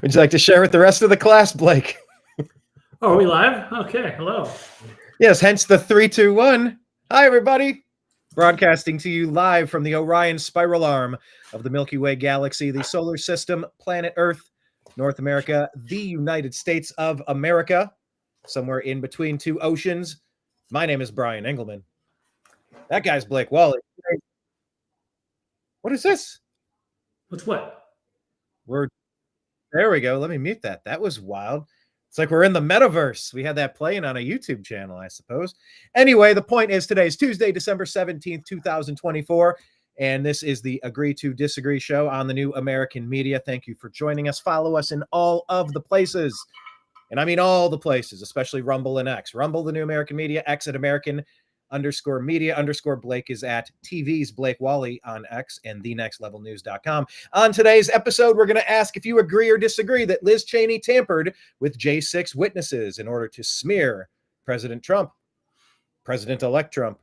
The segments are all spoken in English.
Would you like to share with the rest of the class, Blake? Oh, are we live? Okay, hello. Yes, hence the 3, 2, 1. Hi, everybody. Broadcasting to you live from the Orion spiral arm of the Milky Way galaxy, the solar system, planet Earth, North America, the United States of America, somewhere in between two oceans. My name is Brian Engelman. That guy's Blake Walley. What is this? What's what? There we go. Let me mute that. That was wild. It's like we're in the metaverse. We had that playing on a YouTube channel, I suppose. Anyway, the point is today is Tuesday, December 17th, 2024. And this is the Agree to Disagree show on the new American media. Thank you for joining us. Follow us in all of the places. And I mean all the places, especially Rumble and X. Rumble, the new American media, X at American_media_ Blake is at TV's Blake Walley on X and thenextlevelnews.com. On today's episode, we're going to ask if you agree or disagree that Liz Cheney tampered with J6 witnesses in order to smear President Trump, President-elect Trump,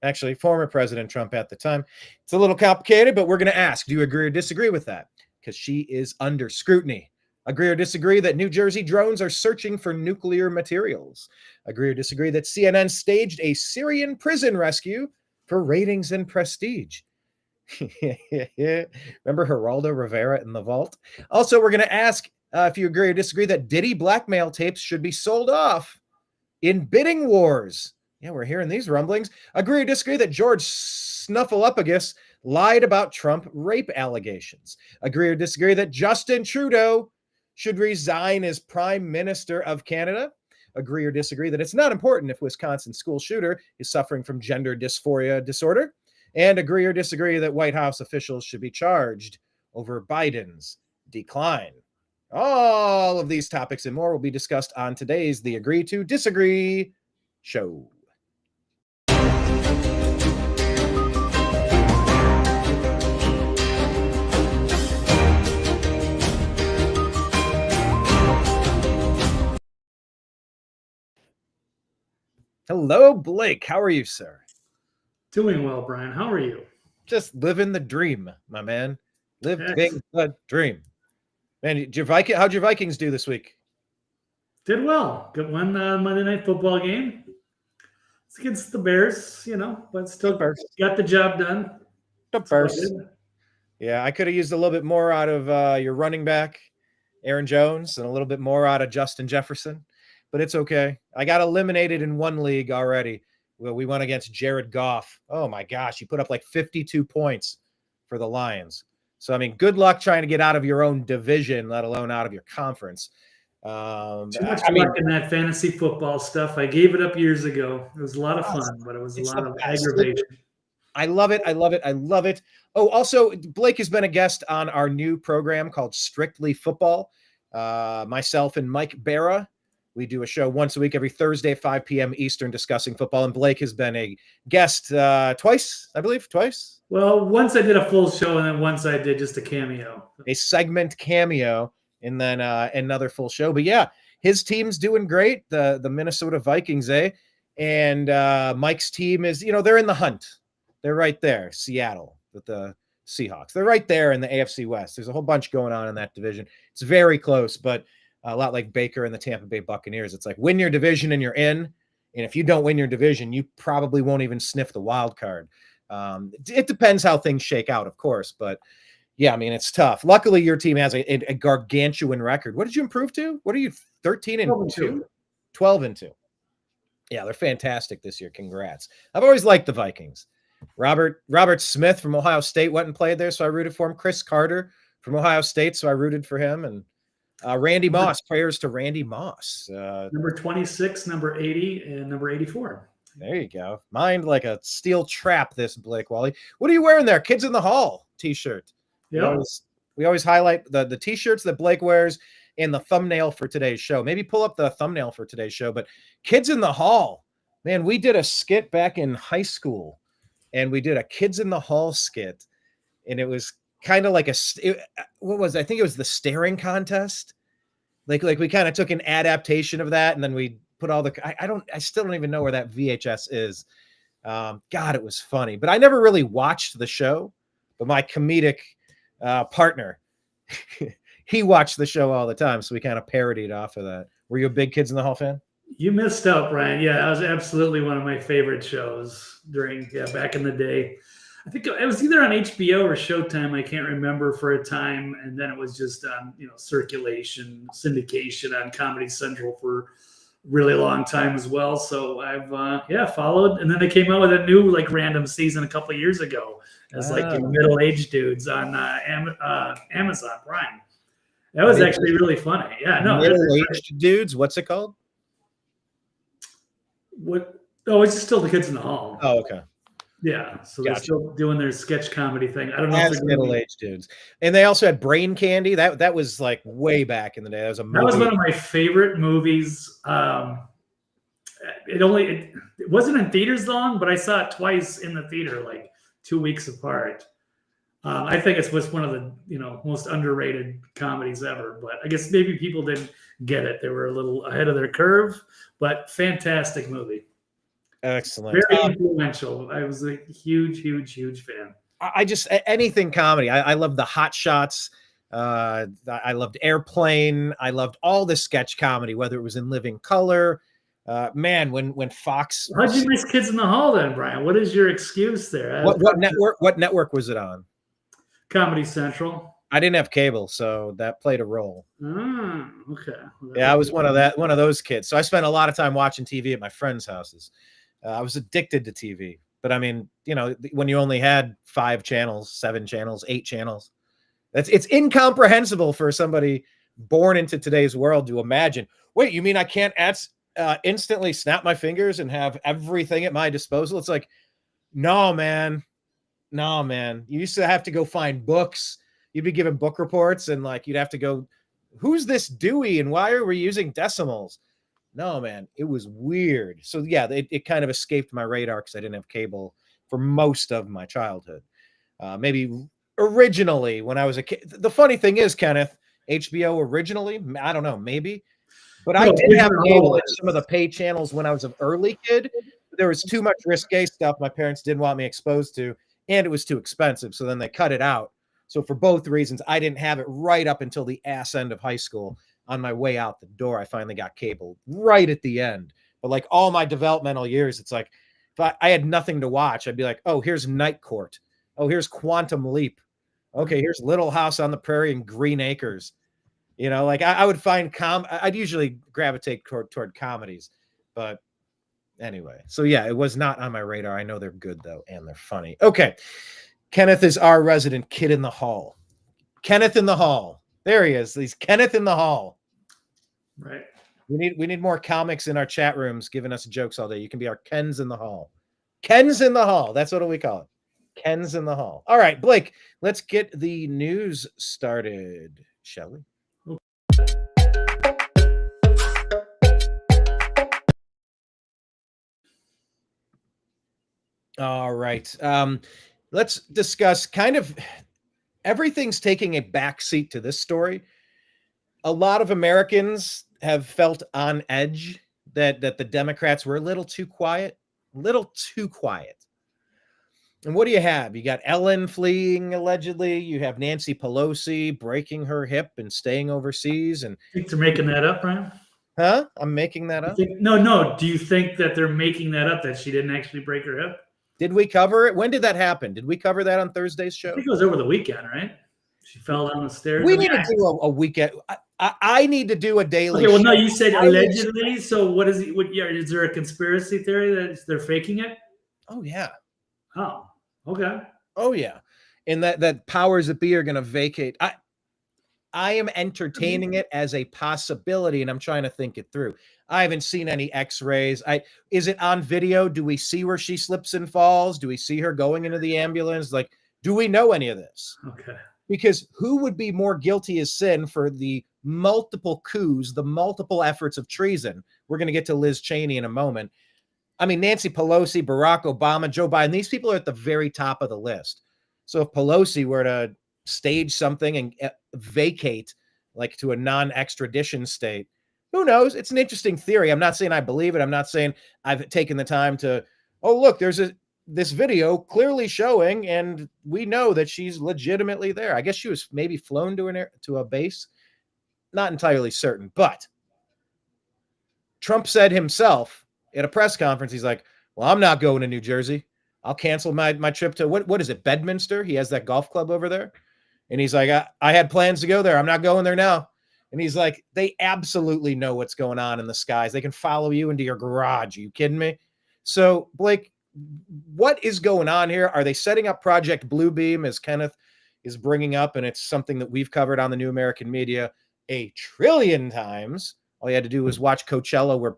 actually former President Trump at the time. It's a little complicated, but we're going to ask, do you agree or disagree with that? Because she is under scrutiny. Agree or disagree that New Jersey drones are searching for nuclear materials? Agree or disagree that CNN staged a Syrian prison rescue for ratings and prestige? Remember Geraldo Rivera in the vault? Also, we're going to ask if you agree or disagree that Diddy blackmail tapes should be sold off in bidding wars. Yeah, we're hearing these rumblings. Agree or disagree that George Snuffleupagus lied about Trump rape allegations? Agree or disagree that Justin Trudeau should resign as Prime Minister of Canada? Agree or disagree that it's not important if Wisconsin school shooter is suffering from gender dysphoria disorder? And agree or disagree that White House officials should be charged over Biden's decline? All of these topics and more will be discussed on today's The Agree to Disagree show. Hello, Blake. How are you, sir? Doing well, Brian. How are you? Just living the dream, my man. Living the dream. Man, how'd your Vikings do this week? Did well. Good one Monday Night Football game. It's against the Bears, but still got the job done. The Bears. Yeah, I could have used a little bit more out of your running back, Aaron Jones, and a little bit more out of Justin Jefferson. But it's okay. I got eliminated in one league already. Well, we went against Jared Goff. Oh my gosh, he put up like 52 points for the Lions. So, I mean, good luck trying to get out of your own division, let alone out of your conference. Too much luck in that fantasy football stuff. I gave it up years ago. It was a lot of fun, but it was a lot of aggravation. I love it. I love it. I love it. Oh, also, Blake has been a guest on our new program called Strictly Football. Myself and Mike Barra. We do a show once a week, every Thursday at 5 p.m. Eastern, discussing football. And Blake has been a guest twice, I believe, twice. Well, once I did a full show, and then once I did just a cameo. A segment cameo, and then another full show. But yeah, his team's doing great, the Minnesota Vikings, And Mike's team is, they're in the hunt. They're right there, Seattle, with the Seahawks. They're right there in the AFC West. There's a whole bunch going on in that division. It's very close, but a lot like Baker and the Tampa Bay Buccaneers. It's like win your division and you're in. And if you don't win your division, you probably won't even sniff the wild card. It depends how things shake out, of course. But yeah, I mean, it's tough. Luckily, your team has a gargantuan record. What did you improve to? What are you, 13-2? 12-2. Yeah, they're fantastic this year. Congrats. I've always liked the Vikings. Robert Smith from Ohio State went and played there, so I rooted for him. Chris Carter from Ohio State, so I rooted for him. And Randy Moss, prayers to Randy Moss. Number 26, number 80, and number 84. There you go. Mind like a steel trap, this Blake Walley. What are you wearing there? Kids in the Hall t-shirt. Yeah. We always highlight the t-shirts that Blake wears in the thumbnail for today's show. Maybe pull up the thumbnail for today's show. But Kids in the Hall. Man, we did a skit back in high school. And we did a Kids in the Hall skit. And it was kind of like I think it was the staring contest. Like we kind of took an adaptation of that, and then we put all the I still don't even know where that VHS is. God, it was funny, but I never really watched the show. But my comedic partner, he watched the show all the time, so we kind of parodied off of that. Were you a big Kids in the Hall fan? You missed out, Brian. Yeah, that was absolutely one of my favorite shows back in the day. I think it was either on HBO or Showtime. I can't remember for a time, and then it was just on circulation, syndication on Comedy Central for a really long time as well. So I've followed, and then they came out with a new random season a couple of years ago as middle-aged dudes on Amazon Prime. That was actually really funny. Yeah, no, middle-aged dudes. What's it called? What? Oh, it's still the Kids in the Hall. Oh, okay. Yeah, so they're still doing their sketch comedy thing. I don't know if middle-aged dudes, and they also had Brain Candy. That was like way back in the day. That was a movie. That was one of my favorite movies. It wasn't in theaters long, but I saw it twice in the theater, 2 weeks apart. I think it's one of the most underrated comedies ever. But I guess maybe people didn't get it. They were a little ahead of their curve, but fantastic movie. Excellent. Very influential. I was a huge fan. I just anything comedy. I love the Hot Shots. I loved Airplane. I loved all the sketch comedy, whether it was in Living Color. Man, when Fox. How'd you miss Kids in the Hall then, Brian? What is your excuse there? What network? What network was it on? Comedy Central. I didn't have cable, so that played a role. Okay. Yeah, I was one of those kids. So I spent a lot of time watching TV at my friends' houses. I was addicted to TV, but I mean, when you only had 5 channels, 7 channels, 8 channels, it's incomprehensible for somebody born into today's world to imagine. Wait, you mean I can't instantly snap my fingers and have everything at my disposal? It's like, no, man. You used to have to go find books. You'd be given book reports, and you'd have to go, who's this Dewey and why are we using decimals? No, man, it was weird. So yeah, it kind of escaped my radar because I didn't have cable for most of my childhood. Maybe originally when I was a kid. The funny thing is, Kenneth, HBO originally, I don't know, maybe. But I did have cable at some of the pay channels when I was an early kid. There was too much risque stuff my parents didn't want me exposed to, and it was too expensive. So then they cut it out. So for both reasons, I didn't have it right up until the ass end of high school. On my way out the door, I finally got cable right at the end. But all my developmental years, it's like if I had nothing to watch, I'd be like, oh, here's Night Court. Oh, here's Quantum Leap. Okay, here's Little House on the Prairie and Green Acres. I would find I'd usually gravitate toward comedies. But anyway, so yeah, it was not on my radar. I know they're good though, and they're funny. Okay. Kenneth is our resident Kid in the Hall. Kenneth in the Hall. There he is. He's Kenneth in the Hall. Right. We need more comics in our chat rooms giving us jokes all day. You can be our Kens in the Hall. Kens in the Hall. That's what we call it. Kens in the Hall. All right, Blake, let's get the news started, shall we? All right. Let's discuss kind of everything's taking a backseat to this story. A lot of Americans have felt on edge that the Democrats were a little too quiet. And what do you have? You got Ellen fleeing allegedly. You have Nancy Pelosi breaking her hip and staying overseas. And I think they're making that up, Brian. Huh? I'm making that up? No. Do you think that they're making that up, that she didn't actually break her hip? Did we cover it? When did that happen? Did we cover that on Thursday's show? I think it was over the weekend, right? She fell down the stairs. We need to do a weekend. I need to do a daily. Okay, well, no, you said allegedly. So what is it? Is there a conspiracy theory that they're faking it? Oh yeah. Oh, okay. Oh yeah, and that powers that be are going to vacate. I am entertaining it as a possibility, and I'm trying to think it through. I haven't seen any X-rays. Is it on video? Do we see where she slips and falls? Do we see her going into the ambulance? Do we know any of this? Okay. Because who would be more guilty as sin for the multiple coups, the multiple efforts of treason? We're going to get to Liz Cheney in a moment. I mean, Nancy Pelosi, Barack Obama, Joe Biden, these people are at the very top of the list. So if Pelosi were to stage something and vacate to a non-extradition state, who knows? It's an interesting theory. I'm not saying I believe it. I'm not saying I've taken the time to, oh, look, there's this video clearly showing, and we know that she's legitimately there. I guess she was maybe flown to a base. Not entirely certain, but Trump said himself at a press conference, he's like, well, I'm not going to New Jersey. I'll cancel my trip to what is it, Bedminster? He has that golf club over there. And he's like, I had plans to go there. I'm not going there now. And he's like, they absolutely know what's going on in the skies. They can follow you into your garage. Are you kidding me? So, Blake, what is going on here? Are they setting up Project Bluebeam, as Kenneth is bringing up? And it's something that we've covered on the New American Media a trillion times. All you had to do was watch Coachella, where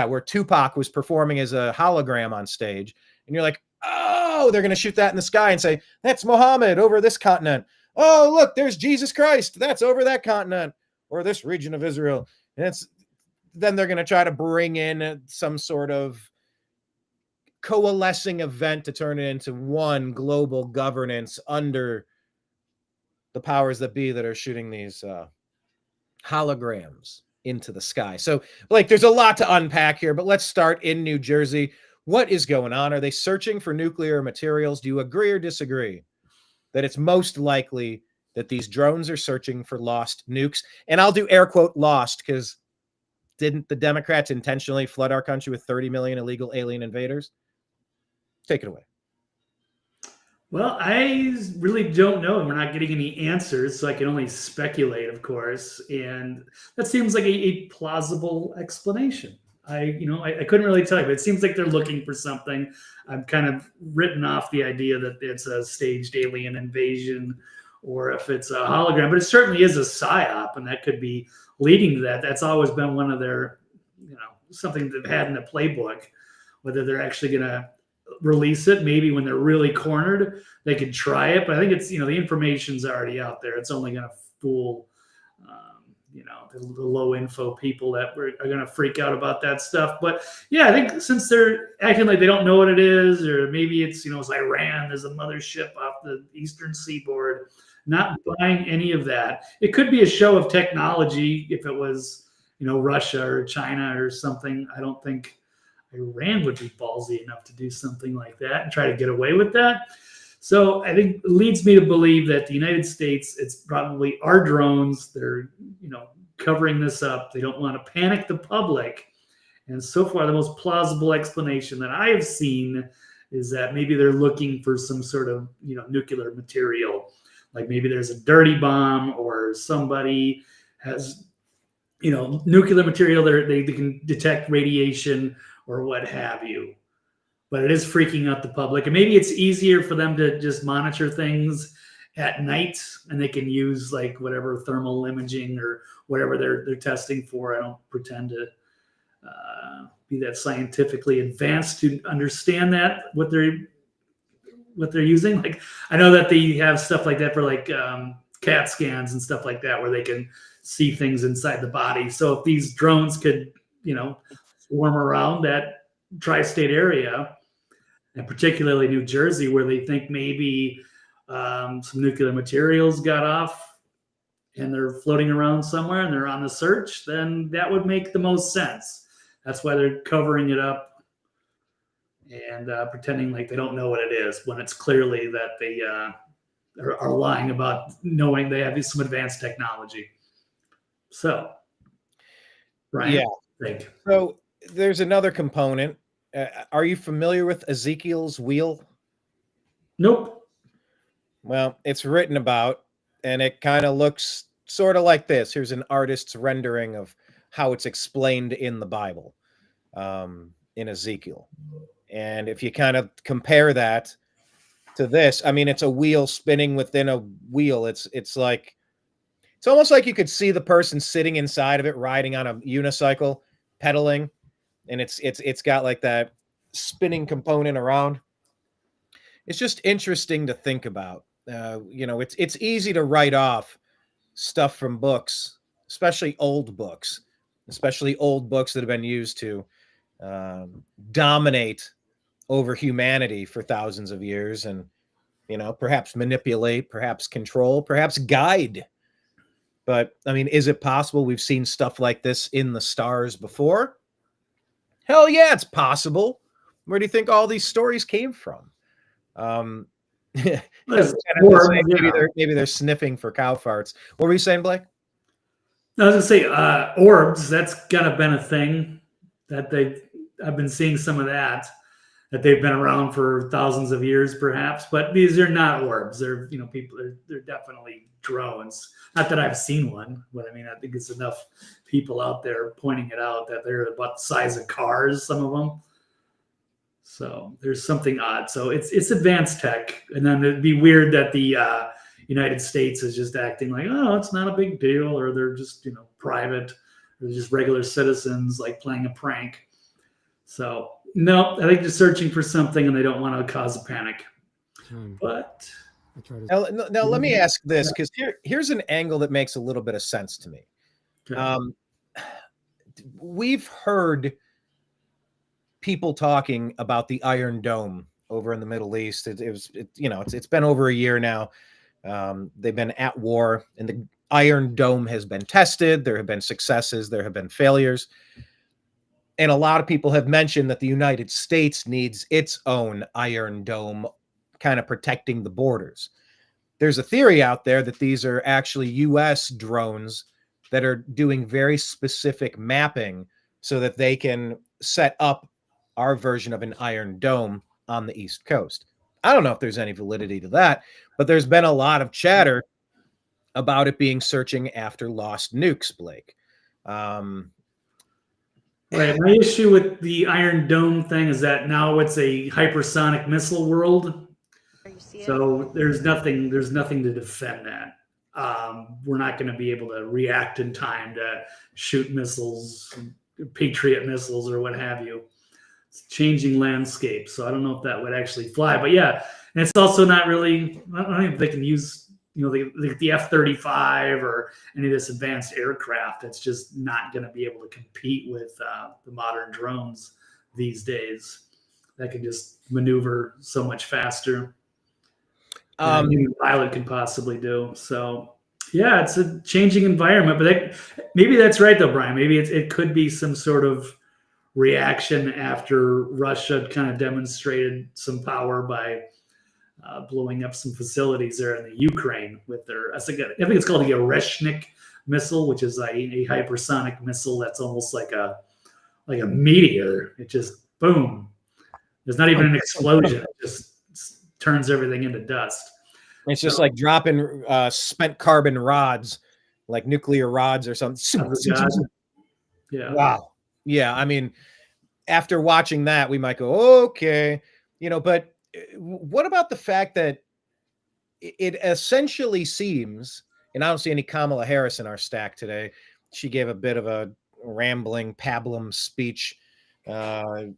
where Tupac was performing as a hologram on stage. And you're like, oh, they're going to shoot that in the sky and say, that's Muhammad over this continent. Oh, look, there's Jesus Christ. That's over that continent or this region of Israel. And then they're going to try to bring in some sort of coalescing event to turn it into one global governance under the powers that be that are shooting these holograms into the sky. So, Blake, there's a lot to unpack here, but let's start in New Jersey. What is going on? Are they searching for nuclear materials? Do you agree or disagree that it's most likely that these drones are searching for lost nukes? And I'll do air quote lost, because didn't the Democrats intentionally flood our country with 30 million illegal alien invaders? Take it away. Well, I really don't know, and we're not getting any answers, so I can only speculate, of course. And that seems like a plausible explanation. I couldn't really tell you, but it seems like they're looking for something. I've kind of written off the idea that it's a staged alien invasion or if it's a hologram, but it certainly is a psyop, and that could be leading to that. That's always been one of their, something they've had in the playbook. Whether they're actually going to release it, maybe when they're really cornered, they could try it. But I think it's, the information's already out there. It's only going to fool, the low info people that are going to freak out about that stuff. But yeah, I think since they're acting like they don't know what it is, or maybe it's, it's Iran, there's a mothership off the eastern seaboard, not buying any of that. It could be a show of technology if it was, Russia or China or something. I don't think Iran would be ballsy enough to do something like that and try to get away with that. So I think it leads me to believe that the United States, it's probably our drones. They're, covering this up. They don't want to panic the public. And so far, the most plausible explanation that I have seen is that maybe they're looking for some sort of, nuclear material. Like maybe there's a dirty bomb, or somebody has, nuclear material. They can detect radiation or what have you. But it is freaking out the public. And maybe it's easier for them to just monitor things at night, and they can use like whatever thermal imaging or whatever they're testing for. I don't pretend to be that scientifically advanced to understand that what they're using. Like I know that they have stuff like that for like CAT scans and stuff like that, where they can see things inside the body. So if these drones could, swarm around that tri-state area, and particularly New Jersey, where they think maybe some nuclear materials got off and they're floating around somewhere and they're on the search, then that would make the most sense. That's why they're covering it up and pretending like they don't know what it is, when it's clearly that they are lying about knowing they have some advanced technology. So, Brian, yeah. So there's another component. Are you familiar with Ezekiel's wheel? Nope. Well, it's written about, and it kind of looks sort of like this. Here's an artist's rendering of how it's explained in the Bible, in Ezekiel. And if you kind of compare that to this, I mean, it's a wheel spinning within a wheel. It's almost like you could see the person sitting inside of it, riding on a unicycle, pedaling, and it's got like that spinning component around. It's just interesting to think about. It's easy to write off stuff from books, especially old books that have been used to dominate over humanity for thousands of years, and perhaps manipulate, perhaps control, perhaps guide. But I mean, is it possible we've seen stuff like this in the stars before? Hell yeah, it's possible. Where do you think all these stories came from? There's Maybe they're sniffing for cow farts. What were you saying, Blake? I was gonna say orbs. That's kind of been a thing that I've been seeing some of that they've been around for thousands of years, perhaps. But these are not orbs. They're people. They're definitely drones. Not that I've seen one, but I mean I think it's enough people out there pointing it out that they're about the size of cars. Some of them. So there's something odd. So it's advanced tech, and then it'd be weird that the United States is just acting like, oh, it's not a big deal, or they're just private, or they're just regular citizens like playing a prank. So no, I think they're searching for something, and they don't want to cause a panic. But now let me ask this, because here's an angle that makes a little bit of sense to me. Okay. We've heard people talking about the Iron Dome over in the Middle East. It's been over a year now. They've been at war, and the Iron Dome has been tested. There have been successes. There have been failures. And a lot of people have mentioned that the United States needs its own Iron Dome, kind of protecting the borders. There's a theory out there that these are actually U.S. drones that are doing very specific mapping so that they can set up our version of an Iron Dome on the East Coast. I don't know if there's any validity to that, but there's been a lot of chatter about it being searching after lost nukes, Blake. Right. My issue with the Iron Dome thing is that now it's a hypersonic missile world. So there's nothing to defend that. We're not going to be able to react in time to shoot missiles, Patriot missiles, or what have you. It's changing landscape, so I don't know if that would actually fly. But yeah, and it's also not really. I don't know if they can use the F-35 or any of this advanced aircraft. It's just not going to be able to compete with the modern drones these days that can just maneuver so much faster. Any pilot can possibly do. So yeah, it's a changing environment, but maybe that's right though, Brian. Maybe it could be some sort of reaction after Russia kind of demonstrated some power by blowing up some facilities there in the Ukraine with their, I think it's called the Oreshnik missile, which is a hypersonic missile that's almost like a meteor. It just boom. There's not even an explosion. It just turns everything into dust. It's just like dropping spent carbon rods, like nuclear rods or something. Yeah. Wow. Yeah. I mean, after watching that, we might go, okay, but what about the fact that it essentially seems, and I don't see any Kamala Harris in our stack today. She gave a bit of a rambling pablum speech earlier.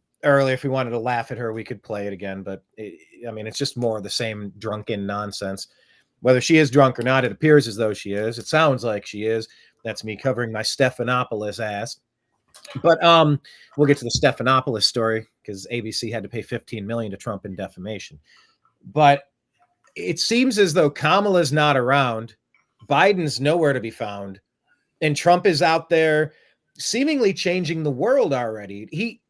If we wanted to laugh at her, we could play it again. But it's just more of the same drunken nonsense. Whether she is drunk or not, it appears as though she is. It sounds like she is. That's me covering my Stephanopoulos ass. But we'll get to the Stephanopoulos story because ABC had to pay $15 million to Trump in defamation. But it seems as though Kamala's not around, Biden's nowhere to be found, and Trump is out there seemingly changing the world already.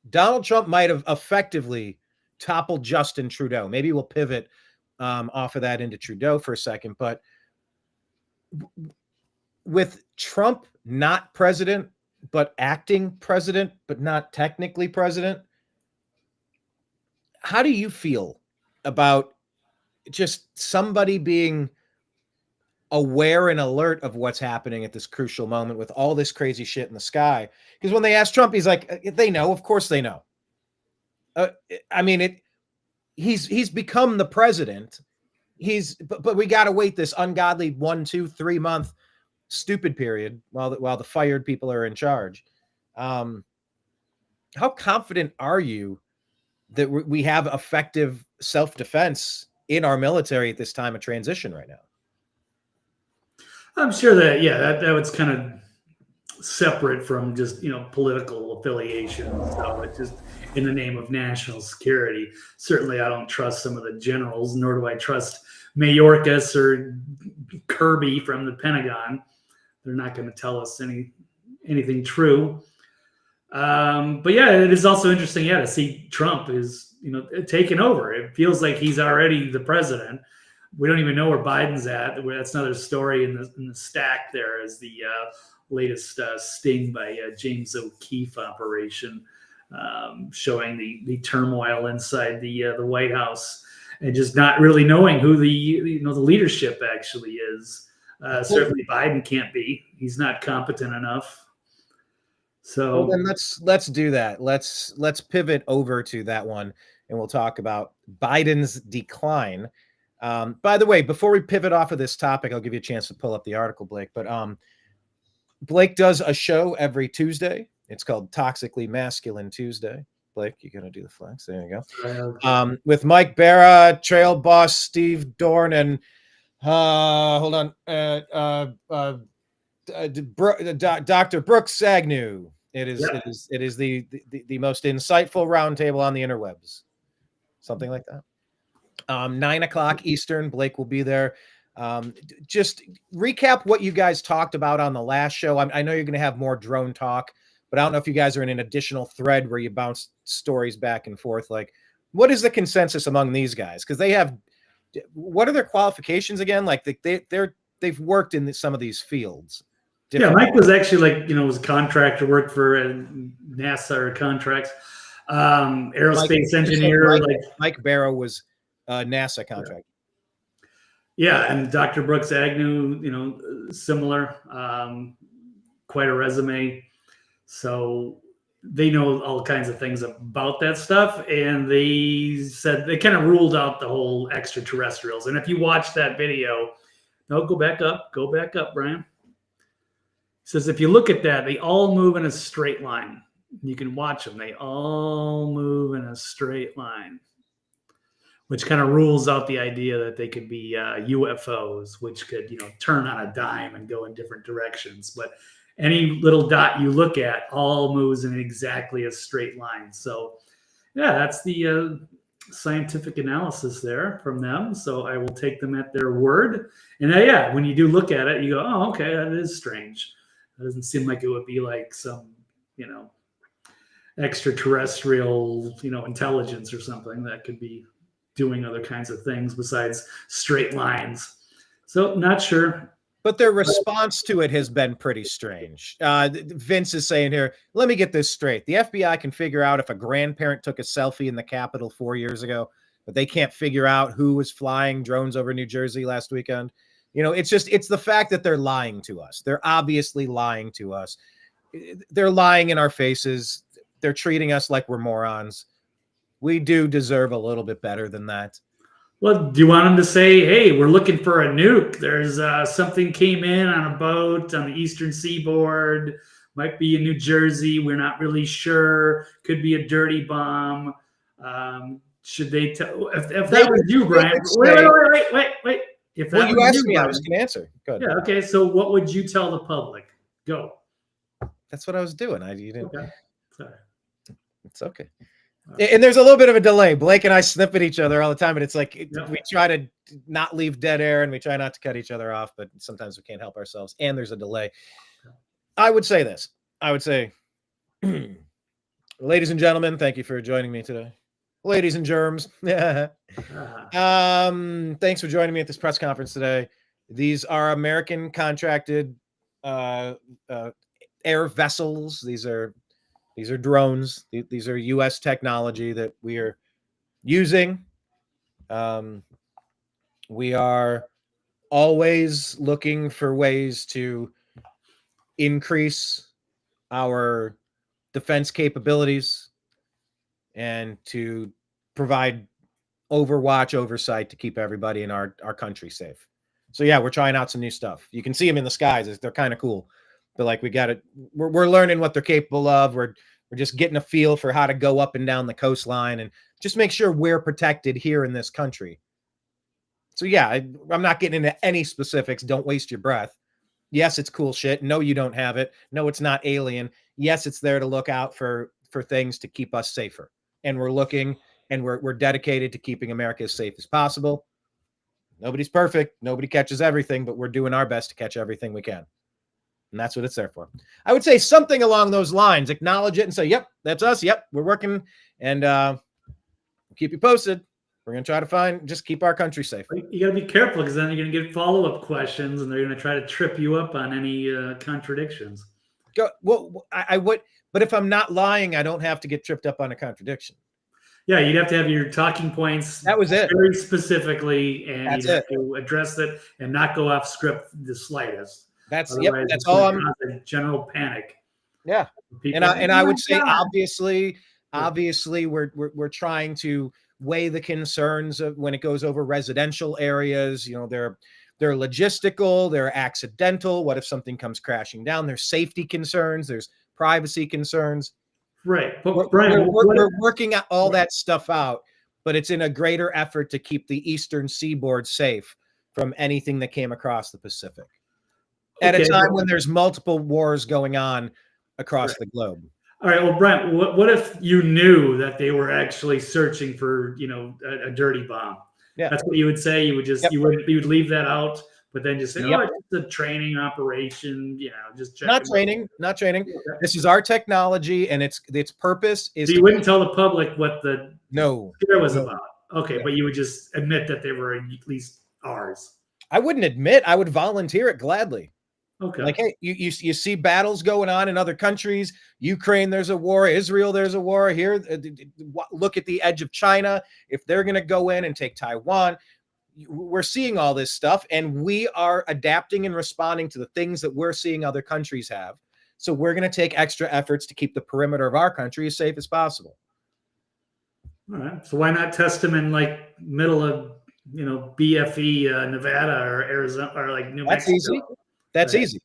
Donald Trump might have effectively toppled Justin Trudeau. Maybe we'll pivot off of that into Trudeau for a second, but with Trump not president, but acting president, but not technically president, how do you feel about just somebody being aware and alert of what's happening at this crucial moment with all this crazy shit in the sky? Because when they asked Trump, he's like, they know, of course they know. He's become the president. But we got to wait this ungodly 1, 2, 3 month stupid period while the fired people are in charge. How confident are you that we have effective self-defense in our military at this time of transition right now? I'm sure that, that was kind of separate from just, political affiliation. So it's just in the name of national security. Certainly I don't trust some of the generals, nor do I trust Mayorkas or Kirby from the Pentagon. They're not going to tell us anything true. But yeah, it is also interesting, to see Trump is, taking over. It feels like he's already the president. We don't even know where Biden's at. That's another story in the stack. There is the latest sting by James O'Keefe operation, showing the turmoil inside the White House, and just not really knowing who the leadership actually is. Certainly, Biden can't be. He's not competent enough. So then let's do that. Let's pivot over to that one, and we'll talk about Biden's decline. By the way, before we pivot off of this topic, I'll give you a chance to pull up the article, Blake. But Blake does a show every Tuesday. It's called Toxically Masculine Tuesday. Blake, you're gonna do the flex. There you go. With Mike Barra, Trail Boss Steve Dorn, and hold on, Dr. Brooks Agnew. It is the most insightful roundtable on the interwebs, something like that. 9:00 Eastern. Blake will be there. Just recap what you guys talked about on the last show. I know you're going to have more drone talk, but I don't know if you guys are in an additional thread where you bounce stories back and forth. Like, what is the consensus among these guys? Because they have, what are their qualifications again? Like they've worked in some of these fields. Yeah, Mike was actually was a contractor, worked for NASA or contracts, aerospace engineer. Mike Barrow was a NASA contractor. Yeah, and Dr. Brooks Agnew, similar, quite a resume. So they know all kinds of things about that stuff. And they said they kind of ruled out the whole extraterrestrials. And if you watch that video, go back up, Brian. Says if you look at that, they all move in a straight line. You can watch them. They all move in a straight line, which kind of rules out the idea that they could be UFOs, which could, turn on a dime and go in different directions. But any little dot you look at all moves in exactly a straight line. So, yeah, that's the scientific analysis there from them. So I will take them at their word. And when you do look at it, you go, oh, okay, that is strange. It doesn't seem like it would be like some, extraterrestrial, intelligence or something that could be doing other kinds of things besides straight lines. So not sure. But their response to it has been pretty strange. Vince is saying here, let me get this straight. The FBI can figure out if a grandparent took a selfie in the Capitol 4 years ago, but they can't figure out who was flying drones over New Jersey last weekend. It's the fact that they're lying to us. They're obviously lying to us. They're lying in our faces. They're treating us like we're morons. We do deserve a little bit better than that. Well, do you want them to say, hey, we're looking for a nuke? There's something came in on a boat on the eastern seaboard. Might be in New Jersey. We're not really sure. Could be a dirty bomb. Should they tell? If that was you, Brian. Wait. If that you asked me, I was going to answer. Good. Yeah. Okay. So, what would you tell the public? Go. That's what I was doing. You didn't. Okay. Sorry. It's okay. And there's a little bit of a delay. Blake and I snip at each other all the time, but it's like we try to not leave dead air and we try not to cut each other off, but sometimes we can't help ourselves. And there's a delay. I would say this. I would say, ladies and gentlemen, thank you for joining me today. Ladies and germs. Thanks for joining me at this press conference today. These are American contracted air vessels. These are drones. These are U.S. technology that we are using. We are always looking for ways to increase our defense capabilities and to provide oversight to keep everybody in our country safe. So yeah, we're trying out some new stuff. You can see them in the skies. They're kind of cool. But like we're learning what they're capable of. We're just getting a feel for how to go up and down the coastline and just make sure we're protected here in this country. So yeah, I'm not getting into any specifics. Don't waste your breath. Yes, it's cool shit. No, you don't have it. No, it's not alien. Yes, it's there to look out for things to keep us safer. And we're looking and we're dedicated to keeping America as safe as possible. Nobody's perfect. Nobody catches everything, but we're doing our best to catch everything we can. And that's what it's there for. I would say something along those lines. Acknowledge it and say, yep, that's us. Yep, we're working. And keep you posted. We're going to try to just keep our country safe. You got to be careful, because then you're going to get follow-up questions and they're going to try to trip you up on any contradictions. Well, I would, but if I'm not lying, I don't have to get tripped up on a contradiction. Yeah, you'd have to have your talking points. That was it. Very specifically, and That's you'd have to address it and not go off script the slightest. That's Otherwise, that's all I'm. A general panic. Yeah, and I would say obviously we're trying to weigh the concerns of when it goes over residential areas. You know, they're logistical, they're accidental. What if something comes crashing down? There's safety concerns, there's privacy concerns. Right, but Brian, we're working all that stuff out, but it's in a greater effort to keep the eastern seaboard safe from anything that came across the Pacific at a time when there's multiple wars going on across the globe. All right. Well, Brian, what if you knew that they were actually searching for, a dirty bomb? Yeah. That's what you would say. You would just, you would leave that out, but then just say, oh, it's just a training operation, just check. Not training. Okay. This is our technology, and its purpose is. So you wouldn't tell the public what the fear was about. Okay. Yeah. But you would just admit that they were at least ours. I wouldn't admit, I would volunteer it gladly. Okay. Like, hey, you see battles going on in other countries. Ukraine, there's a war. Israel, there's a war. Here, look at the edge of China. If they're going to go in and take Taiwan, we're seeing all this stuff, and we are adapting and responding to the things that we're seeing other countries have. So we're going to take extra efforts to keep the perimeter of our country as safe as possible. All right. So why not test them in like middle of, BFE, Nevada or Arizona or like New Mexico? That's easy. That's easy.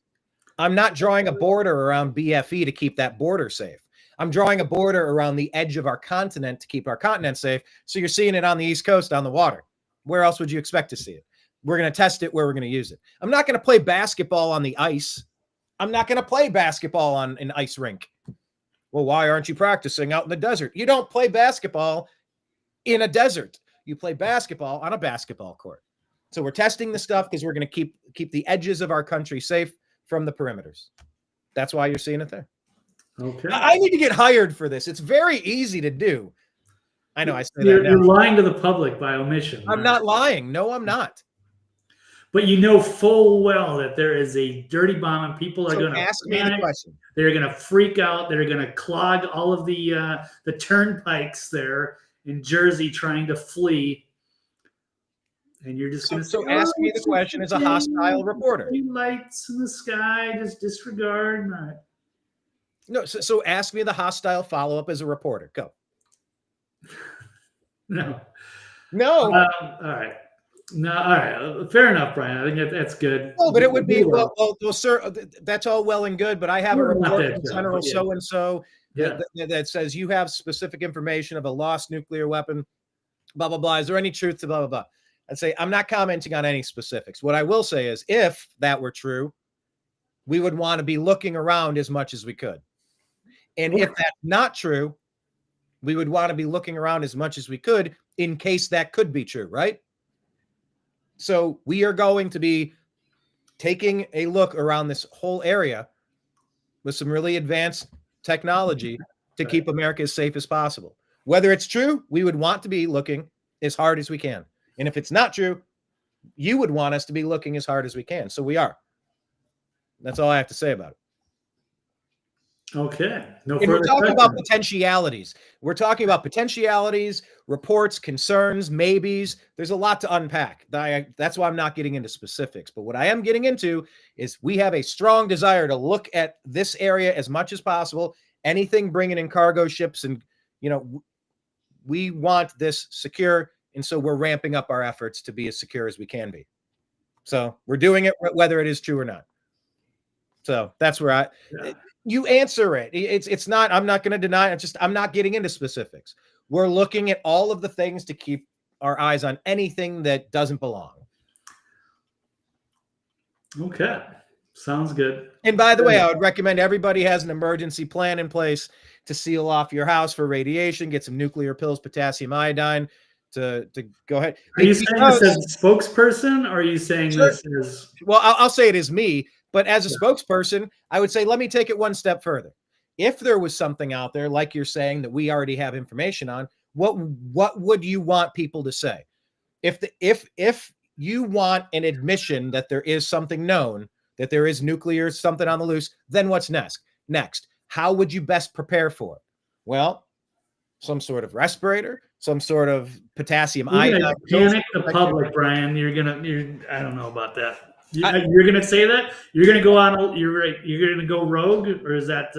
I'm not drawing a border around BFE to keep that border safe. I'm drawing a border around the edge of our continent to keep our continent safe. So you're seeing it on the East Coast on the water. Where else would you expect to see it? We're going to test it where we're going to use it. I'm not going to play basketball on the ice. I'm not going to play basketball on an ice rink. Well, why aren't you practicing out in the desert? You don't play basketball in a desert. You play basketball on a basketball court. So we're testing the stuff because we're going to keep the edges of our country safe from the perimeters. That's why you're seeing it there. Okay. I need to get hired for this. It's very easy to do. I know I say that now. You're lying to the public by omission. I'm not lying. No, I'm not. But you know full well that there is a dirty bomb, and people are going to ask me the question. They're going to freak out. They're going to clog all of the turnpikes there in Jersey trying to flee. And you're just going to say, ask me the question as a hostile reporter. Lights in the sky, just disregard. All right. No, so ask me the hostile follow-up as a reporter. Go. No. All right. No, all right. Fair enough, Brian. I think that's good. No, but it would be, well, sir, that's all well and good, but I have a report from General so-and-so that says you have specific information of a lost nuclear weapon, blah, blah, blah. Is there any truth to blah, blah, blah? I'd say I'm not commenting on any specifics. What I will say is if that were true, we would want to be looking around as much as we could. And if that's not true, we would want to be looking around as much as we could in case that could be true, right? So we are going to be taking a look around this whole area with some really advanced technology to keep America as safe as possible. Whether it's true, we would want to be looking as hard as we can. And if it's not true, you would want us to be looking as hard as we can. So we are. That's all I have to say about it. Okay. We're talking about potentialities. We're talking about potentialities, reports, concerns, maybes. There's a lot to unpack. That's why I'm not getting into specifics. But what I am getting into is we have a strong desire to look at this area as much as possible. Anything bringing in cargo ships, and we want this secure. And so we're ramping up our efforts to be as secure as we can be. So we're doing it whether it is true or not. So that's where you answer it. It's not, I'm not going to deny it. I'm not getting into specifics. We're looking at all of the things to keep our eyes on anything that doesn't belong. Okay. Sounds good. And by the way, I would recommend everybody has an emergency plan in place to seal off your house for radiation, get some nuclear pills, potassium iodine, to go ahead. Are you saying this as a spokesperson, or are you saying this as... Well, I'll say it as me. But as a spokesperson, I would say, let me take it one step further. If there was something out there, like you're saying, that we already have information on, what would you want people to say? If you want an admission that there is something known, that there is nuclear something on the loose, then what's next? How would you best prepare for it? Well, some sort of respirator, some sort of potassium iodide. Panic the public, Brian. I don't know about that. You're gonna say that? You're gonna go on? You're gonna go rogue, or is that?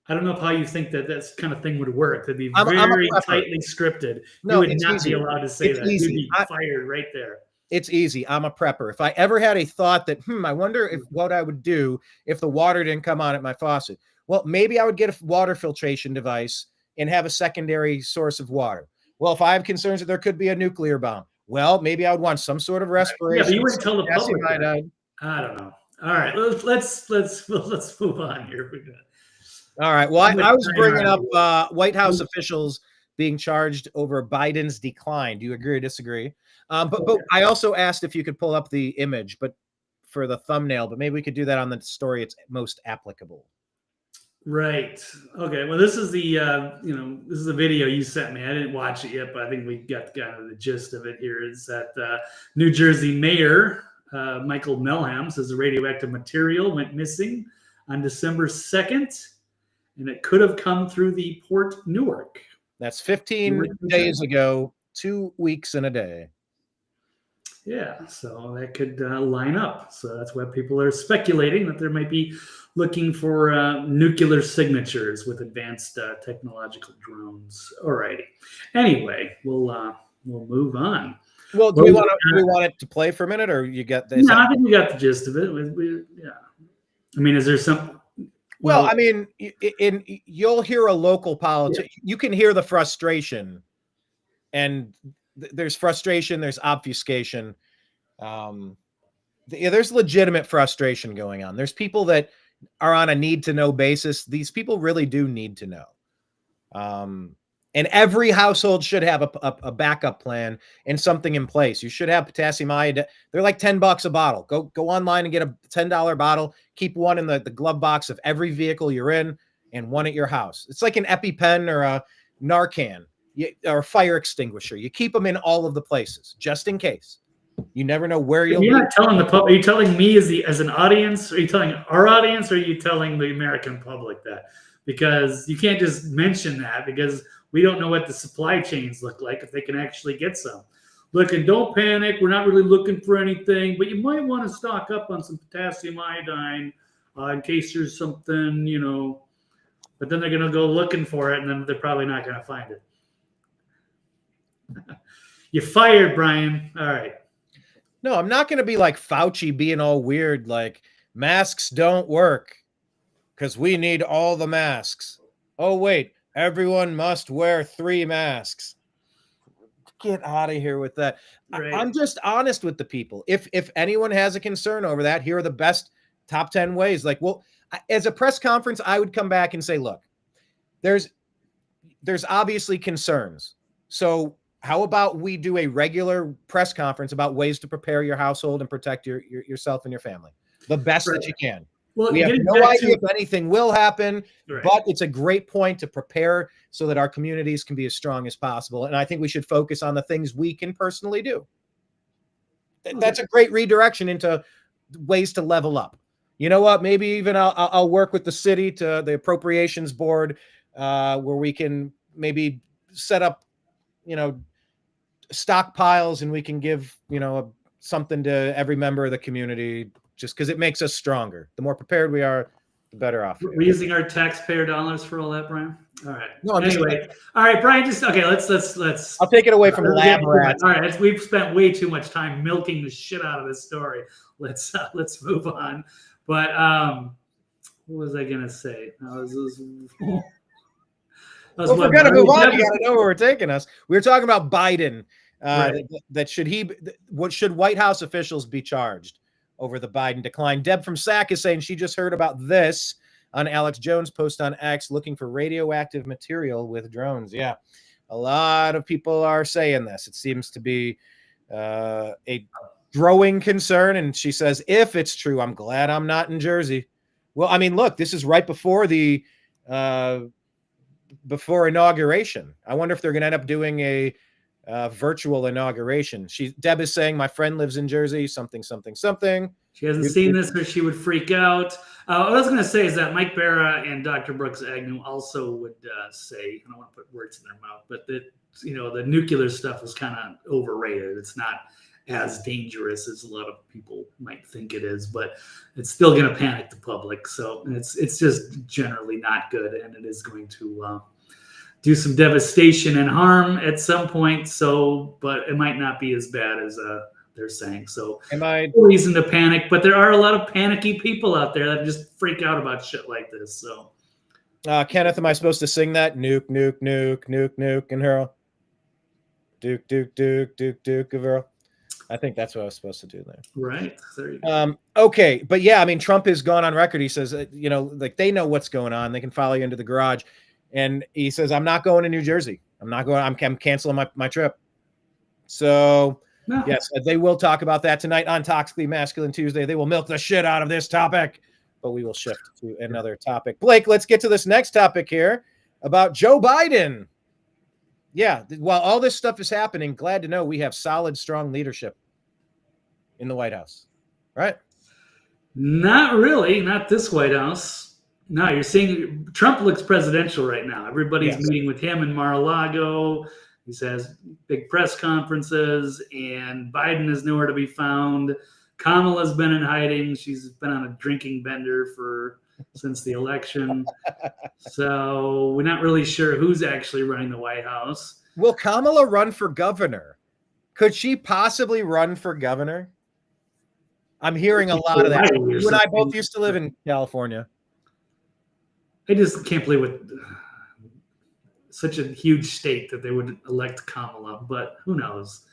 I don't know how you think that kind of thing would work. That'd be very tightly scripted. No, you would not be allowed to say that. You'd be fired right there. It's easy. I'm a prepper. If I ever had a thought that, I wonder if what I would do if the water didn't come on at my faucet. Well, maybe I would get a water filtration device and have a secondary source of water. Well, if I have concerns that there could be a nuclear bomb, well, maybe I would want some sort of respiration. Yeah, but you wouldn't tell the public. I don't know. All right, let's move on here. All right. Well, I was bringing up White House officials being charged over Biden's decline. Do you agree or disagree? But I also asked if you could pull up the image, but for the thumbnail. But maybe we could do that on the story it's most applicable. Right. Okay. Well, this is the this is the video you sent me. I didn't watch it yet, but I think we got kind of the gist of it here. Is that New Jersey Mayor Michael Melham says the radioactive material went missing on December 2nd, and it could have come through the Port Newark. That's 15 days ago, 2 weeks and a day. Yeah, so that could line up. So that's why people are speculating that there might be looking for nuclear signatures with advanced technological drones. All righty. Anyway, we'll move on. Well, do we want it to play for a minute, or you got this? No, I think we got the gist of it. Yeah. I mean, is there some? Well, I mean, you'll hear a local politician. Yeah. You can hear the frustration, and there's frustration. There's obfuscation. There's legitimate frustration going on. There's people that are on a need-to-know basis. These people really do need to know. And every household should have a backup plan and something in place. You should have potassium iodide. They're like $10 a bottle. Go online and get a $10 bottle. Keep one in the glove box of every vehicle you're in and one at your house. It's like an EpiPen or a Narcan or a fire extinguisher. You keep them in all of the places just in case. You never know where you'll be. You're not telling the public. Are you telling me as an audience? Are you telling our audience, or are you telling the American public that? Because you can't just mention that, because we don't know what the supply chains look like, if they can actually get some. Look, and don't panic. We're not really looking for anything, but you might want to stock up on some potassium iodine in case there's something, But then they're going to go looking for it, and then they're probably not going to find it. You're fired, Brian. All right. No, I'm not going to be like Fauci being all weird, like masks don't work because we need all the masks. Oh, wait. Everyone must wear 3 masks. Get out of here with that. Right. I'm just honest with the people. If anyone has a concern over that, here are the best top 10 ways. Like, well, as a press conference, I would come back and say, look, there's obviously concerns. So how about we do a regular press conference about ways to prepare your household and protect yourself and your family the best that you can. Well, we have no idea if anything will happen, but it's a great point to prepare so that our communities can be as strong as possible. And I think we should focus on the things we can personally do. That's a great redirection into ways to level up. You know what? Maybe even I'll work with the city to the appropriations board where we can maybe set up, stockpiles, and we can give, something to every member of the community, just because it makes us stronger. The more prepared we are, the better off. We're using our taxpayer dollars for all that, Brian. All right. No, anyway, all right, Brian. Let's. I'll take it away from the lab rats. All right, we've spent way too much time milking the shit out of this story. Let's move on. But what was I gonna say? Well, if we're gonna move on, you gotta know where we're taking us. We were talking about Biden. Right. Should White House officials be charged over the Biden decline? Deb from SAC is saying she just heard about this on Alex Jones' post on X, looking for radioactive material with drones. Yeah, a lot of people are saying this. It seems to be a growing concern. And she says, if it's true, I'm glad I'm not in Jersey. Well, I mean, look, this is right before the before inauguration. I wonder if they're going to end up doing a virtual inauguration. Deb is saying, my friend lives in Jersey, something. She hasn't seen this, or she would freak out. What I was going to say is that Mike Barra and Dr. Brooks Agnew also would say, I don't want to put words in their mouth, but that, the nuclear stuff is kind of overrated. It's not as dangerous as a lot of people might think it is, but it's still going to panic the public. So it's just generally not good, and it is going to do some devastation and harm at some point. So, but it might not be as bad as they're saying. So, no reason to panic, but there are a lot of panicky people out there that just freak out about shit like this. So, Kenneth, am I supposed to sing that? Nuke, nuke, nuke, nuke, nuke, and hurl. Duke, Duke, Duke, Duke, Duke, of Earl. I think that's what I was supposed to do there. Right. There you go. Okay. But yeah, I mean, Trump has gone on record. He says, like they know what's going on. They can follow you into the garage. And he says, I'm not going to New Jersey. I'm canceling my trip. So no. Yes, they will talk about that tonight on Toxically Masculine Tuesday. They will milk the shit out of this topic, but we will shift to another topic. Blake, let's get to this next topic here about Joe Biden. Yeah, while all this stuff is happening, glad to know we have solid, strong leadership in the White House, right? Not really, not this White House. No, you're seeing Trump looks presidential right now. Everybody's meeting with him in Mar-a-Lago. He says big press conferences, and Biden is nowhere to be found. Kamala's been in hiding. She's been on a drinking bender since the election. So we're not really sure who's actually running the White House. Will Kamala run for governor? Could she possibly run for governor? I'm hearing a lot of that. You and I both used to live in California. I just can't believe it. Such a huge state that they would elect Kamala, but who knows?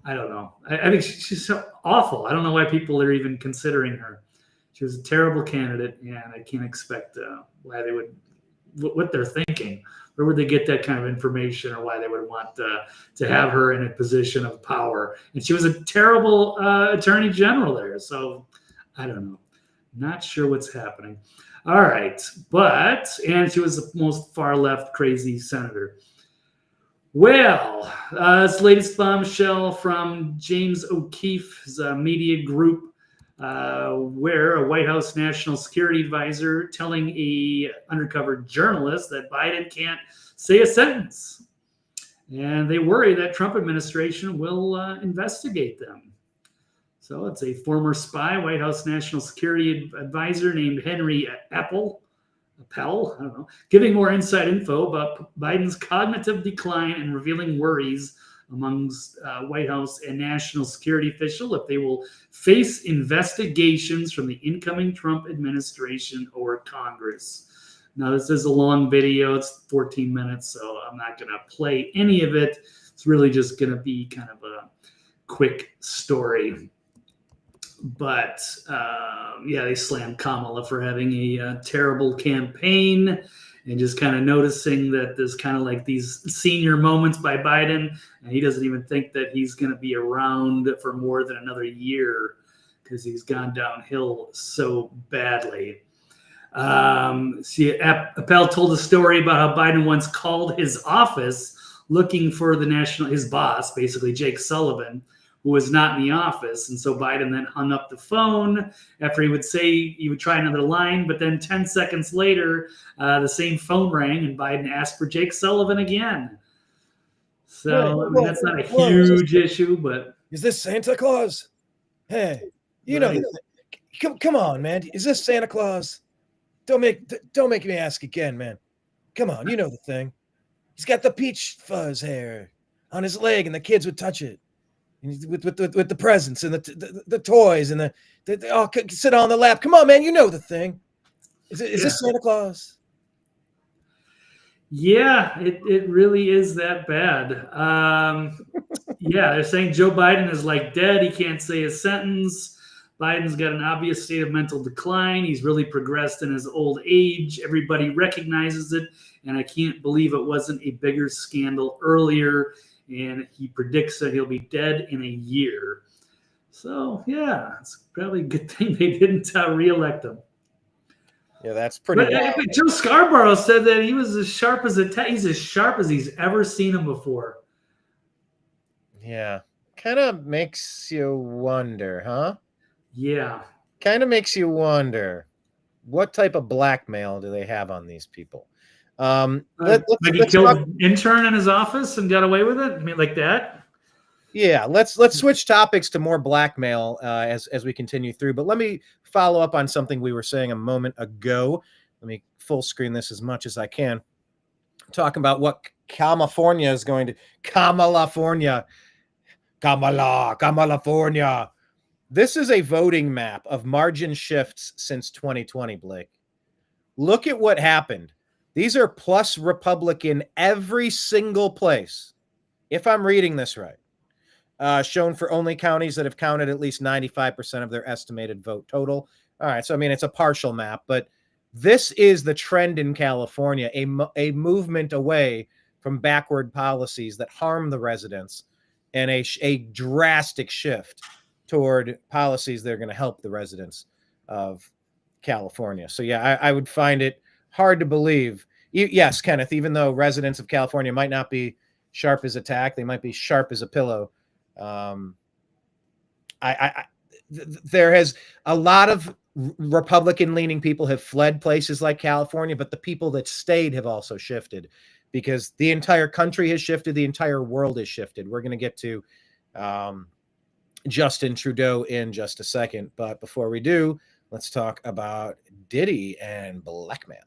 I don't know. I think she's so awful. I don't know why people are even considering her. She was a terrible candidate, and I can't expect why they would, what they're thinking. Where would they get that kind of information, or why they would want to have her in a position of power? And she was a terrible attorney general there. So I don't know. Not sure what's happening. All right. And she was the most far left crazy senator. Well, this latest bombshell from James O'Keefe's media group, where a White House national security advisor telling a undercover journalist that Biden can't say a sentence. And they worry that Trump administration will investigate them. So it's a former spy, White House national security advisor named Henry Appel, I don't know, giving more inside info about Biden's cognitive decline and revealing worries amongst White House and national security officials if they will face investigations from the incoming Trump administration or Congress. Now, this is a long video. It's 14 minutes, so I'm not going to play any of it. It's really just going to be kind of a quick story. But they slammed Kamala for having a terrible campaign, and just kind of noticing that there's kind of like these senior moments by Biden, and he doesn't even think that he's going to be around for more than another year because he's gone downhill so badly. Appel told a story about how Biden once called his office looking for his boss, basically Jake Sullivan, who was not in the office. And so Biden then hung up the phone after he would say he would try another line, but then 10 seconds later, the same phone rang and Biden asked for Jake Sullivan again. So that's not a huge issue, but... Is this Santa Claus? Hey, know, come on, man. Is this Santa Claus? Don't make me ask again, man. Come on, you know the thing. He's got the peach fuzz hair on his leg and the kids would touch it. With the presents and the toys and they all sit on the lap. Come on, man, you know the thing. Is this Santa Claus? Yeah, it really is that bad. They're saying Joe Biden is like dead. He can't say a sentence. Biden's got an obvious state of mental decline. He's really progressed in his old age. Everybody recognizes it, and I can't believe it wasn't a bigger scandal earlier. And he predicts that he'll be dead in a year. So, yeah, it's probably a good thing they didn't reelect him. Yeah, that's pretty But Joe Scarborough said that he was as sharp as he's as sharp as he's ever seen him before. Yeah. Kind of makes you wonder, huh? Yeah. Kind of makes you wonder what type of blackmail do they have on these people? Like he killed an intern in his office and got away with it? I mean, like that? Yeah, let's switch topics to more blackmail as we continue through. But let me follow up on something we were saying a moment ago. Let me full screen this as much as I can. Talking about what California is going to California. This is a voting map of margin shifts since 2020, Blake. Look at what happened. These are plus Republican every single place. If I'm reading this right. Shown for only counties that have counted at least 95% of their estimated vote total. All right, so I mean, it's a partial map, but this is the trend in California, a movement away from backward policies that harm the residents and a drastic shift toward policies that are going to help the residents of California. So yeah, I would find it hard to believe. Yes, Kenneth, even though residents of California might not be sharp as a tack, they might be sharp as a pillow. There has a lot of Republican-leaning people have fled places like California, but the people that stayed have also shifted because the entire country has shifted, the entire world has shifted. We're going to get to Justin Trudeau in just a second, but before we do, let's talk about Diddy and blackmail.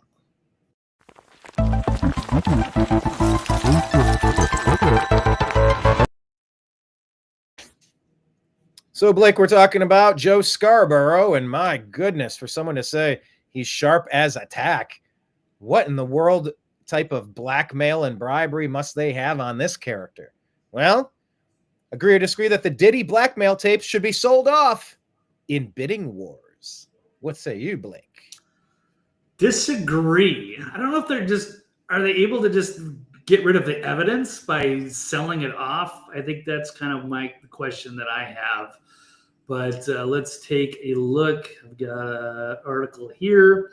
So, Blake, we're talking about Joe Scarborough, and my goodness, for someone to say he's sharp as a tack, what in the world type of blackmail and bribery must they have on this character? Well, agree or disagree that the Diddy blackmail tapes should be sold off in bidding wars. What say you, Blake? Disagree. I don't know if are they able to just get rid of the evidence by selling it off? I think that's kind of the question that I have. But let's take a look. I've got an article here.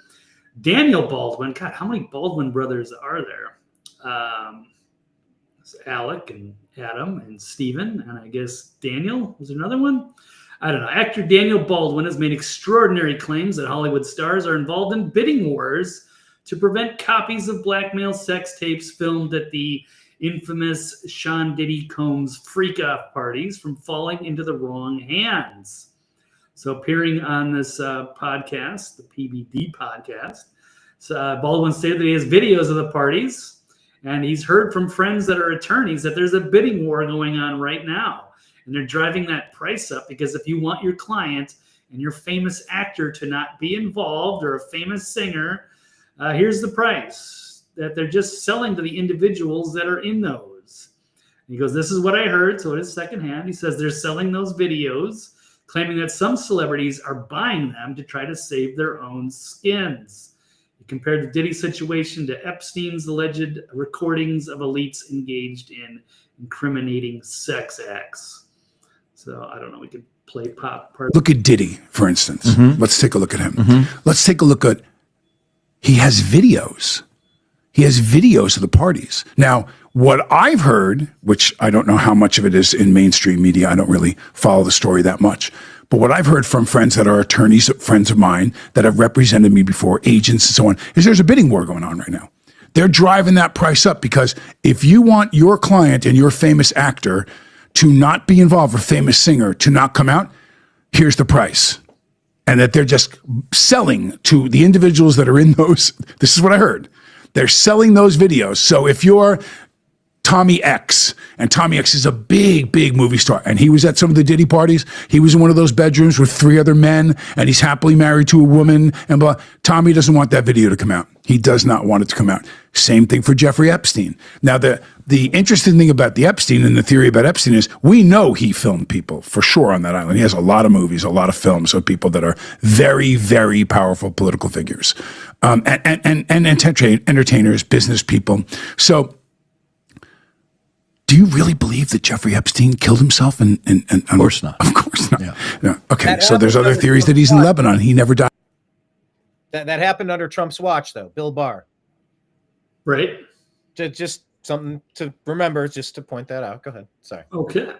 Daniel Baldwin. God, how many Baldwin brothers are there? It's Alec and Adam and Stephen. And I guess Daniel was another one. I don't know. Actor Daniel Baldwin has made extraordinary claims that Hollywood stars are involved in bidding wars to prevent copies of blackmail sex tapes filmed at the infamous Sean Diddy Combs freak-off parties from falling into the wrong hands. So appearing on this podcast, the PBD podcast, Baldwin stated that he has videos of the parties, and he's heard from friends that are attorneys that there's a bidding war going on right now. And they're driving that price up because if you want your client and your famous actor to not be involved or a famous singer, here's the price that they're just selling to the individuals that are in those. And he goes, this is what I heard. So it is secondhand. He says they're selling those videos, claiming that some celebrities are buying them to try to save their own skins. He compared the Diddy situation to Epstein's alleged recordings of elites engaged in incriminating sex acts. So I don't know. We could play pop. Look at Diddy, for instance. Let's take a look at him. Let's take a look at, he has videos. He has videos of the parties. Now, what I've heard, which I don't know how much of it is in mainstream media, I don't really follow the story that much, but what I've heard from friends that are attorneys, friends of mine that have represented me before, agents and so on, is there's a bidding war going on right now. They're driving that price up because if you want your client and your famous actor to not be involved, or famous singer to not come out, here's the price. And that they're just selling to the individuals that are in those. This is what I heard. They're selling those videos. So if you're Tommy X, and Tommy X is a big, big movie star, and he was at some of the Diddy parties, he was in one of those bedrooms with 3 other men, and he's happily married to a woman, and blah. Tommy doesn't want that video to come out. He does not want it to come out. Same thing for Jeffrey Epstein. Now, the interesting thing about the Epstein and the theory about Epstein is we know he filmed people for sure on that island. He has a lot of movies, a lot of films of people that are very, very powerful political figures, and entertainers, business people. So Do you really believe that Jeffrey Epstein killed himself? And of course not. Of course not. Yeah. No. Okay, That so there's happened other theories that he's in Lebanon. He never died. That happened under Trump's watch, though. Bill Barr. Right. Just something to remember, just to point that out. Go ahead. Sorry. Okay.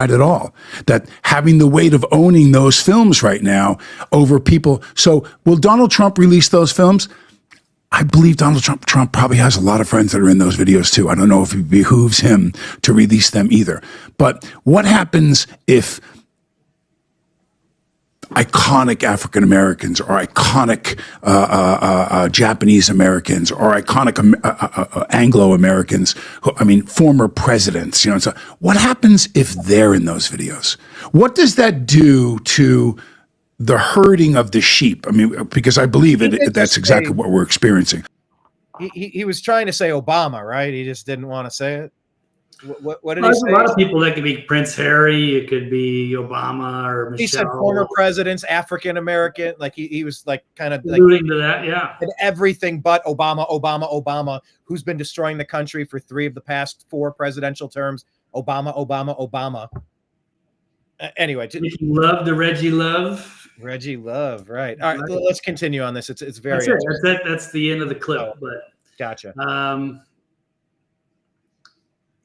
At all, that having the weight of owning those films right now over people. So will Donald Trump release those films? I believe Donald Trump probably has a lot of friends that are in those videos too. I don't know if it behooves him to release them either. But what happens if iconic African Americans or iconic Japanese Americans or iconic Anglo Americans, former presidents, so what happens if they're in those videos? What does that do to the herding of the sheep? Because I believe that's exactly what we're experiencing. He was trying to say Obama, right? He just didn't want to say it. What did he There's say? a lot of people. That could be Prince Harry. It could be Obama or Michelle. He said former presidents, African American. Like he was like kind of like alluding to that. Yeah. and everything but Obama, who's been destroying the country for 3 of the past 4 presidential terms. Obama. Anyway, Love to Reggie Love. Reggie Love, right? All right, let's continue on this. It's very. That's it. That's the end of the clip. But gotcha.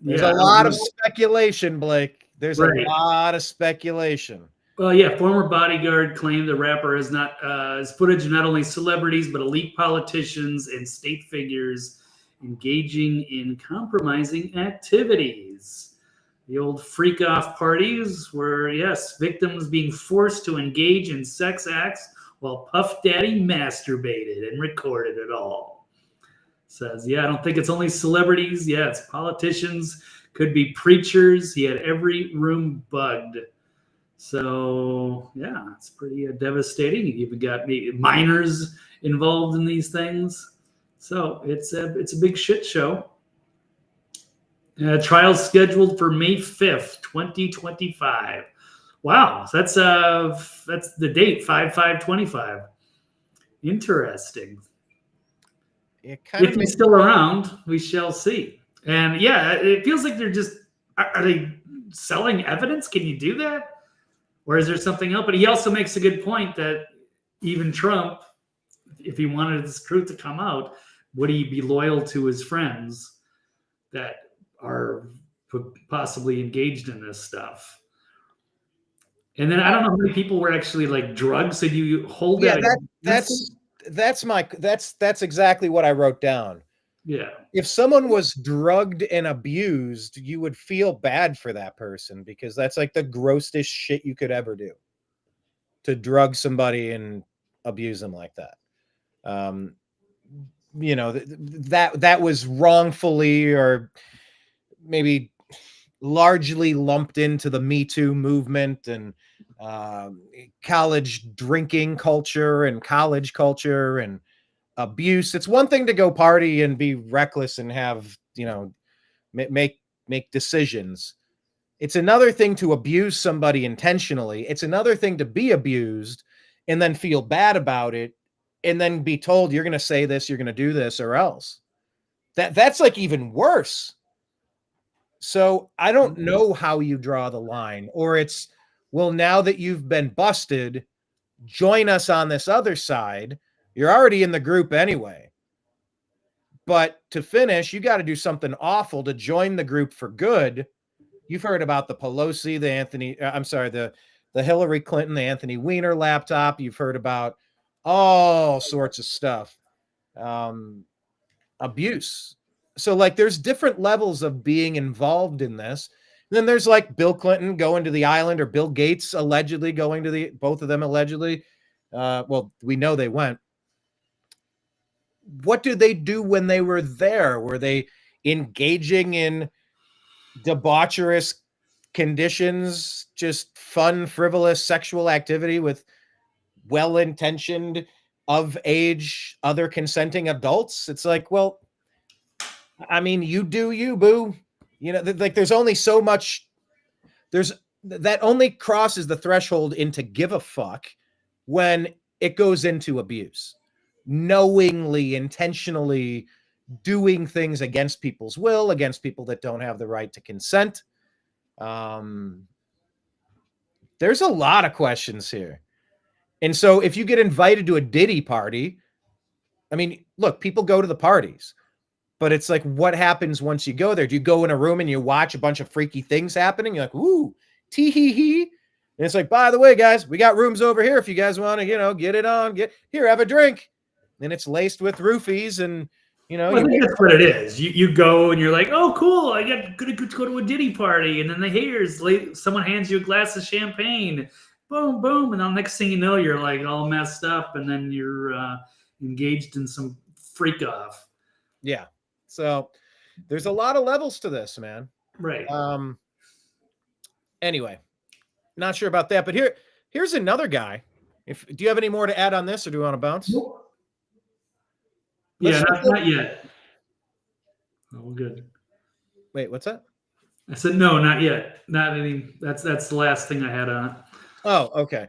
There's a lot of speculation, Blake. There's a lot of speculation. Well, yeah, former bodyguard claimed the rapper has footage of not only celebrities but elite politicians and state figures engaging in compromising activities. The old freak-off parties were, yes, victims being forced to engage in sex acts while Puff Daddy masturbated and recorded it all. Says, I don't think it's only celebrities. Yeah, it's politicians. Could be preachers. He had every room bugged. So, yeah, it's pretty devastating. You even got minors involved in these things. So it's a big shit show. Trial scheduled for May 5th, 2025. Wow, so that's the date, 5/5/25. Interesting. If he's still around, we shall see. And yeah, it feels like they're just, are they selling evidence? Can you do that? Or is there something else? But he also makes a good point that even Trump, if he wanted this truth to come out, would he be loyal to his friends that are possibly engaged in this stuff? And then I don't know how many people were actually like drugged. So do you hold that? That's exactly what I wrote down. Yeah. If someone was drugged and abused, you would feel bad for that person because that's like the grossest shit you could ever do, to drug somebody and abuse them like that. That was wrongfully or maybe largely lumped into the Me Too movement and college drinking culture and college culture and abuse. It's one thing to go party and be reckless and have, make decisions. It's another thing to abuse somebody intentionally. It's another thing to be abused and then feel bad about it and then be told you're going to say this, you're going to do this or else. That's like even worse. So I don't know how you draw the line, or it's, well, now that you've been busted, join us on this other side. You're already in the group anyway. But to finish, you got to do something awful to join the group for good. You've heard about the Pelosi, the Hillary Clinton, the Anthony Weiner laptop. You've heard about all sorts of stuff. Abuse. So like there's different levels of being involved in this. And then there's like Bill Clinton going to the island, or Bill Gates allegedly going to both of them allegedly. Well, we know they went. What did they do when they were there? Were they engaging in debaucherous conditions, just fun, frivolous sexual activity with well-intentioned, of age, other consenting adults? It's like, well, I mean, you do you, boo. Like there's only so much. That only crosses the threshold into give a fuck when it goes into abuse. Knowingly, intentionally doing things against people's will, against people that don't have the right to consent. There's a lot of questions here. And so if you get invited to a Diddy party, I mean, look, people go to the parties, but it's like, what happens once you go there? Do you go in a room and you watch a bunch of freaky things happening? You're like, ooh, tee-hee-hee. And it's like, by the way, guys, we got rooms over here if you guys want to, get it on. Get here, have a drink. And it's laced with roofies and, Well, I think that's what it is. You go and you're like, oh, cool. I got to go to a Diddy party. And then someone hands you a glass of champagne. Boom, boom. And then the next thing you know, you're like all messed up. And then you're engaged in some freak off. Yeah. So there's a lot of levels to this, man. Right. Anyway, not sure about that, but here's another guy. Do you have any more to add on this, or do you want to bounce? Nope. Yeah, not yet. Oh, we're good. Wait, what's that? I said no, not yet. Not any. That's the last thing I had on it. Oh, okay.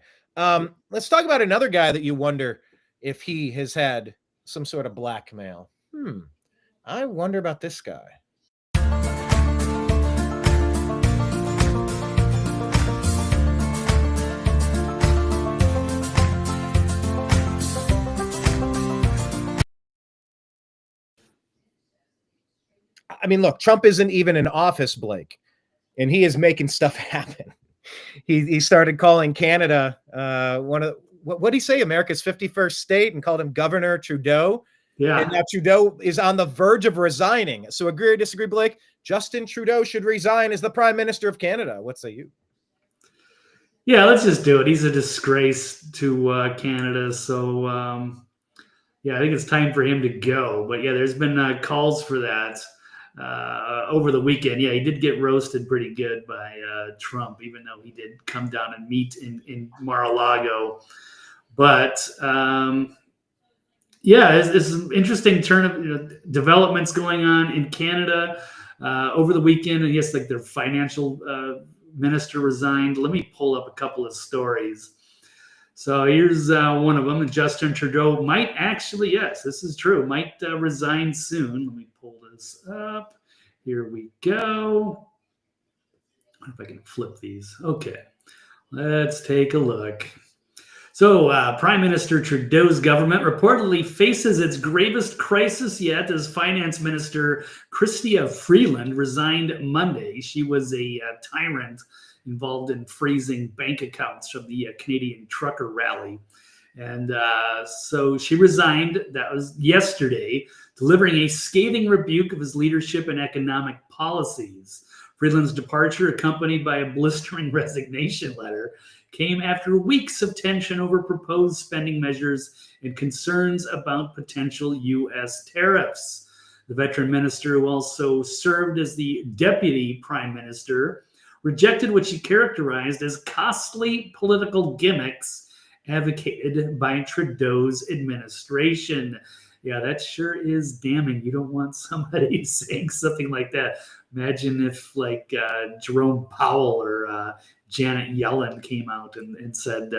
Let's talk about another guy that you wonder if he has had some sort of blackmail. I wonder about this guy. I mean, look, Trump isn't even in office, Blake, and he is making stuff happen. He started calling Canada what did he say? America's 51st state, and called him Governor Trudeau. Yeah. And now Trudeau is on the verge of resigning. So agree or disagree, Blake? Justin Trudeau should resign as the Prime Minister of Canada. What say you? Yeah, let's just do it. He's a disgrace to Canada. So, I think it's time for him to go. But, yeah, there's been calls for that over the weekend. Yeah, he did get roasted pretty good by Trump, even though he did come down and meet in Mar-a-Lago. But, it's an interesting turn of developments going on in Canada over the weekend. And yes, like their financial minister resigned. Let me pull up a couple of stories. So here's one of them. Justin Trudeau might actually, yes, this is true, might resign soon. Let me pull this up. Here we go. I wonder if I can flip these. Okay, let's take a look. So Prime Minister Trudeau's government reportedly faces its gravest crisis yet as Finance Minister Chrystia Freeland resigned Monday. She was a tyrant involved in freezing bank accounts from the Canadian trucker rally. And so she resigned. That was yesterday, delivering a scathing rebuke of his leadership and economic policies. Freeland's departure, accompanied by a blistering resignation letter, came after weeks of tension over proposed spending measures and concerns about potential U.S. tariffs. The veteran minister, who also served as the deputy prime minister, rejected what she characterized as costly political gimmicks advocated by Trudeau's administration. Yeah, that sure is damning. You don't want somebody saying something like that. Imagine if like Jerome Powell or Janet Yellen came out and said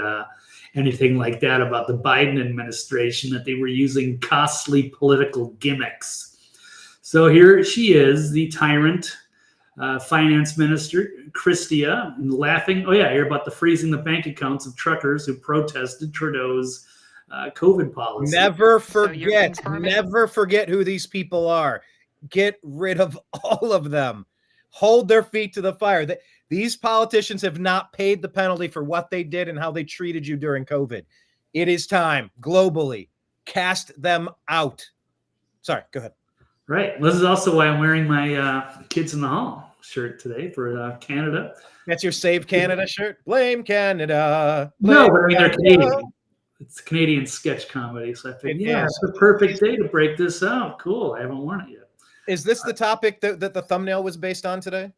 anything like that about the Biden administration, that they were using costly political gimmicks. So here she is, the tyrant finance minister, Chrystia, and laughing. Oh, yeah, you're about the freezing the bank accounts of truckers who protested Trudeau's COVID policy. Never forget who these people are. Get rid of all of them. Hold their feet to the fire. These politicians have not paid the penalty for what they did and how they treated you during COVID. It is time, globally, cast them out. Sorry, go ahead. Right. This is also why I'm wearing my Kids in the Hall shirt today for Canada. That's your Save Canada shirt? Blame Canada. Blame no, but I mean, they're Canadian. It's Canadian sketch comedy. So I think, it's the perfect day to break this out. Cool. I haven't worn it yet. Is this the topic that the thumbnail was based on today?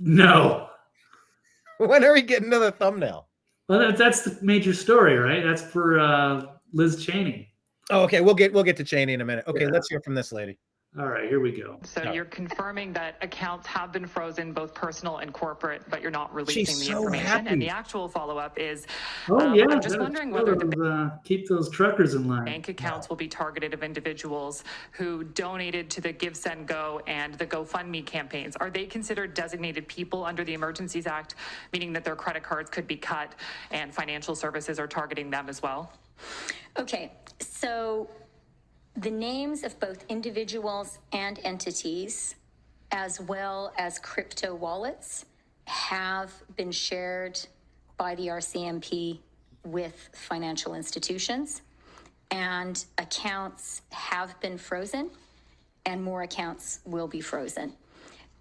No. When are we getting to the thumbnail? Well, that's the major story, right? That's for Liz Cheney. Oh, okay. We'll get to Cheney in a minute. Okay, Let's hear from this lady. All right, here we go. So you're confirming that accounts have been frozen, both personal and corporate, but you're not releasing She's the so information. happy. And the actual follow-up is, Oh yeah, I'm just wondering whether the keep those truckers in line. bank accounts will be targeted of individuals who donated to the Give, Send, Go and the GoFundMe campaigns. Are they considered designated people under the Emergencies Act, meaning that their credit cards could be cut and financial services are targeting them as well? Okay, so the names of both individuals and entities, as well as crypto wallets, have been shared by the RCMP with financial institutions, and accounts have been frozen, and more accounts will be frozen.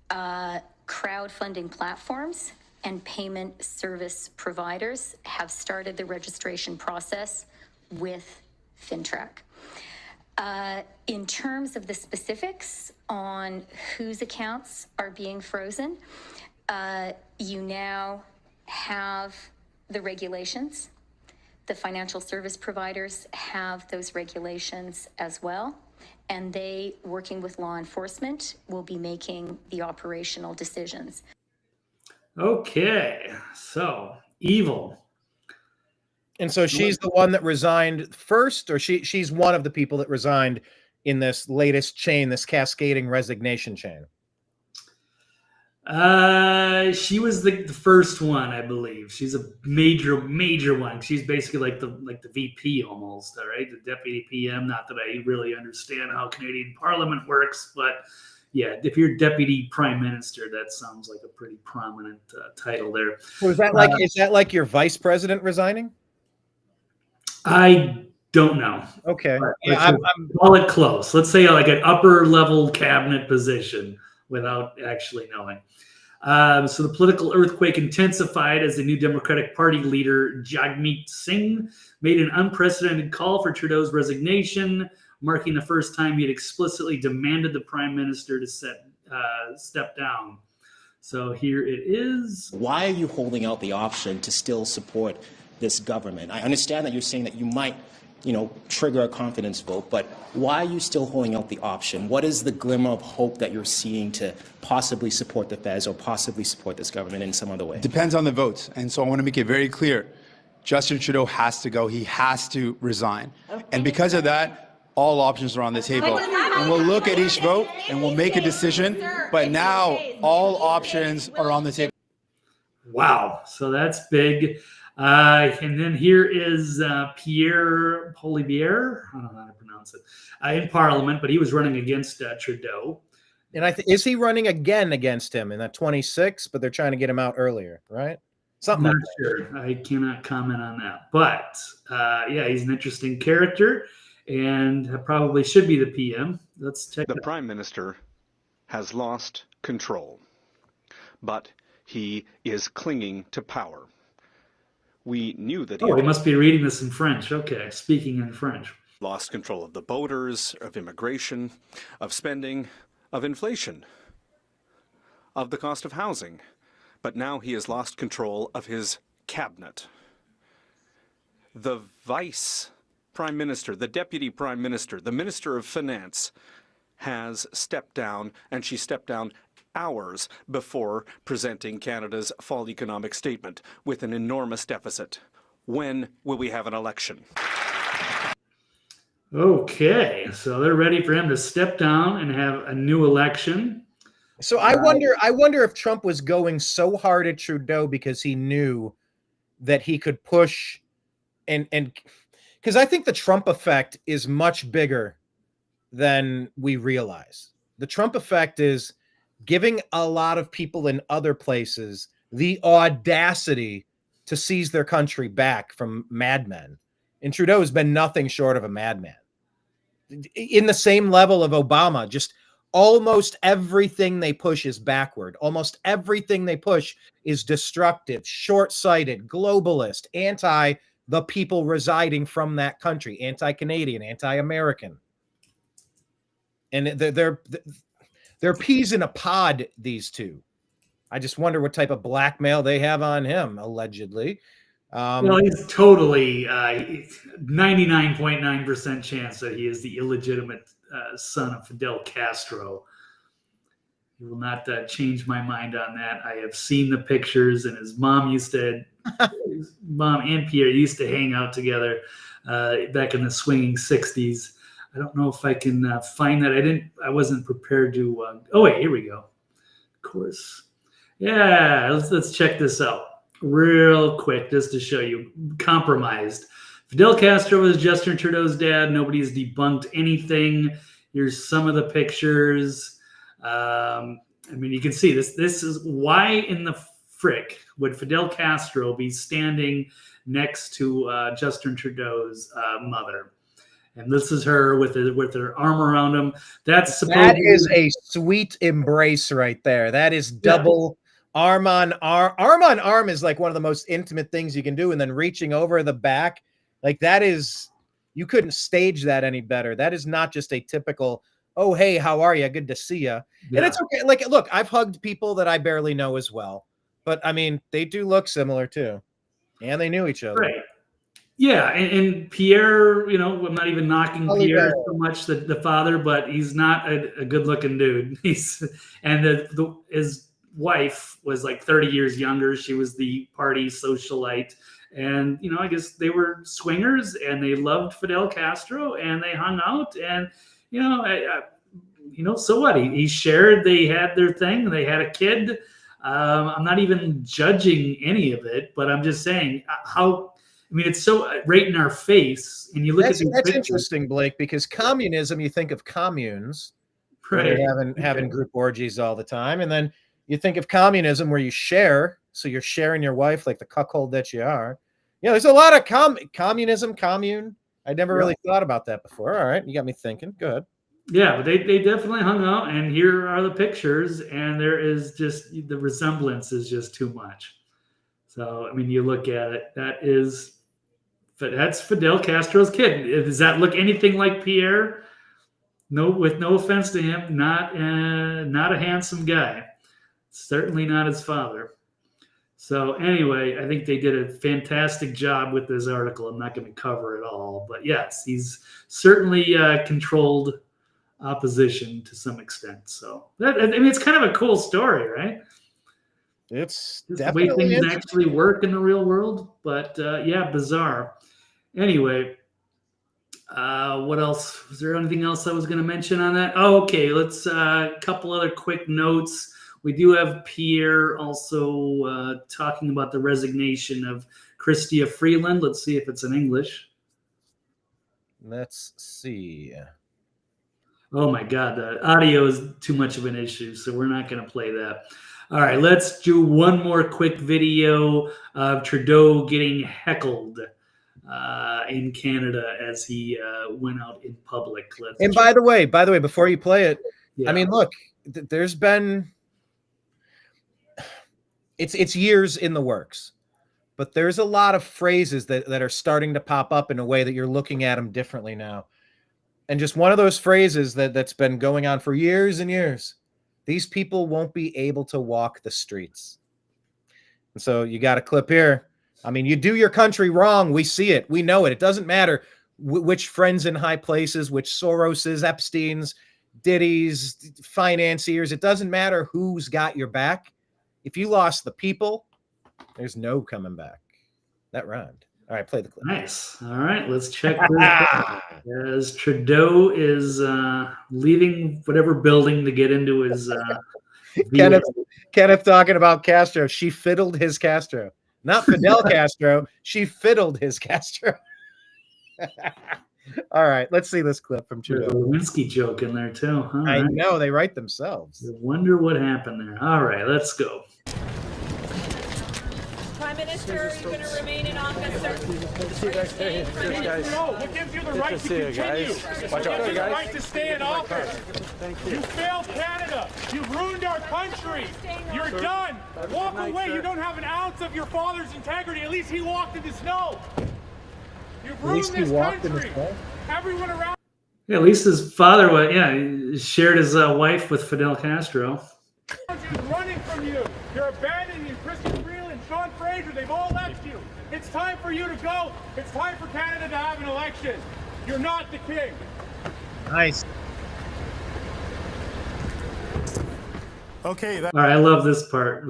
Crowdfunding platforms and payment service providers have started the registration process with FinTrack. In terms of the specifics on whose accounts are being frozen, you now have the regulations. The financial service providers have those regulations as well, and they, working with law enforcement, will be making the operational decisions. Okay, so evil. And so she's the one that resigned first, or she's one of the people that resigned in this latest chain, this cascading resignation chain. She was the first one, I believe. She's a major one. She's basically like the VP almost, all right, the deputy PM. Not that I really understand how Canadian Parliament works, but yeah, if you're deputy prime minister, that sounds like a pretty prominent title there. So is that like your vice president resigning? I don't know. Okay. But Yeah, I'm call it close. Let's say like an upper level cabinet position without actually knowing. So the political earthquake intensified as the new Democratic Party leader, Jagmeet Singh, made an unprecedented call for Trudeau's resignation, marking the first time he had explicitly demanded the prime minister to step down. So here it is. Why are you holding out the option to still support this government? I understand that you're saying that you might, trigger a confidence vote, but why are you still holding out the option? What is the glimmer of hope that you're seeing to possibly support the Feds or possibly support this government in some other way? Depends on the votes. And so I want to make it very clear. Justin Trudeau has to go. He has to resign. And because of that, all options are on the table. And we'll look at each vote and we'll make a decision. But now all options are on the table. Wow. So that's big. And then here is Pierre Poilievre. I don't know how to pronounce it. In Parliament, but he was running against Trudeau. And is he running again against him in that 26? But they're trying to get him out earlier, right? Something. I'm not sure. I cannot comment on that. But yeah, he's an interesting character, and probably should be the PM. Let's check. The Prime Minister has lost control, but he is clinging to power. We knew that he must be reading this in French. Okay, speaking in French. Lost control of the borders, of immigration, of spending, of inflation, of the cost of housing. But now he has lost control of his cabinet. The Vice Prime Minister, the Deputy Prime Minister, the Minister of Finance has stepped down, and she stepped down hours before presenting Canada's fall economic statement with an enormous deficit. When will we have an election? Okay, so they're ready for him to step down and have a new election. So I wonder if Trump was going so hard at Trudeau because he knew that he could push and because I think the Trump effect is much bigger than we realize. The Trump effect is giving a lot of people in other places the audacity to seize their country back from madmen. And Trudeau has been nothing short of a madman. In the same level of Obama, just almost everything they push is backward. Almost everything they push is destructive, short-sighted, globalist, anti the people residing from that country, anti-Canadian, anti-American. And they're peas in a pod, these two. I just wonder what type of blackmail they have on him, allegedly. Well, he's totally 99.9% chance that he is the illegitimate son of Fidel Castro. You will not change my mind on that. I have seen the pictures, and his mom his mom and Pierre used to hang out together back in the swinging 60s. I don't know if I can find that. I wasn't prepared to. Oh wait, here we go. Of course. Yeah, let's check this out real quick just to show you. Compromised. Fidel Castro was Justin Trudeau's dad. Nobody's debunked anything. Here's some of the pictures. I mean, you can see this. This is why in the frick would Fidel Castro be standing next to Justin Trudeau's mother? And this is her with her arm around him. That is a sweet embrace right there. That is double arm on arm. Arm on arm is like one of the most intimate things you can do. And then reaching over the back, like that is, you couldn't stage that any better. That is not just a typical, oh, hey, how are you? Good to see you. Yeah. And it's okay. Like, look, I've hugged people that I barely know as well. But, I mean, they do look similar, too. And they knew each other. Right. Yeah, and Pierre, I'm not even knocking Pierre so much, the father, but he's not a good-looking dude. His wife was like 30 years younger. She was the party socialite. And, I guess they were swingers, and they loved Fidel Castro, and they hung out, and so what? He shared. They had their thing. They had a kid. I'm not even judging any of it, but I'm just saying it's so right in our face. And you look at these that's interesting, Blake, because communism, you think of communes, right? Having group orgies all the time, and then you think of communism where you share. So you're sharing your wife like the cuckold that you are. There's a lot of communism, commune. I never really thought about that before. All right, you got me thinking. Good. Yeah, but they definitely hung out, and here are the pictures, and there is just the resemblance is just too much. So, you look at it, that's Fidel Castro's kid. Does that look anything like Pierre? No, with no offense to him, not a handsome guy. Certainly not his father. So anyway, I think they did a fantastic job with this article. I'm not going to cover it all, but yes, he's certainly controlled opposition to some extent. So it's kind of a cool story, right? It's the way things actually work in the real world. But bizarre. Anyway, what else? Was there anything else I was going to mention on that? Oh, okay. Let's a couple other quick notes. We do have Pierre also talking about the resignation of Chrystia Freeland. Let's see if it's in English. Let's see. Oh, my God. The audio is too much of an issue, so we're not going to play that. All right, let's do one more quick video of Trudeau getting heckled in Canada as he went out in public. By the way, before you play it, look, there's been... It's years in the works, but there's a lot of phrases that are starting to pop up in a way that you're looking at them differently now. And just one of those phrases that's been going on for years and years, these people won't be able to walk the streets. And so you got a clip here. You do your country wrong. We see it. We know it. It doesn't matter which friends in high places, which Soroses, Epsteins, Diddy's, financiers. It doesn't matter who's got your back. If you lost the people, there's no coming back. That rhymed. All right, play the clip. Nice. All right, let's check this. As Trudeau is leaving whatever building to get into his... Kenneth talking about Castro. She fiddled his Castro. Not Fidel Castro. She fiddled his Castro. All right, let's see this clip from Trudeau. There's a Lewinsky joke in there, too. I know, they write themselves. I wonder what happened there. All right, let's go. Prime Minister, are you going to remain in office, sir? No, what gives you the right to continue? What gives you the right to stay in office? Thank you. You failed Canada. You've ruined our country. You're done. Walk away. You don't have an ounce of your father's integrity. At least he walked in the snow. You've ruined this country. Everyone around. Yeah, at least his father, shared his wife with Fidel Castro. Running from you. You're abandoning you. Chrystia Freeland, Sean Fraser, they've all left you. It's time for you to go. It's time for Canada to have an election. You're not the king. Nice. Okay, All right, I love this part.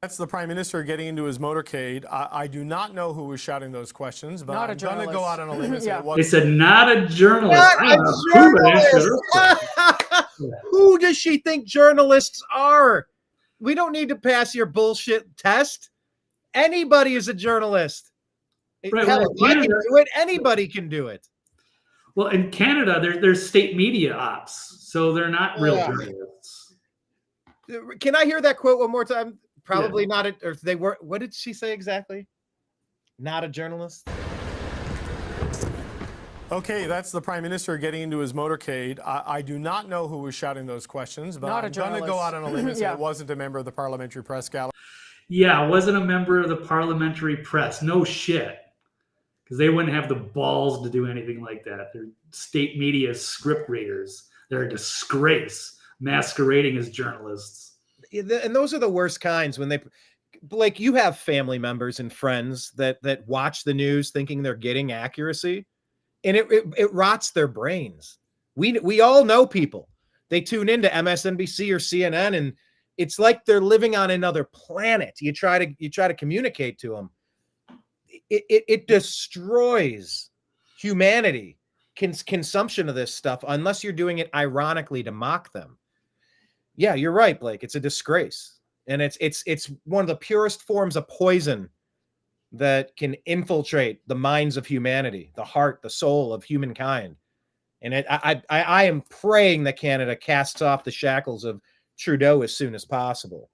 that's the Prime Minister getting into his motorcade. I do not know who was shouting those questions, but Not a I'm going to go journalist. out on a limb and say Yeah. it was. They said not a journalist. Not I a don't know who would answer journalist. those questions. Who does she think journalists are? We don't need to pass your bullshit test. Anybody is a journalist. Right, Hell, well, if I can Canada- do it, anybody can do it. Well, in Canada, there's state media ops, so they're not real Yeah. journalists. Can I hear that quote one more time? Probably not. Or they were. What did she say exactly? Not a journalist. Okay, that's the Prime Minister getting into his motorcade. I do not know who was shouting those questions, but Not a I'm going to go journalist. out on a limb and say Yeah. it wasn't a member of the Parliamentary Press Gallery. Yeah, I wasn't a member of the parliamentary press. No shit. Because they wouldn't have the balls to do anything like that. They're state media script readers. They're a disgrace, masquerading as journalists. And those are the worst kinds when they, Blake, you have family members and friends that watch the news thinking they're getting accuracy, and it rots their brains. We all know people. They tune into MSNBC or CNN, and it's like they're living on another planet. You try to communicate to them. It destroys humanity, consumption of this stuff, unless you're doing it ironically to mock them. Yeah, you're right, Blake. It's a disgrace. And it's one of the purest forms of poison that can infiltrate the minds of humanity, the heart, the soul of humankind. And I am praying that Canada casts off the shackles of Trudeau as soon as possible.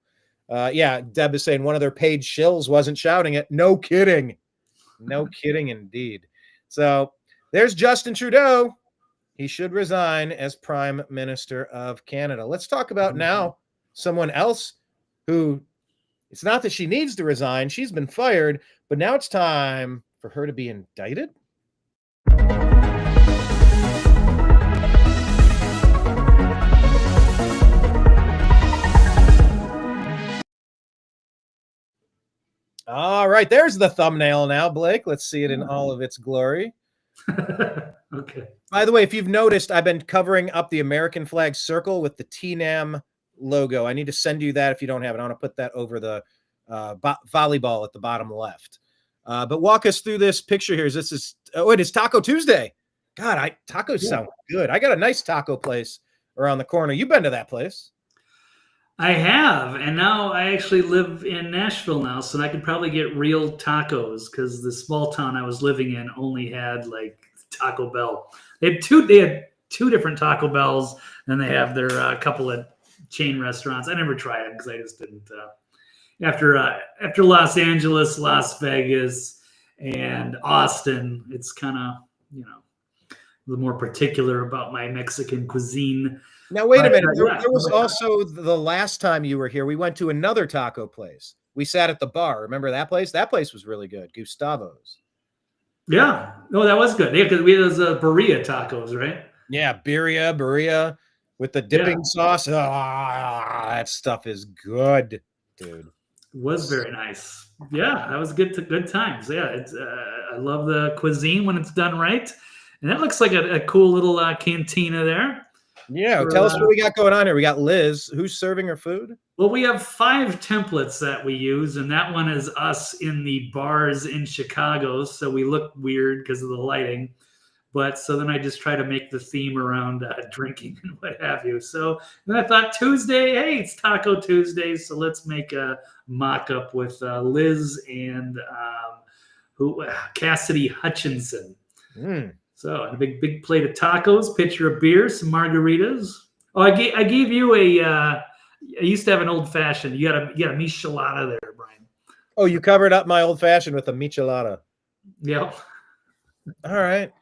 Yeah, Deb is saying one of their paid shills wasn't shouting it. No kidding. No kidding indeed. So there's Justin Trudeau. He should resign as Prime Minister of Canada. Let's talk about now someone else who, it's not that she needs to resign. She's been fired, but now it's time for her to be indicted. All right, there's the thumbnail now, Blake. Let's see it in all of its glory. Okay. By the way, if you've noticed, I've been covering up the American flag circle with the TNAM logo. I need to send you that if you don't have it. I want to put that over the volleyball at the bottom left. But walk us through this picture here. This is, oh, it is Taco Tuesday. God, tacos sound good. I got a nice taco place around the corner. You've been to that place. I have, and now I actually live in Nashville now, so I could probably get real tacos because the small town I was living in only had like Taco Bell. They had two different Taco Bells, and they have their couple of chain restaurants. I never tried it because I just didn't. After Los Angeles, Las Vegas, and Austin, it's kind of a little more particular about my Mexican cuisine. Now, wait a minute. There was also the last time you were here, we went to another taco place. We sat at the bar. Remember that place? That place was really good. Gustavo's. Yeah. No, that was good. Yeah, because we had those birria tacos, right? Yeah, birria with the dipping sauce. That stuff is good, dude. It was very nice. Yeah, that was good times. Yeah, it's I love the cuisine when it's done right. And that looks like a cool little cantina there. Yeah, tell us what we got going on here. We got Liz. Who's serving her food? Well, we have 5 templates that we use, and that one is us in the bars in Chicago, so we look weird because of the lighting. But so then I just try to make the theme around drinking and what have you. So then I thought Tuesday, hey, it's Taco Tuesday, so let's make a mock-up with Liz and Cassidy Hutchinson. So a big plate of tacos, pitcher of beer, some margaritas. Oh, I gave you I used to have an old fashioned. You got a michelada there, Brian. Oh, you covered up my old fashioned with a michelada. Yep. All right.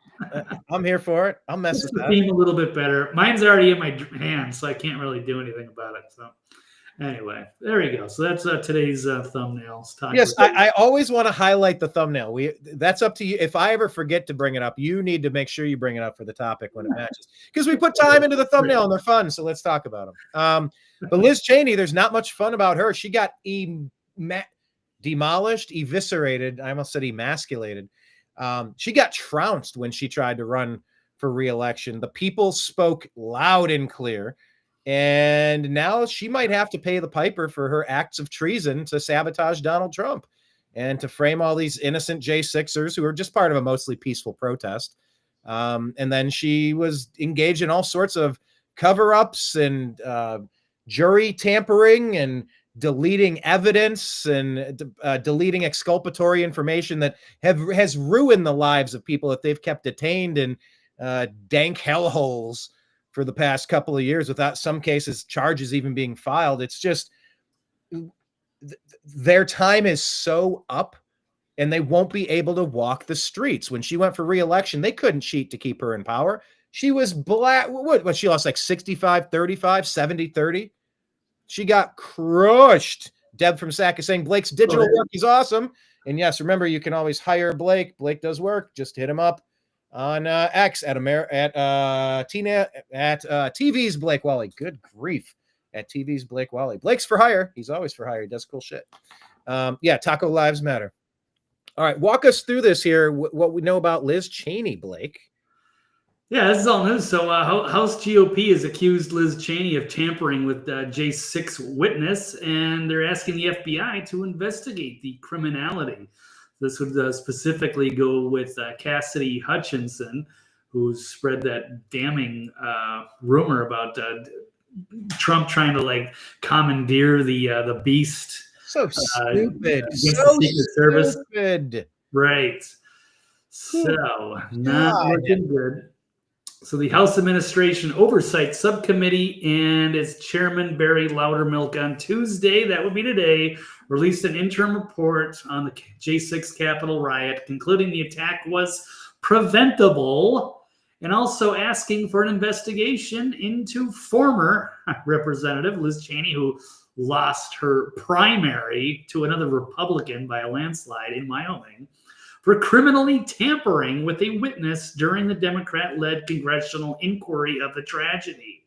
I'm here for it. I'll mess with that. Theme a little bit better. Mine's already in my hand, so I can't really do anything about it. So anyway, there you go. So that's today's thumbnails. Yes, I always want to highlight the thumbnail. That's up to you. If I ever forget to bring it up, you need to make sure you bring it up for the topic when it matches, because we put time into the thumbnail and they're fun. So let's talk about them. But Liz Cheney, there's not much fun about her. She got demolished, eviscerated. I almost said emasculated. She got trounced when she tried to run for re-election. The people spoke loud and clear. And now she might have to pay the piper for her acts of treason to sabotage Donald Trump and to frame all these innocent J6ers who are just part of a mostly peaceful protest. And then she was engaged in all sorts of cover-ups and jury tampering and deleting evidence and deleting exculpatory information that has ruined the lives of people that they've kept detained in dank hellholes for the past couple of years without some cases charges even being filed. It's just their time is so up and they won't be able to walk the streets. When she went for re-election, they couldn't cheat to keep her in power. She was black. What she lost like 65-35, 70-30. She got crushed. Deb from Sac is saying Blake's digital work is awesome. And yes, remember, you can always hire Blake. Blake does work. Just hit him up on X at TV's Blake Walley. Good grief. At TV's Blake Walley. Blake's for hire. He's always for hire. He does cool shit. Yeah, Taco Lives Matter. All right, walk us through this here. What we know about Liz Cheney, Blake. Yeah, this is all news. So House GOP has accused Liz Cheney of tampering with J6 witness, and they're asking the FBI to investigate the criminality. This would specifically go with Cassidy Hutchinson, who spread that damning rumor about Trump trying to like commandeer the beast. So stupid. So Service. Stupid. Right. So not looking good. So the House Administration Oversight Subcommittee and its chairman, Barry Loudermilk, on Tuesday, that would be today, released an interim report on the J6 Capitol riot, concluding the attack was preventable and also asking for an investigation into former Representative Liz Cheney, who lost her primary to another Republican by a landslide in Wyoming, for criminally tampering with a witness during the Democrat-led congressional inquiry of the tragedy.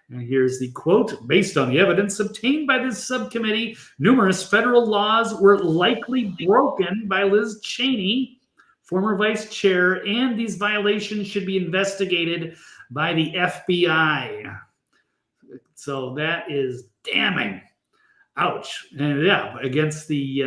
And here's the quote: based on the evidence obtained by this subcommittee, numerous federal laws were likely broken by Liz Cheney, former vice chair, and these violations should be investigated by the FBI. So that is damning. Ouch. And yeah, against the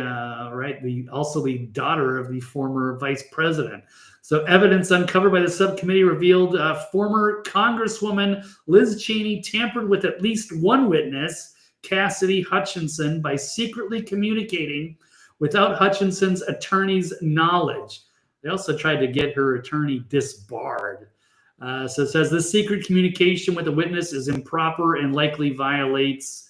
also the daughter of the former vice president. So evidence uncovered by the subcommittee revealed former Congresswoman Liz Cheney tampered with at least one witness, Cassidy Hutchinson, by secretly communicating without Hutchinson's attorney's knowledge. They also tried to get her attorney disbarred. So it says this secret communication with a witness is improper and likely violates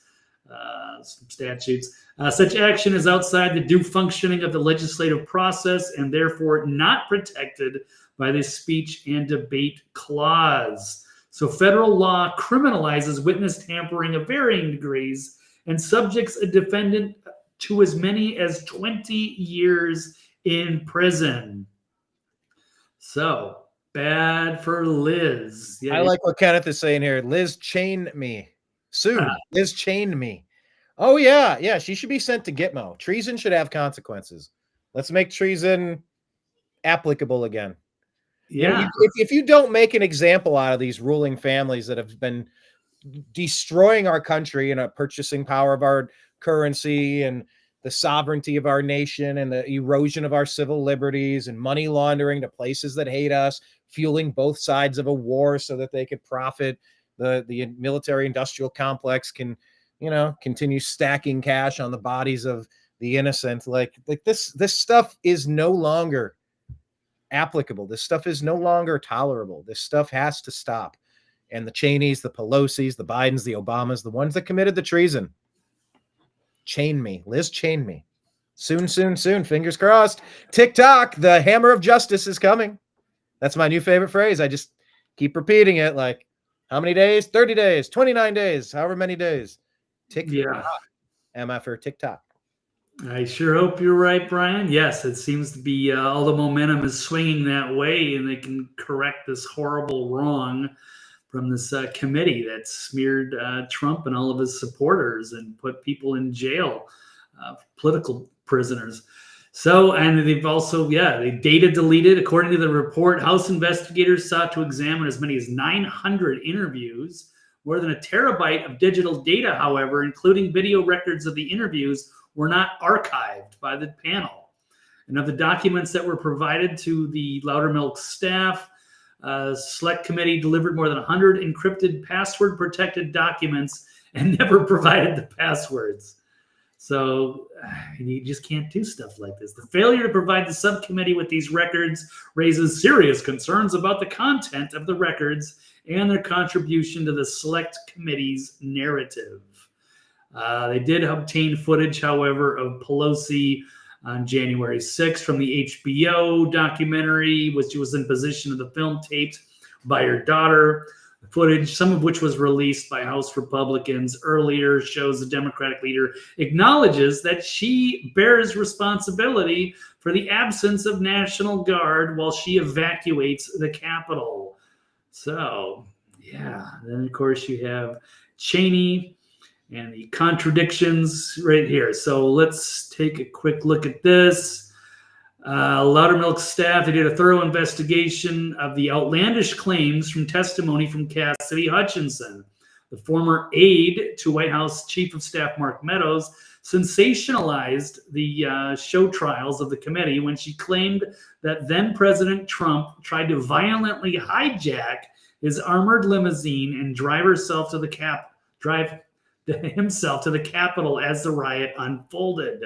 some statutes. Such action is outside the due functioning of the legislative process and therefore not protected by the speech and debate clause. So federal law criminalizes witness tampering of varying degrees and subjects a defendant to as many as 20 years in prison. So bad for Liz. Yeah, I like what Kenneth is saying here. Liz chained me. Soon. Liz chained me. Oh, yeah. She should be sent to Gitmo. Treason should have consequences. Let's make treason applicable again. Yeah. If you don't make an example out of these ruling families that have been destroying our country and a purchasing power of our currency and the sovereignty of our nation and the erosion of our civil liberties and money laundering to places that hate us, fueling both sides of a war so that they could profit, the military industrial complex can, continue stacking cash on the bodies of the innocent. Like this stuff is no longer applicable. This stuff is no longer tolerable. This stuff has to stop. And the Cheneys, the Pelosi's, the Bidens, the Obamas, the ones that committed the treason, chain me. Liz, chain me. Soon. Fingers crossed. TikTok, the hammer of justice is coming. That's my new favorite phrase. I just keep repeating it. Like, how many days? 30 days, 29 days, however many days. TikTok. Yeah. MFR TikTok. I sure hope you're right, Brian. Yes, it seems to be all the momentum is swinging that way, and they can correct this horrible wrong from this committee that smeared Trump and all of his supporters and put people in jail, political prisoners. So, and they've also, they data deleted. According to the report, House investigators sought to examine as many as 900 interviews More than a terabyte of digital data, however, including video records of the interviews, were not archived by the panel. And of the documents that were provided to the Loudermilk staff, Select Committee delivered more than 100 encrypted password-protected documents and never provided the passwords. So you just can't do stuff like this. The failure to provide the subcommittee with these records raises serious concerns about the content of the records and their contribution to the Select Committee's narrative. They did obtain footage, however, of Pelosi on January 6th from the HBO documentary, which was in possession of the film taped by her daughter. The footage, some of which was released by House Republicans earlier, shows the Democratic leader acknowledges that she bears responsibility for the absence of National Guard while she evacuates the Capitol. So, yeah. Then, of course, you have Cheney and the contradictions right here. So let's take a quick look at this. Loudermilk staff, they did a thorough investigation of the outlandish claims from testimony from Cassidy Hutchinson. The former aide to White House Chief of Staff Mark Meadows sensationalized the show trials of the committee when she claimed that then President Trump tried to violently hijack his armored limousine and drive himself to the Capitol as the riot unfolded.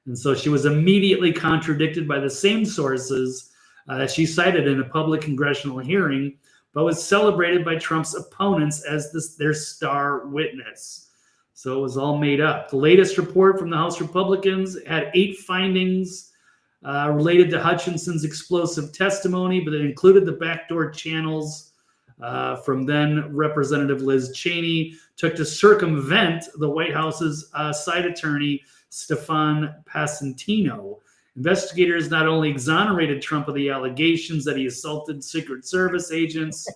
And so she was immediately contradicted by the same sources that she cited in a public congressional hearing, but was celebrated by Trump's opponents as their star witness. So it was all made up. The latest report from the House Republicans had 8 findings related to Hutchinson's explosive testimony, but it included the backdoor channels from then Representative Liz Cheney took to circumvent the White House's side attorney, Stefan Passantino. Investigators not only exonerated Trump of the allegations that he assaulted Secret Service agents,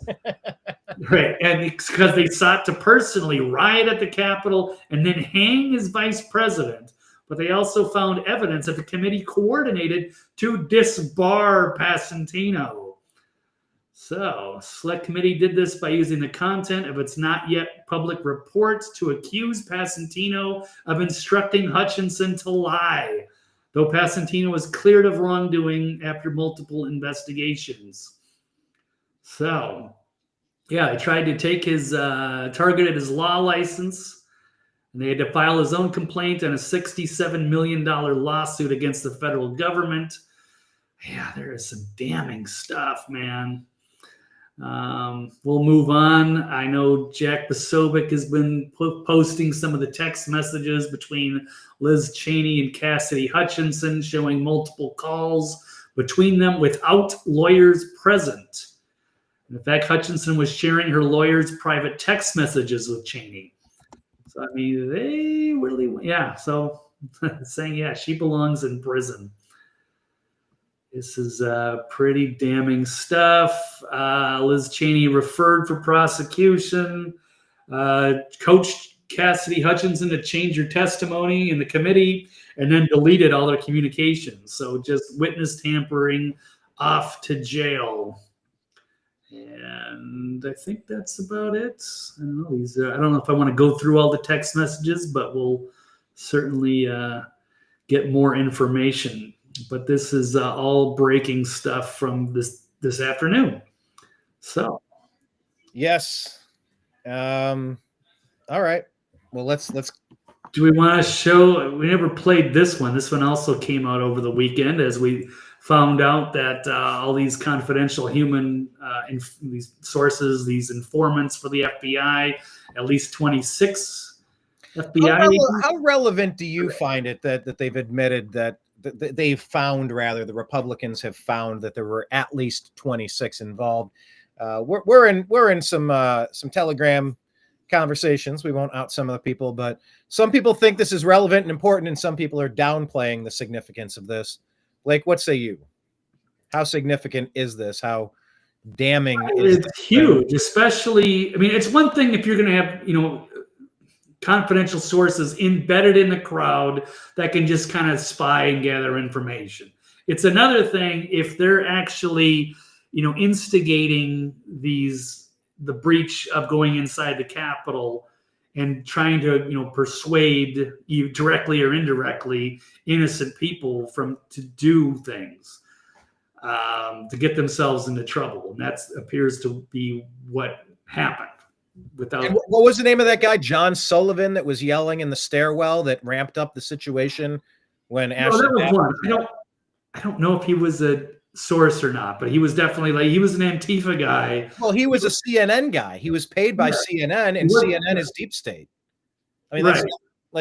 right, and because they sought to personally riot at the Capitol and then hang his vice president, but they also found evidence that the committee coordinated to disbar Passantino. So, Select Committee did this by using the content of its not yet public reports to accuse Passantino of instructing Hutchinson to lie, though Passantino was cleared of wrongdoing after multiple investigations. So, yeah, they tried to take his, targeted his law license, and they had to file his own complaint and a $67 million lawsuit against the federal government. Yeah, there is some damning stuff, man. We'll move on. I know Jack Posobiec has been posting some of the text messages between Liz Cheney and Cassidy Hutchinson, showing multiple calls between them without lawyers present. In fact, Hutchinson was sharing her lawyer's private text messages with Cheney. So, I mean, they really, yeah. So saying, yeah, she belongs in prison. This is pretty damning stuff. Liz Cheney referred for prosecution, coached Cassidy Hutchinson to change her testimony in the committee, and then deleted all their communications. So just witness tampering, off to jail. And I think that's about it. I don't know. I don't know if I want to go through all the text messages, but we'll certainly get more information. But this is all breaking stuff from this afternoon. So, yes. All right. Well, let's. Do we want to show? We never played this one. This one also came out over the weekend, as we found out that all these confidential human these sources, these informants for the FBI, at least 26 FBI. How relevant do you find it that they've admitted that? They've found, rather, the Republicans have found that there were at least 26 involved. We're in some Telegram conversations. We won't out some of the people, but some people think this is relevant and important, and some people are downplaying the significance of this. Blake, what say you? How significant is this? How damning is it's huge, especially, I mean, it's one thing if you're going to have, confidential sources embedded in the crowd that can just kind of spy and gather information. It's another thing if they're actually, instigating these the breach of going inside the Capitol and trying to, persuade you directly or indirectly innocent people to do things, to get themselves into trouble. And that appears to be what happened. And what was the name of that guy, John Sullivan, that was yelling in the stairwell that ramped up the situation when Ashley? That was one. I don't know if he was a source or not, but he was definitely he was an Antifa guy. Well, he was a CNN guy. He was paid by CNN, and CNN is deep state. I mean,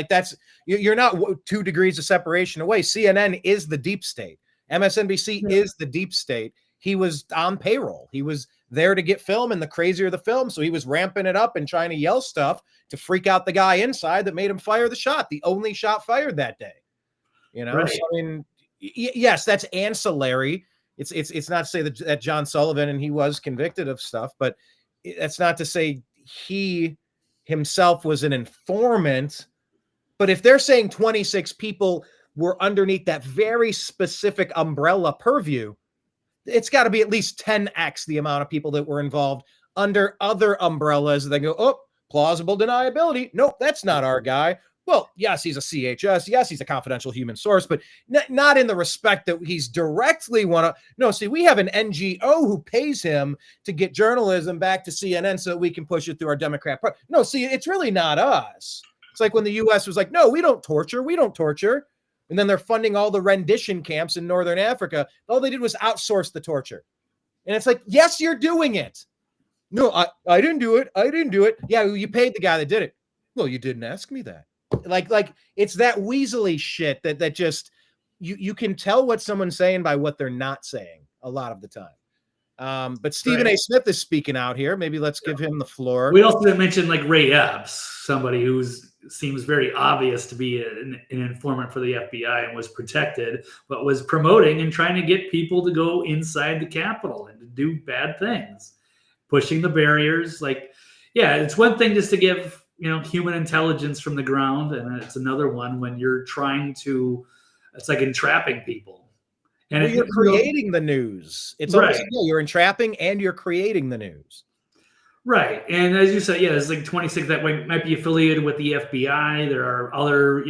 that's you're not 2 degrees of separation away. CNN is the deep state. MSNBC is the deep state. He was on payroll. He was there to get film, and the crazier the film, so he was ramping it up and trying to yell stuff to freak out the guy inside that made him fire the shot, the only shot fired that day. So, I mean, yes, that's ancillary. It's not to say that John Sullivan, and he was convicted of stuff, but that's not to say he himself was an informant. But if they're saying 26 people were underneath that very specific umbrella purview, it's got to be at least 10x the amount of people that were involved under other umbrellas. They go, oh, plausible deniability. Nope, that's not our guy. Well, yes, he's a CHS. Yes, he's a confidential human source, but not in the respect that he's directly No, see, we have an NGO who pays him to get journalism back to CNN so that we can push it through our Democrat party. No, see, it's really not us. It's like when the U.S. was like, no, we don't torture. And then they're funding all the rendition camps in Northern Africa. All they did was outsource the torture. And it's like, yes, you're doing it. No, I didn't do it. Yeah, you paid the guy that did it. Well, you didn't ask me that. Like it's that weaselly shit that just you can tell what someone's saying by what they're not saying a lot of the time. But Stephen A. Smith is speaking out here. Maybe let's give him the floor. We also didn't mention Ray Epps, somebody who seems very obvious to be an informant for the FBI and was protected, but was promoting and trying to get people to go inside the Capitol and to do bad things, pushing the barriers. It's one thing just to give human intelligence from the ground, and it's another one when you're trying to, it's like entrapping people. And you're creating the news. It's almost you're entrapping and you're creating the news. Right. And as you said, it's 26 that might be affiliated with the FBI. There are other,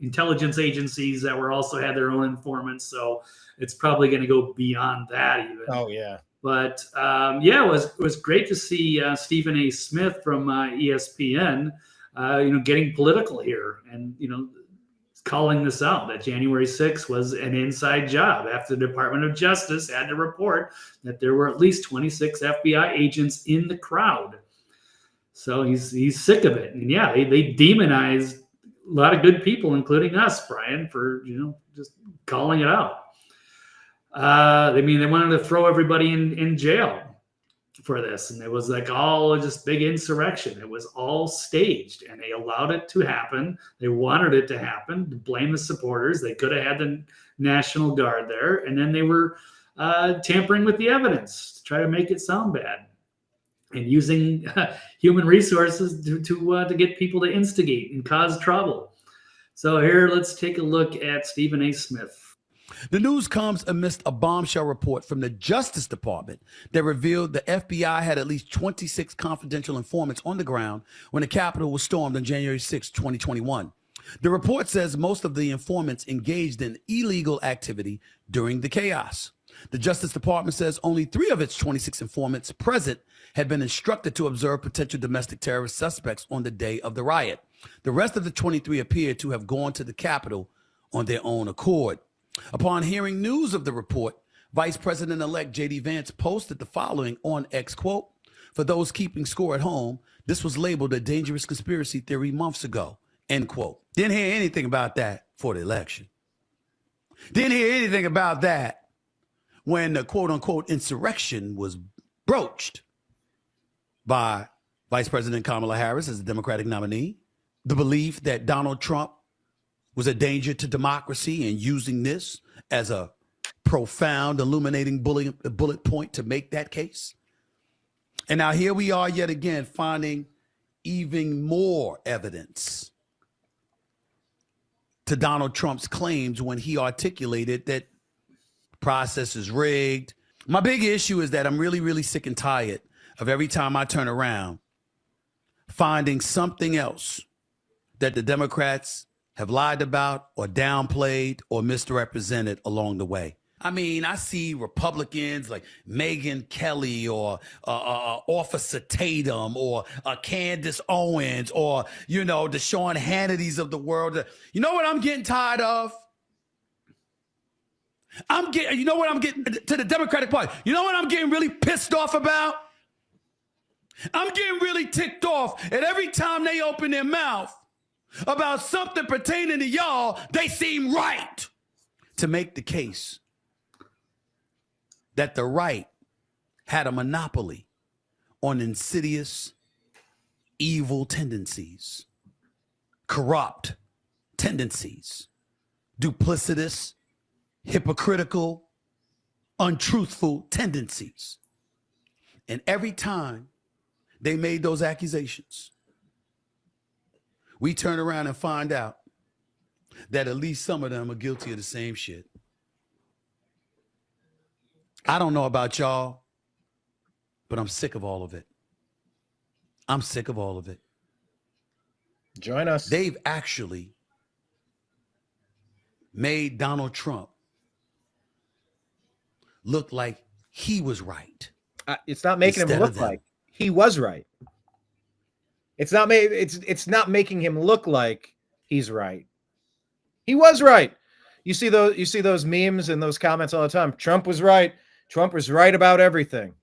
intelligence agencies that also had their own informants. So it's probably going to go beyond that even. Oh, yeah. But it was great to see Stephen A. Smith from ESPN, getting political here and, calling this out, that January 6th was an inside job after the Department of Justice had to report that there were at least 26 FBI agents in the crowd. So he's sick of it. And they demonized a lot of good people, including us, Brian, for, just calling it out. They wanted to throw everybody in jail for this. And it was all just big insurrection. It was all staged, and they allowed it to happen. They wanted it to happen, to blame the supporters. They could have had the National Guard there. And then they were tampering with the evidence to try to make it sound bad and using human resources to get people to instigate and cause trouble. So here, let's take a look at Stephen A. Smith. The news comes amidst a bombshell report from the Justice Department that revealed the FBI had at least 26 confidential informants on the ground when the Capitol was stormed on January 6, 2021. The report says most of the informants engaged in illegal activity during the chaos. The Justice Department says only 3 of its 26 informants present had been instructed to observe potential domestic terrorist suspects on the day of the riot. The rest of the 23 appear to have gone to the Capitol on their own accord. Upon hearing news of the report, Vice President-elect J.D. Vance posted the following on X, quote, "For those keeping score at home, this was labeled a dangerous conspiracy theory months ago," end quote. Didn't hear anything about that for the election. Didn't hear anything about that when the quote-unquote insurrection was broached by Vice President Kamala Harris as the Democratic nominee. The belief that Donald Trump was a danger to democracy and using this as a profound, illuminating bullet point to make that case. And now here we are yet again finding even more evidence to Donald Trump's claims when he articulated that the process is rigged. My big issue is that I'm really, really sick and tired of every time I turn around, finding something else that the Democrats have lied about or downplayed or misrepresented along the way. I mean, I see Republicans like Megyn Kelly or Officer Tatum or Candace Owens or, you know, the Sean Hannitys of the world. You know what I'm getting tired of? You know what I'm getting to the Democratic Party? You know what I'm getting really pissed off about? I'm getting really ticked off at every time they open their mouth about something pertaining to y'all, they seem right to make the case that the right had a monopoly on insidious, evil tendencies, corrupt tendencies, duplicitous, hypocritical, untruthful tendencies. And every time they made those accusations, we turn around and find out that at least some of them are guilty of the same shit. I don't know about y'all, but I'm sick of all of it. I'm sick of all of it. Join us. They've actually made Donald Trump look like he was right. It's not making him look like he was right. It's not making him look like he's right. He was right. You see those memes and those comments all the time. Trump was right. Trump was right about everything.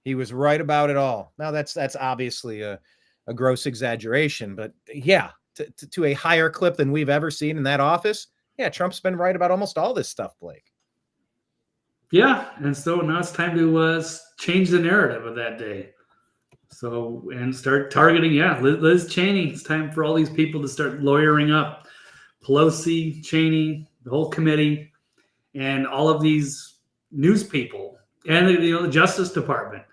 He was right about it all. Now that's obviously a gross exaggeration, but yeah, to a higher clip than we've ever seen in that office. Yeah, Trump's been right about almost all this stuff, Blake. Yeah, and so now it's time to change the narrative of that day. So, and start targeting, Liz Cheney. It's time for all these people to start lawyering up Pelosi, Cheney, the whole committee, and all of these news people, and the Justice Department.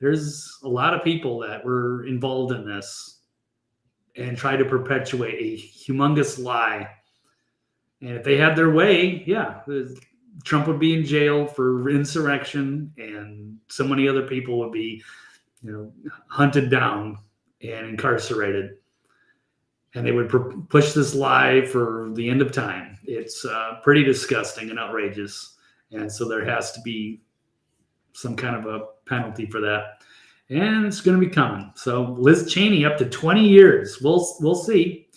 There's a lot of people that were involved in this and try to perpetuate a humongous lie. And if they had their way, Trump would be in jail for insurrection, and so many other people would be, hunted down and incarcerated. And they would push this lie for the end of time. It's pretty disgusting and outrageous. And so there has to be some kind of a penalty for that. And it's going to be coming. So Liz Cheney up to 20 years. We'll see.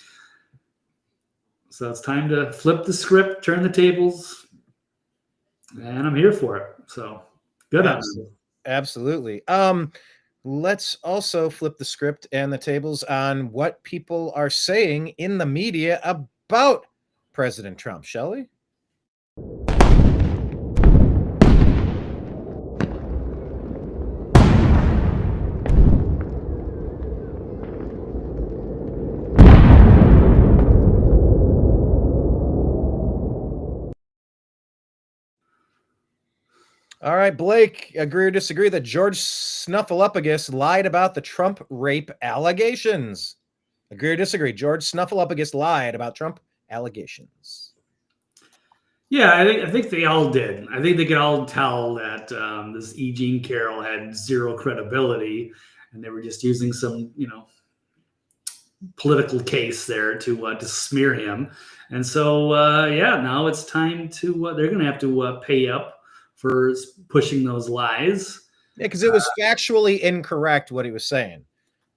So it's time to flip the script, turn the tables. And I'm here for it. So good on you. Absolutely. Let's also flip the script and the tables on what people are saying in the media about President Trump, shall we? All right, Blake, agree or disagree that George Snuffleupagus lied about the Trump rape allegations? Agree or disagree? George Snuffleupagus lied about Trump allegations. Yeah, I think they all did. I think they could all tell that this E. Jean Carroll had zero credibility, and they were just using some, political case there to smear him. And so, now it's time to. They're going to have to pay up for pushing those lies. Yeah, because it was factually incorrect what he was saying.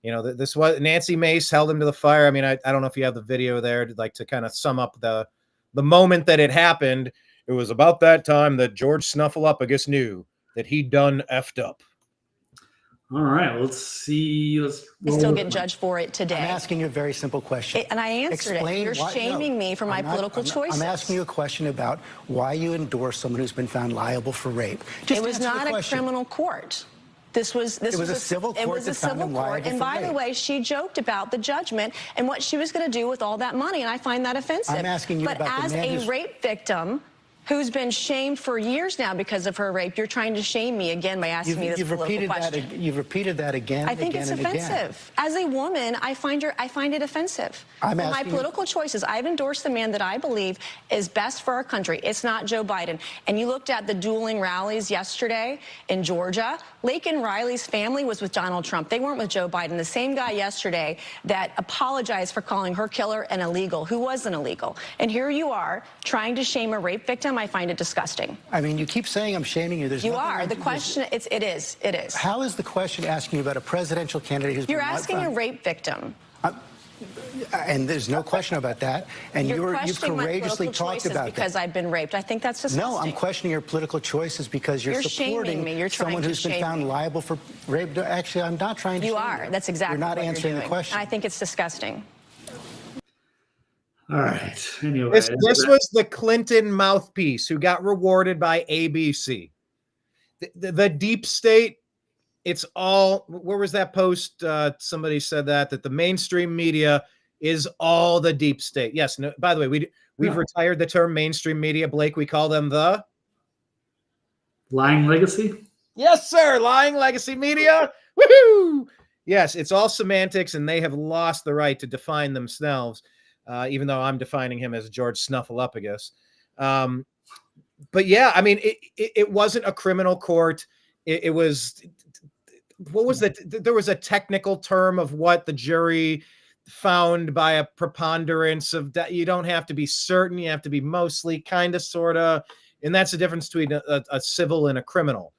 This was Nancy Mace held him to the fire. I mean, I don't know if you have the video there to kind of sum up the moment that it happened. It was about that time that George Snuffleupagus knew that he'd done effed up. All right, let's see. I still get judged for it today. I'm asking you a very simple question. And I answered it. You're shaming me for my political choices. I'm asking you a question about why you endorse someone who's been found liable for rape. It was not a criminal court. This was a civil court. It was a civil court. And by the way, she joked about the judgment and what she was going to do with all that money, and I find that offensive. I'm asking you but about as the man a rape victim who's been shamed for years now because of her rape. You're trying to shame me again by asking me this political question. You've repeated that again. I think it's offensive. As a woman, I find it offensive. For my political choices, I've endorsed the man that I believe is best for our country. It's not Joe Biden. And you looked at the dueling rallies yesterday in Georgia. Laken Riley's family was with Donald Trump. They weren't with Joe Biden. The same guy yesterday that apologized for calling her killer an illegal, who wasn't illegal. And here you are trying to shame a rape victim. I find it disgusting. I mean, you keep saying I'm shaming you. You are. The question, it is. How is the question asking you about a presidential candidate who's You're asking a rape victim. And there's no question about that. And you've courageously talked about that. Because I've been raped. I think that's disgusting. No, I'm questioning your political choices because you're supporting me. You're someone who's been found liable for rape. Actually, I'm not trying to shame you. You are. That's exactly what you're doing. You're not answering the question. I think it's disgusting. All right. Anyway, this was the Clinton mouthpiece who got rewarded by ABC. The deep state. It's all, where was that post? Somebody said that the mainstream media is all the deep state. Yes. No, by the way, we've retired the term mainstream media, Blake. We call them the lying legacy. Yes, sir. Lying legacy media. Woohoo! Yes. It's all semantics, and they have lost the right to define themselves. Even though I'm defining him as George Snuffleupagus. But yeah, I mean, it wasn't a criminal court. It was, what was that? There was a technical term of what the jury found by a preponderance of that. You don't have to be certain. You have to be mostly kind of, sort of. And that's the difference between a civil and a criminal.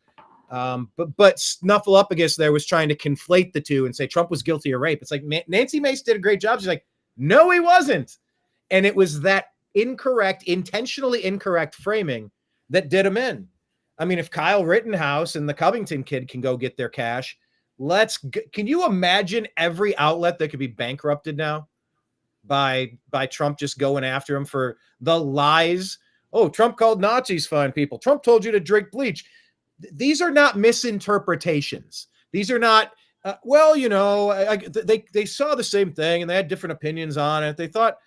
But Snuffleupagus there was trying to conflate the two and say Trump was guilty of rape. It's like Nancy Mace did a great job. She's like, no, he wasn't. And it was that intentionally incorrect framing that did him in. I mean, if Kyle Rittenhouse and the Covington kid can go get their cash, can you imagine every outlet that could be bankrupted now by Trump just going after him for the lies? Oh, Trump called Nazis fine people. Trump told you to drink bleach. These are not misinterpretations. These are not, they saw the same thing and they had different opinions on it. They thought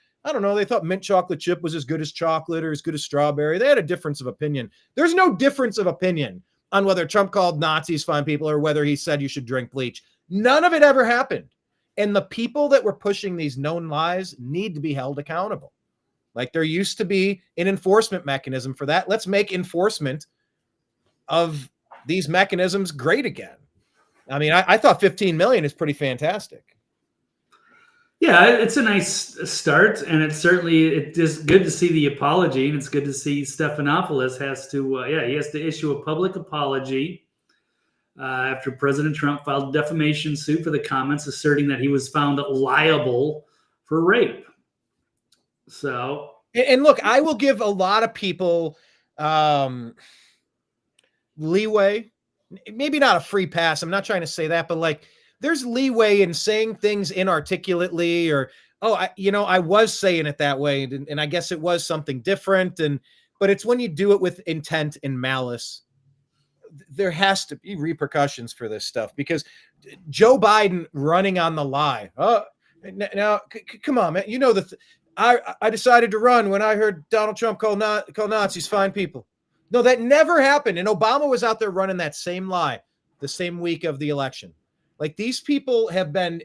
mint chocolate chip was as good as chocolate or as good as strawberry. They had a difference of opinion. There's no difference of opinion on whether Trump called Nazis fine people or whether he said you should drink bleach. None of it ever happened. And the people that were pushing these known lies need to be held accountable. Like there used to be an enforcement mechanism for that. Let's make enforcement of these mechanisms great again. I mean, I thought 15 million is pretty fantastic. Yeah, it's a nice start, and it's good to see the apology, and it's good to see Stephanopoulos has to issue a public apology after President Trump filed a defamation suit for the comments asserting that he was found liable for rape. So, and look, I will give a lot of people leeway. Maybe not a free pass. I'm not trying to say that, but like there's leeway in saying things inarticulately or, I was saying it that way. And I guess it was something different. But it's when you do it with intent and malice, there has to be repercussions for this stuff because Joe Biden running on the lie. Now, come on, man. You know, I decided to run when I heard Donald Trump call Nazis fine people. No, that never happened. And Obama was out there running that same lie the same week of the election. Like these people have been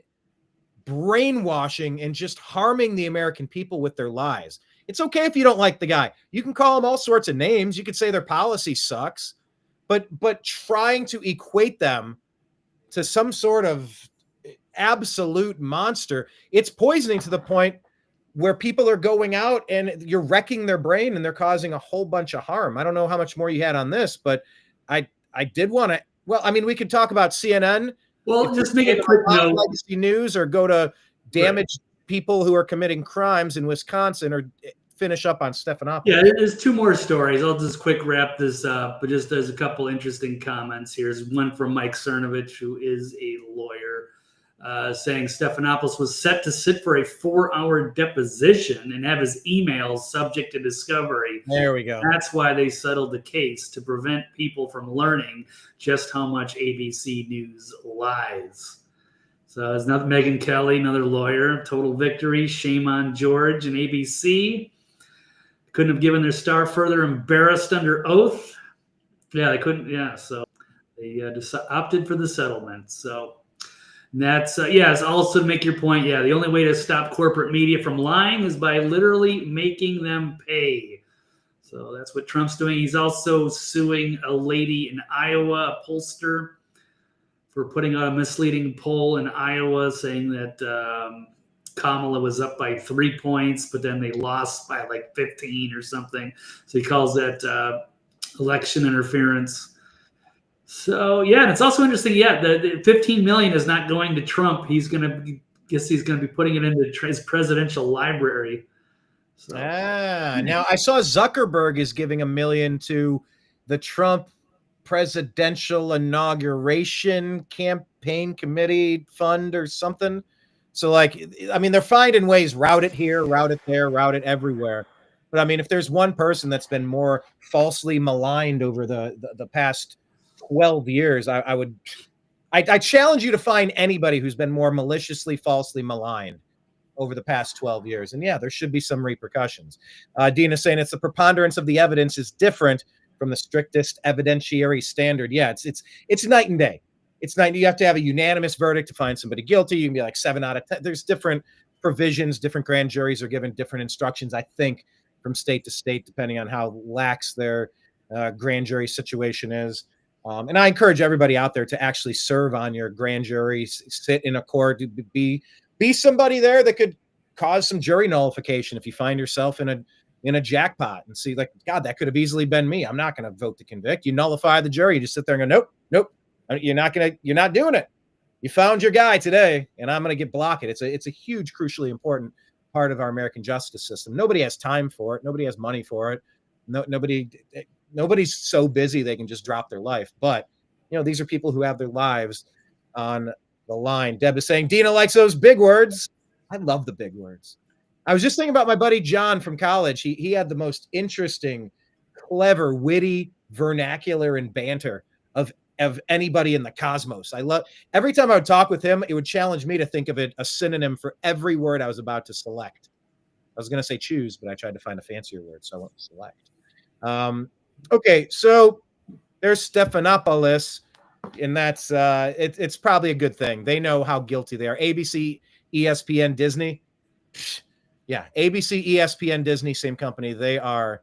brainwashing and just harming the American people with their lies. It's okay if you don't like the guy. You can call them all sorts of names. You could say their policy sucks, but trying to equate them to some sort of absolute monster, it's poisoning to the point where people are going out and you're wrecking their brain and they're causing a whole bunch of harm. I don't know how much more you had on this, but I did want to, we could talk about CNN. Well, just make a quick note. Legacy News or go to damaged people who are committing crimes in Wisconsin or finish up on Stephanopoulos. Yeah, there's two more stories. I'll just quick wrap this up, but just there's a couple interesting comments. Here's one from Mike Cernovich, who is a lawyer. Saying Stephanopoulos was set to sit for a 4-hour deposition and have his emails subject to discovery. There we go. That's why they settled the case, to prevent people from learning just how much ABC News lies. So it's not Megyn Kelly, another lawyer. Total victory. Shame on George and ABC. couldn't have given their star further embarrassed under oath. Yeah, they couldn't. Yeah, so they opted for the settlement. So that's it's also to make your point. Yeah, the only way to stop corporate media from lying is by literally making them pay. So that's what Trump's doing. He's also suing a lady in Iowa, a pollster, for putting out a misleading poll in Iowa saying that Kamala was up by 3 points, but then they lost by like 15 or something. So he calls that election interference. So yeah, and it's also interesting. Yeah, the 15 million is not going to Trump. He's gonna be putting it into his presidential library. So. Now I saw Zuckerberg is giving $1 million to the Trump presidential inauguration campaign committee fund or something. So like, I mean, they're finding ways, route it here, route it there, route it everywhere. But I mean, if there's one person that's been more falsely maligned over the past 12 years, I challenge you to find anybody who's been more maliciously, falsely maligned over the past 12 years. And yeah, there should be some repercussions. Dina saying it's the preponderance of the evidence is different from the strictest evidentiary standard. Yeah, it's night and day. It's night. You have to have a unanimous verdict to find somebody guilty. You can be like 7 out of 10. There's different provisions. Different grand juries are given different instructions, I think, from state to state, depending on how lax their grand jury situation is. And I encourage everybody out there to actually serve on your grand jury, sit in a court, be somebody there that could cause some jury nullification if you find yourself in a jackpot and see, like, God, that could have easily been me. I'm not going to vote to convict. You nullify the jury. You just sit there and go, nope. You're not doing it. You found your guy today, and I'm going to block it. It's a huge, crucially important part of our American justice system. Nobody has time for it. Nobody has money for it. Nobody's so busy they can just drop their life. But these are people who have their lives on the line. Deb is saying Dina likes those big words. I love the big words. I was just thinking about my buddy John from college. He had the most interesting, clever, witty vernacular and banter of anybody in the cosmos. I love every time I would talk with him, it would challenge me to think of a synonym for every word I was about to select. I was going to say choose, but I tried to find a fancier word, so I went to select. Okay, so there's Stephanopoulos, and that's it's probably a good thing. They know how guilty they are. ABC, ESPN, Disney. Yeah, ABC, ESPN, Disney, same company. They are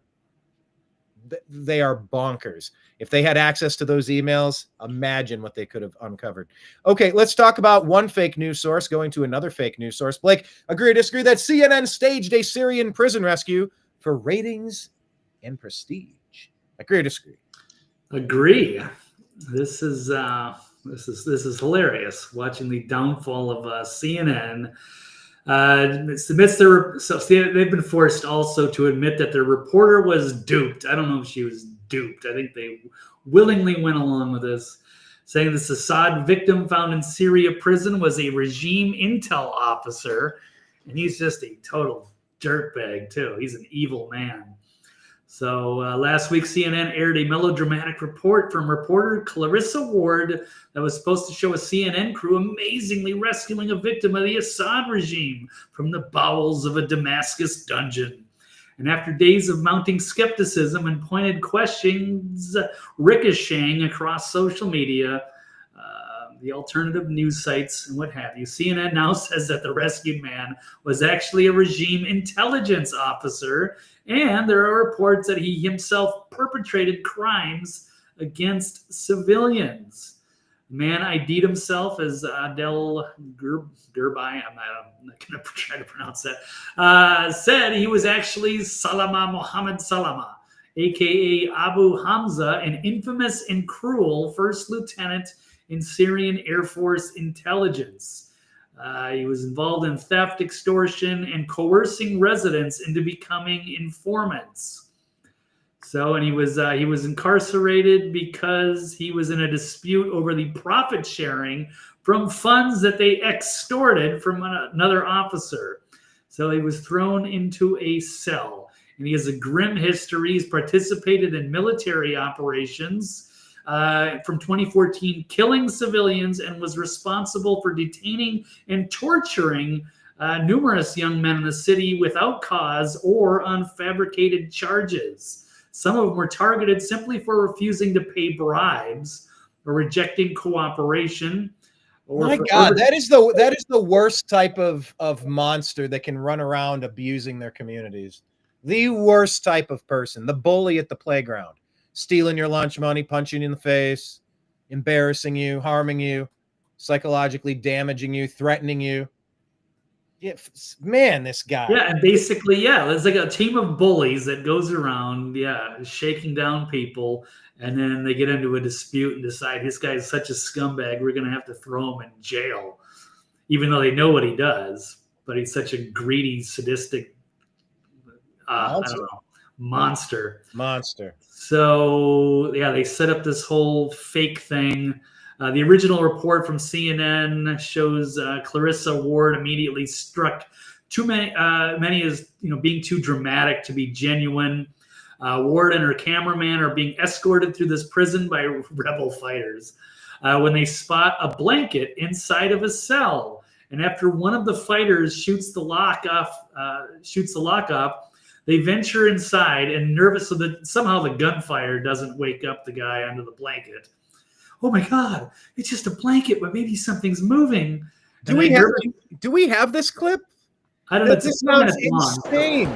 bonkers. If they had access to those emails, imagine what they could have uncovered. Okay, let's talk about one fake news source going to another fake news source. Blake, agree or disagree that CNN staged a Syrian prison rescue for ratings and prestige? Agree or disagree? Agree. This is hilarious. Watching the downfall of CNN. They've been forced also to admit that their reporter was duped. I don't know if she was duped. I think they willingly went along with this, saying this Assad victim found in Syria prison was a regime intel officer, and he's just a total dirtbag too. He's an evil man. So last week, CNN aired a melodramatic report from reporter Clarissa Ward that was supposed to show a CNN crew amazingly rescuing a victim of the Assad regime from the bowels of a Damascus dungeon. And after days of mounting skepticism and pointed questions ricocheting across social media, the alternative news sites and what have you, CNN now says that the rescued man was actually a regime intelligence officer, and there are reports that he himself perpetrated crimes against civilians. The man ID'd himself as Adel Gurbai, I'm not going to try to pronounce that, said he was actually Salama Mohammed Salama, a.k.a. Abu Hamza, an infamous and cruel first lieutenant in Syrian Air Force intelligence. He was involved in theft, extortion, and coercing residents into becoming informants. So, and he was incarcerated because he was in a dispute over the profit sharing from funds that they extorted from another officer. So he was thrown into a cell, and he has a grim history. He's participated in military operations from 2014, killing civilians, and was responsible for detaining and torturing numerous young men in the city without cause or on fabricated charges. Some of them were targeted simply for refusing to pay bribes or rejecting cooperation. My God, that is the worst type of monster that can run around abusing their communities. The worst type of person, the bully at the playground, stealing your lunch money, punching you in the face, embarrassing you, harming you, psychologically damaging you, threatening you. Yeah, man, this guy. Yeah, and basically, there's like a team of bullies that goes around, shaking down people, and then they get into a dispute and decide this guy's such a scumbag, we're going to have to throw him in jail, even though they know what he does. But he's such a greedy, sadistic, monster. So, they set up this whole fake thing. The original report from CNN shows Clarissa Ward immediately struck too many as being too dramatic to be genuine. Ward and her cameraman are being escorted through this prison by rebel fighters when they spot a blanket inside of a cell. And after one of the fighters shoots the lock off, they venture inside and nervous so that somehow the gunfire doesn't wake up the guy under the blanket. Oh my God, it's just a blanket, but maybe something's moving. Do we have this clip? I don't know. This sounds insane.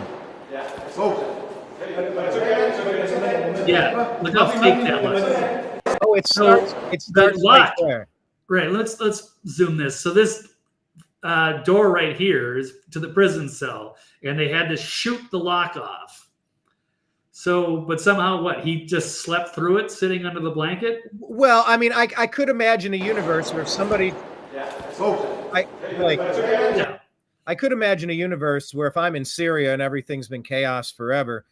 Yeah, look how fake that looks. Oh, it starts right there. Right, let's zoom this. So this door right here is to the prison cell, and they had to shoot the lock off. So, but somehow, he just slept through it, sitting under the blanket? Well, I mean, I could imagine a universe where somebody, I could imagine a universe where if I'm in Syria and everything's been chaos forever,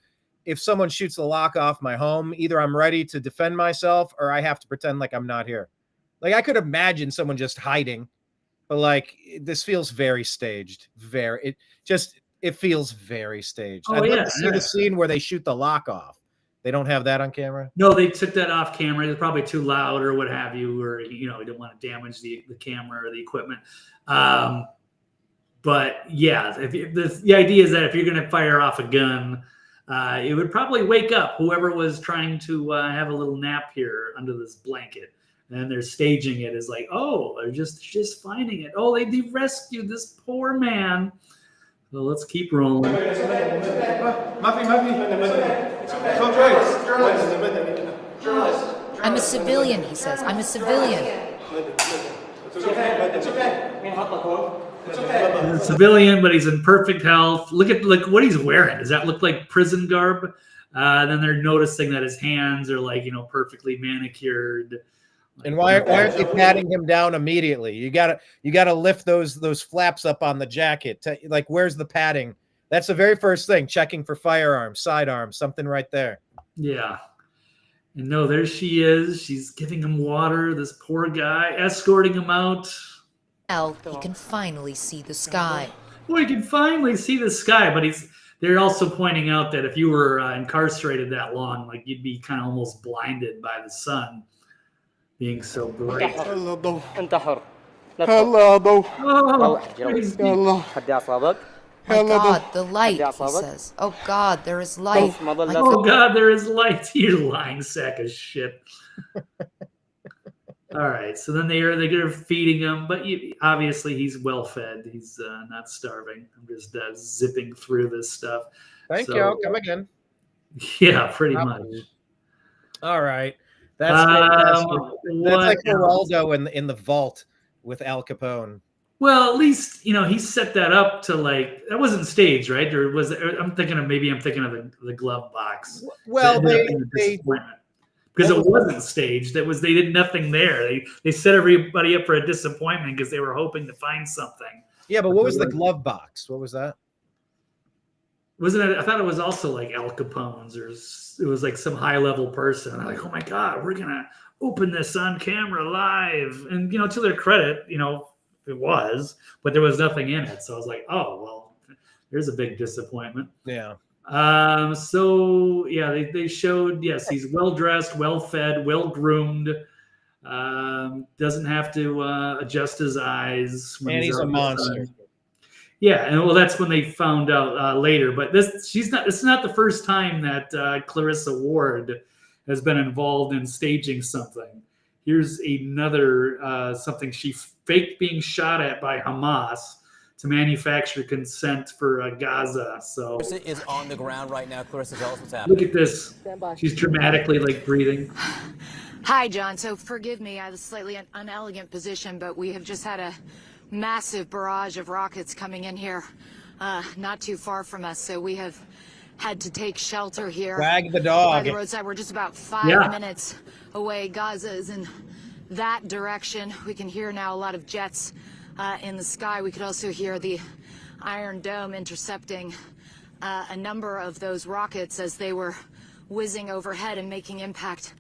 if someone shoots the lock off my home, either I'm ready to defend myself or I have to pretend like I'm not here. Like, I could imagine someone just hiding, but this feels very staged. It feels very staged. I'd love to see the scene where they shoot the lock off. They don't have that on camera? No, they took that off camera. It's probably too loud or what have you, or you don't want to damage the camera or the equipment. But yeah, the idea is that if you're going to fire off a gun, it would probably wake up whoever was trying to have a little nap here under this blanket. And they're staging it as they're just finding it. Oh, they rescued this poor man. So let's keep rolling. I'm a civilian, he says. I'm a civilian. He's a civilian, but he's in perfect health. Look at what he's wearing. Does that look like prison garb? Then they're noticing that his hands are perfectly manicured. And why aren't they patting him down immediately? You gotta lift those flaps up on the jacket. Where's the padding? That's the very first thing. Checking for firearms, sidearms, something right there. Yeah. And no, there she is. She's giving him water. This poor guy, escorting him out. Now he can finally see the sky. Well, he can finally see the sky, but they're also pointing out that if you were incarcerated that long, you'd be kind of almost blinded by the sun. Being so bright. Oh, my God, the light, he says. Oh, God, there is light. Oh, God, there is light. You lying sack of shit. All right, so then they're feeding him, but obviously he's well fed. He's not starving. I'm just zipping through this stuff. Thank you. Come again. Yeah, pretty much. All right. That's like Geraldo in the vault with Al Capone. Well, at least he set that up to that wasn't staged, right? Or was it, I'm thinking of the glove box. Well, because it wasn't staged. They did nothing there. They set everybody up for a disappointment because they were hoping to find something. Yeah, but what was the glove box? What was that? Wasn't it? I thought it was also Al Capone's, or it was some high level person. And I'm oh my God, we're gonna open this on camera live. And to their credit, it was, but there was nothing in it. So I was oh well, there's a big disappointment. Yeah. So yeah, they showed he's well dressed, well fed, well groomed. Doesn't have to adjust his eyes. And he's a monster. Yeah, and well, that's when they found out later. But it's not the first time that Clarissa Ward has been involved in staging something. Here's another something she faked being shot at by Hamas to manufacture consent for Gaza. So Clarissa is on the ground right now. Clarissa, tell us what's happening. Look at this. She's dramatically like breathing. Hi, John. So forgive me, I have a slightly unelegant position, but we have just had a massive barrage of rockets coming in here, not too far from us. So we have had to take shelter here. Wag the dog. By the roadside. We're just about 5 minutes away. Gaza is in that direction. We can hear now a lot of jets in the sky. We could also hear the Iron Dome intercepting a number of those rockets as they were whizzing overhead and making impact.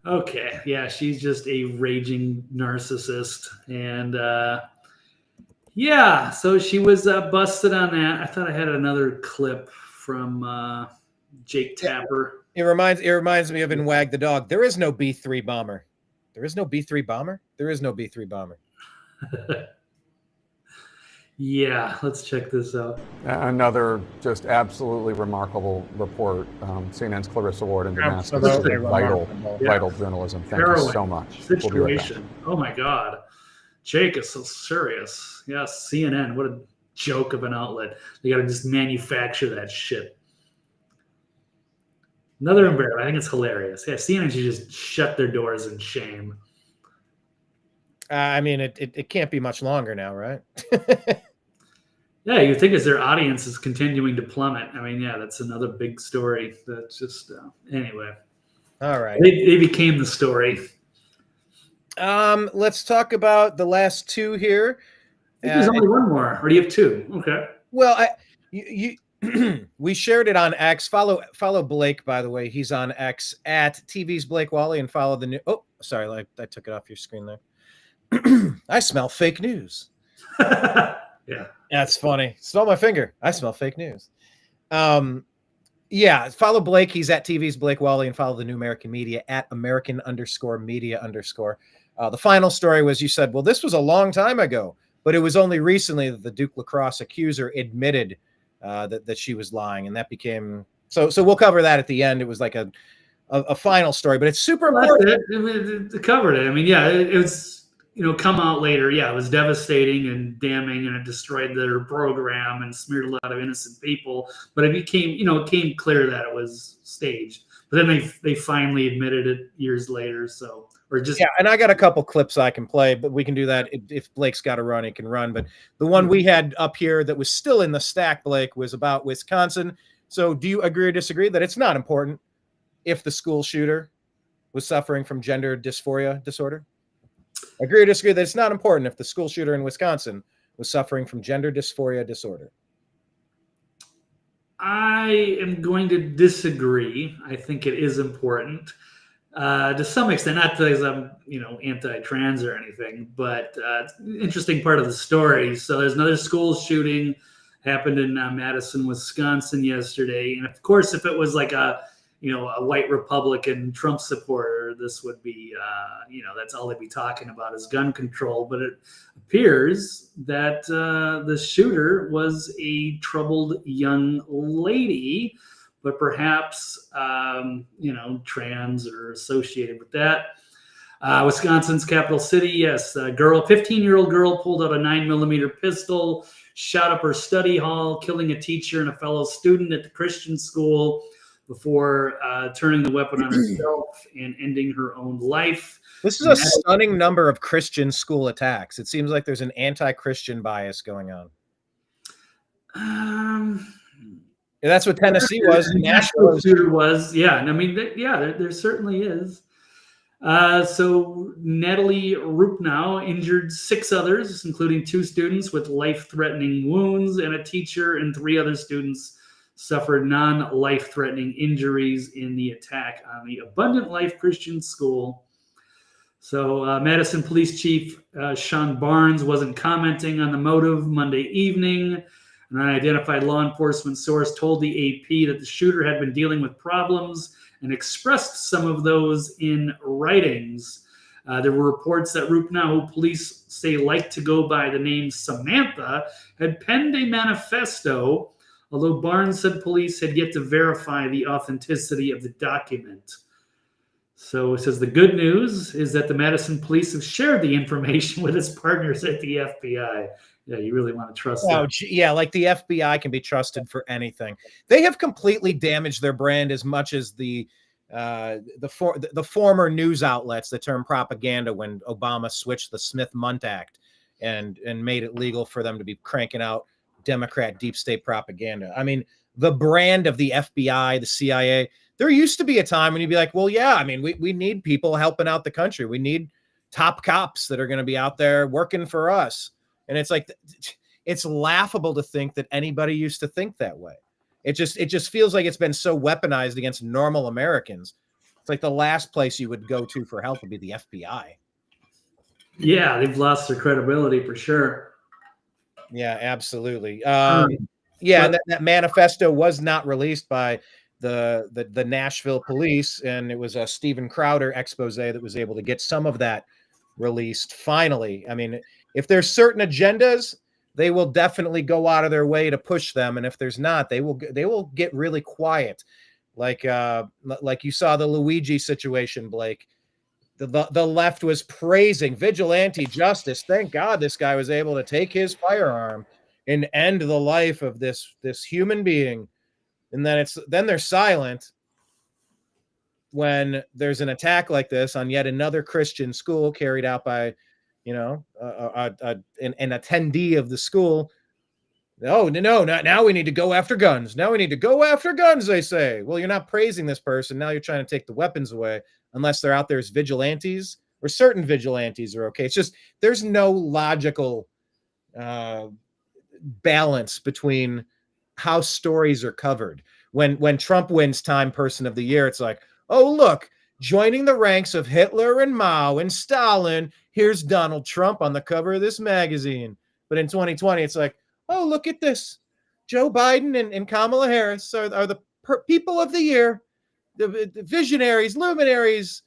Okay, yeah, she's just a raging narcissist. And yeah, so she was busted on that. I thought I had another clip from Jake Tapper. It reminds me of in Wag the Dog. There is no B-3 bomber. There is no B-3 bomber? There is no B-3 bomber. Yeah, let's check this out. Another just absolutely remarkable report. CNN's Clarissa Ward in Damascus. Vital journalism. Thank you so much. Situation. We'll be right back. Oh my God. Jake is so serious. Yes, CNN. What a joke of an outlet. They got to just manufacture that shit. Another embarrassment. I think it's hilarious. Yeah, CNN should just shut their doors in shame. I mean, it can't be much longer now, right? Yeah, you think as their audience is continuing to plummet. I mean, yeah, that's another big story. That's just anyway. All right. They became the story. Let's talk about the last two here. There's only one more, or do you have two? Okay. Well, we shared it on X. Follow Blake, by the way. He's on X at TV's Blake Walley, and follow the new. Oh, sorry, I took it off your screen there. I smell fake news. Yeah, that's funny. Smell my finger. I smell fake news. Yeah, follow Blake. He's at TV's Blake Walley, and follow the New American Media at American_media_. The final story was, you said, well, this was a long time ago, but it was only recently that the Duke lacrosse accuser admitted that she was lying, and that became so. We'll cover that at the end. It was like a final story, but it's super important. It covered it. I mean, yeah, it was. Come out later. Yeah, it was devastating and damning, and it destroyed their program and smeared a lot of innocent people. But it became clear that it was staged. But then they finally admitted it years later. So, and I got a couple clips I can play, but we can do that if Blake's got to run, he can run. But the one we had up here that was still in the stack, Blake, was about Wisconsin. So, do you agree or disagree that it's not important if the school shooter was suffering from gender dysphoria disorder? Agree or disagree that it's not important if the school shooter in Wisconsin was suffering from gender dysphoria disorder? I am going to disagree. I think it is important to some extent, not because I'm, anti-trans or anything, but interesting part of the story. So there's another school shooting happened in Madison, Wisconsin yesterday. And of course, if it was like a white Republican Trump supporter, this would be, that's all they'd be talking about is gun control. But it appears that the shooter was a troubled young lady, but perhaps, trans or associated with that. Wisconsin's capital city, yes, a 15-year-old girl pulled out a 9mm pistol, shot up her study hall, killing a teacher and a fellow student at the Christian school, before turning the weapon on herself and ending her own life. This is a stunning number of Christian school attacks. It seems like there's an anti-Christian bias going on. That's what Tennessee was. Nashville shooter was, yeah. I mean, there certainly is. So Natalie Rupnow injured 6 others, including 2 students with life-threatening wounds, and a teacher and 3 other students suffered non-life-threatening injuries in the attack on the Abundant Life Christian School. So Madison Police Chief Sean Barnes wasn't commenting on the motive Monday evening. An unidentified law enforcement source told the AP that the shooter had been dealing with problems and expressed some of those in writings. There were reports that Rupnau, who police say like to go by the name Samantha, had penned a manifesto, although Barnes said police had yet to verify the authenticity of the document. So it says the good news is that the Madison police have shared the information with its partners at the FBI. Yeah, you really want to trust them. Yeah, like the FBI can be trusted for anything. They have completely damaged their brand as much as the former news outlets that turned propaganda when Obama switched the Smith-Mundt Act and made it legal for them to be cranking out Democrat deep state propaganda. I mean, the brand of the FBI, the CIA, there used to be a time when you'd be like, well, yeah, I mean, we need people helping out the country. We need top cops that are going to be out there working for us. And it's like, it's laughable to think that anybody used to think that way. It just feels like it's been so weaponized against normal Americans. It's like the last place you would go to for help would be the FBI. Yeah, they've lost their credibility for sure. Yeah, absolutely. That manifesto was not released by the Nashville police, and it was a Steven Crowder expose that was able to get some of that released finally. I mean, if there's certain agendas, they will definitely go out of their way to push them, and if there's not, they will get really quiet. Like you saw the Luigi situation, Blake. The left was praising vigilante justice. Thank God this guy was able to take his firearm and end the life of this human being. And then they're silent when there's an attack like this on yet another Christian school carried out by, an attendee of the school. Oh, no, now we need to go after guns. Now we need to go after guns, they say. Well, you're not praising this person. Now you're trying to take the weapons away, unless they're out there as vigilantes, or certain vigilantes are okay. It's just, there's no logical balance between how stories are covered. When Trump wins Time Person of the Year, it's like, oh, look, joining the ranks of Hitler and Mao and Stalin, here's Donald Trump on the cover of this magazine. But in 2020, it's like, oh, look at this. Joe Biden and Kamala Harris are the people of the year, the visionaries, luminaries,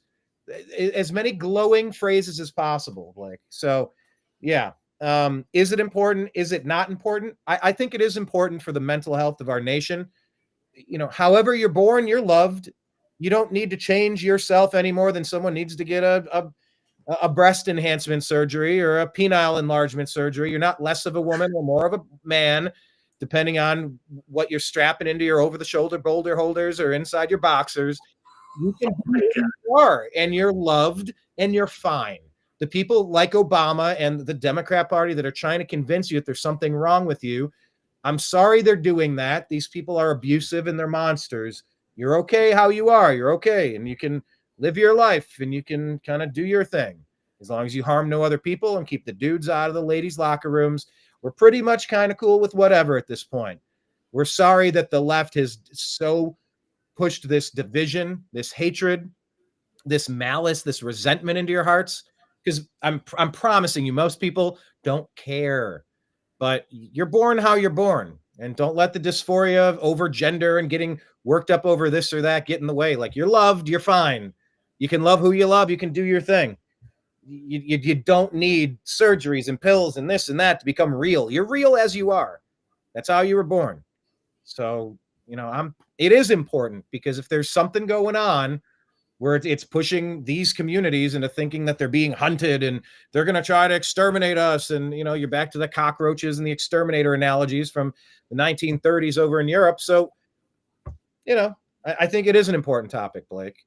as many glowing phrases as possible, Blake. So, yeah. Is it important? Is it not important? I think it is important for the mental health of our nation. However you're born, you're loved. You don't need to change yourself any more than someone needs to get a breast enhancement surgery or a penile enlargement surgery. You're not less of a woman or more of a man, depending on what you're strapping into your over-the-shoulder boulder holders or inside your boxers. You can be who you are, and you're loved, and you're fine. The people like Obama and the Democrat Party that are trying to convince you that there's something wrong with you, I'm sorry they're doing that. These people are abusive and they're monsters. You're okay how you are. You're okay, and you can live your life, and you can kind of do your thing. As long as you harm no other people and keep the dudes out of the ladies' locker rooms, we're pretty much kind of cool with whatever at this point. We're sorry that the left has so pushed this division, this hatred, this malice, this resentment into your hearts, because I'm promising you, most people don't care. But you're born how you're born, and don't let the dysphoria of over gender and getting worked up over this or that get in the way. Like, you're loved, you're fine. You can love who you love. You can do your thing. You don't need surgeries and pills and this and that to become real. You're real as you are. That's how you were born. So, it is important, because if there's something going on where it's pushing these communities into thinking that they're being hunted and they're going to try to exterminate us. And, you're back to the cockroaches and the exterminator analogies from the 1930s over in Europe. So, I think it is an important topic, Blake.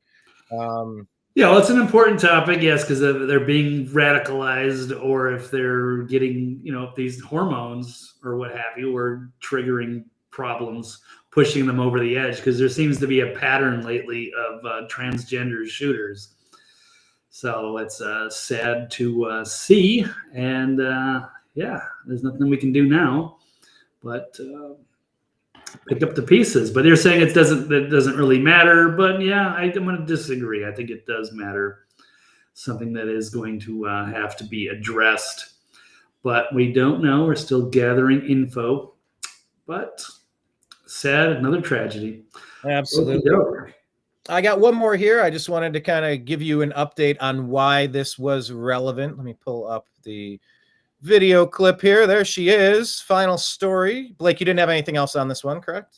Yeah, well, it's an important topic, yes, because they're being radicalized, or if they're getting, these hormones or what have you, or triggering problems, pushing them over the edge, because there seems to be a pattern lately of transgender shooters. So it's sad to see, and there's nothing we can do now but pick up the pieces. But they're saying that doesn't really matter. But yeah, I'm going to disagree. I think it does matter. Something that is going to have to be addressed. But we don't know. We're still gathering info. But sad, another tragedy. Absolutely. I got one more here. I just wanted to kind of give you an update on why this was relevant. Let me pull up the video clip here. There she is. Final story. Blake, you didn't have anything else on this one, correct?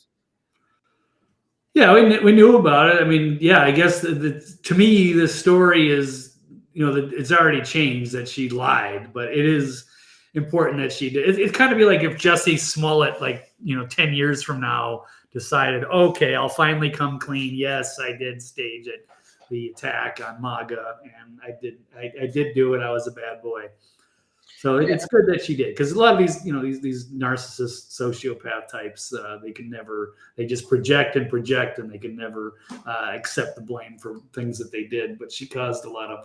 Yeah, we knew about it. I mean, yeah, I guess to me, the story is, it's already changed that she lied, but it is important that she did. It's kind of be like if Jussie Smollett, 10 years from now, decided, okay, I'll finally come clean. Yes, I did stage it, the attack on MAGA, and I did do it. I was a bad boy. So it's good that she did, because a lot of these, these narcissist sociopath types, they just project, and they can never accept the blame for things that they did. But she caused a lot of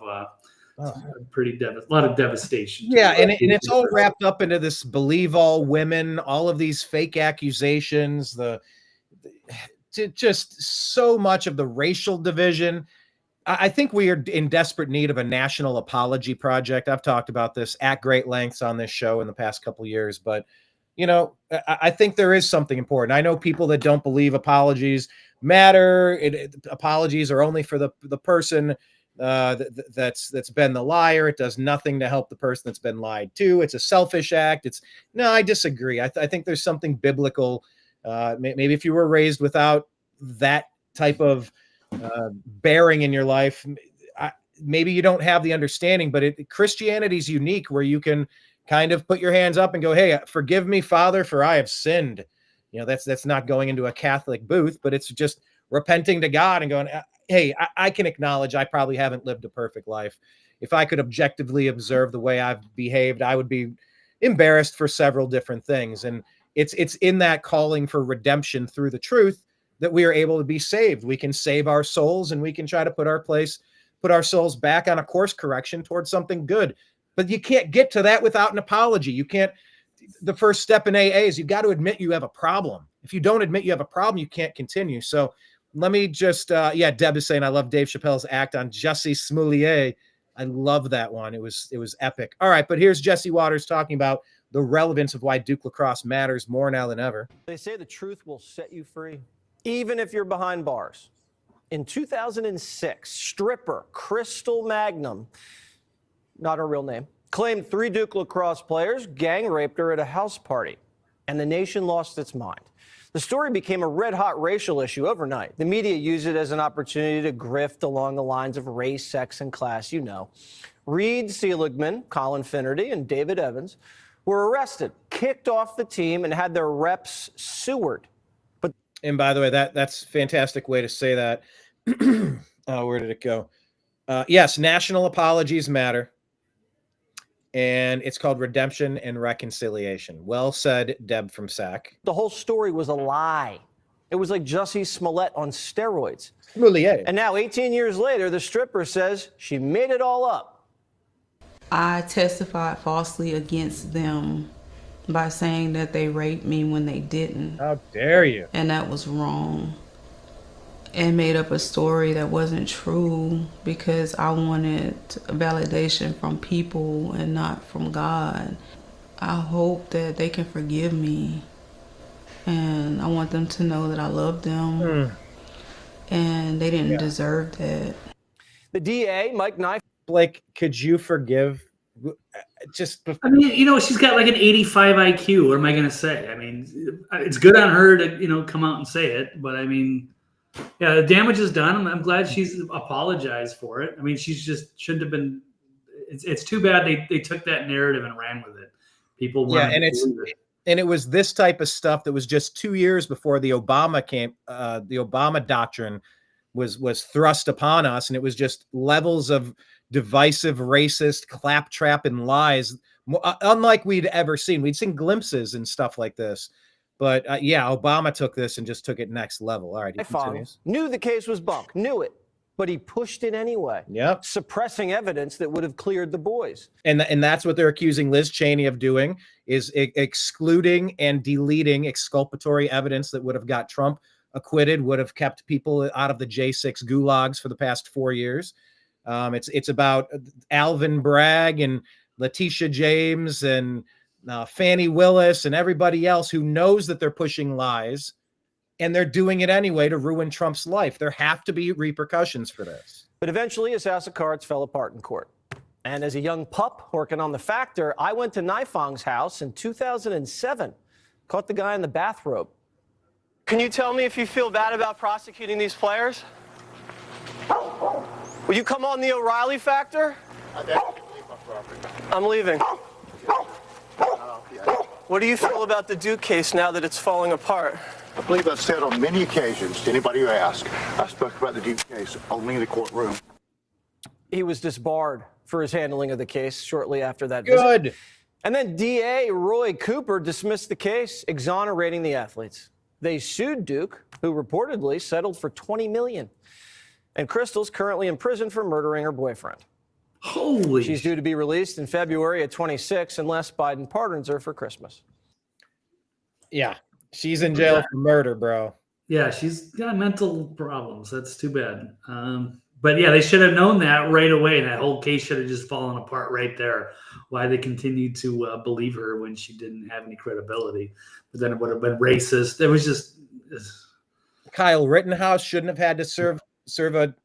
devastation. Yeah, and it's all wrapped up into this believe all women, all of these fake accusations, just so much of the racial division. I think we are in desperate need of a national apology project. I've talked about this at great lengths on this show in the past couple of years, but I think there is something important. I know people that don't believe apologies matter. Apologies are only for the person that's been the liar. It does nothing to help the person that's been lied to. It's a selfish act. No, I disagree. I think there's something biblical. Maybe if you were raised without that type of bearing in your life, maybe you don't have the understanding, but Christianity is unique, where you can kind of put your hands up and go, hey, forgive me, Father, for I have sinned. That's not going into a Catholic booth, but it's just repenting to God and going, hey, I can acknowledge I probably haven't lived a perfect life. If I could objectively observe the way I've behaved, I would be embarrassed for several different things. And it's in that calling for redemption through the truth that we are able to be saved. We can save our souls, and we can try to put our souls back on a course correction towards something good. But you can't get to that without an apology. You can't. The first step in AA is you got to admit you have a problem. If you don't admit you have a problem, you can't continue. So let me just, Deb is saying, I love Dave Chappelle's act on Jussie Smollett. I love that one. It was epic. All right, but here's Jesse Waters talking about the relevance of why Duke lacrosse matters more now than ever. They say the truth will set you free, even if you're behind bars. In 2006, stripper Crystal Magnum, not her real name, claimed 3 Duke lacrosse players gang raped her at a house party, and the nation lost its mind. The story became a red-hot racial issue overnight. The media used it as an opportunity to grift along the lines of race, sex, and class, Reed Seligman, Colin Finnerty, and David Evans were arrested, kicked off the team, and had their reps sewered. And by the way, that's a fantastic way to say that. Where did it go? Yes, national apologies matter. And it's called redemption and reconciliation. Well said, Deb from SAC. The whole story was a lie. It was like Jussie Smollett on steroids. Smollett. And now, 18 years later, the stripper says she made it all up. I testified falsely against them by saying that they raped me when they didn't. How dare you? And that was wrong. And made up a story that wasn't true because I wanted validation from people and not from God. I hope that they can forgive me. And I want them to know that I love them. And they didn't deserve that. The DA, Mike Knife. Blake, could you forgive? She's got like an 85 IQ. What am I going to say? I mean, it's good on her to, come out and say it. But I mean, yeah, the damage is done. I'm glad she's apologized for it. I mean, she's just shouldn't have been. It's too bad they took that narrative and ran with it. People and it was this type of stuff that was just 2 years before the Obama the Obama doctrine was thrust upon us, and it was just levels of divisive, racist, claptrap, and lies, unlike we'd ever seen. We'd seen glimpses and stuff like this. But Obama took this and just took it next level. All right, he continues. Knew the case was bunk, knew it, but he pushed it anyway. Yep. Suppressing evidence that would have cleared the boys. And that's what they're accusing Liz Cheney of doing, is excluding and deleting exculpatory evidence that would have got Trump acquitted, would have kept people out of the J6 gulags for the past 4 years. It's about Alvin Bragg and Letitia James and Fannie Willis and everybody else who knows that they're pushing lies and they're doing it anyway to ruin Trump's life. There have to be repercussions for this. But eventually, his house of cards fell apart in court. And as a young pup working on The Factor, I went to Naifang's house in 2007. Caught the guy in the bathrobe. Can you tell me if you feel bad about prosecuting these players? Will you come on the O'Reilly Factor? I'm leaving. What do you feel about the Duke case now that it's falling apart? I believe I've said on many occasions to anybody who asks, I spoke about the Duke case only in the courtroom. He was disbarred for his handling of the case shortly after that Good. visit. And then DA Roy Cooper dismissed the case, exonerating the athletes. They sued Duke, who reportedly settled for $20 million. And Crystal's currently in prison for murdering her boyfriend. Holy. She's due to be released in February at 26 unless Biden pardons her for Christmas. Yeah, she's in jail for murder, bro. Yeah, she's got mental problems. That's too bad. But yeah, they should have known that right away. That whole case should have just fallen apart right there. Why they continued to believe her when she didn't have any credibility. But then it would have been racist. It was just... Kyle Rittenhouse shouldn't have had to serve shouldn't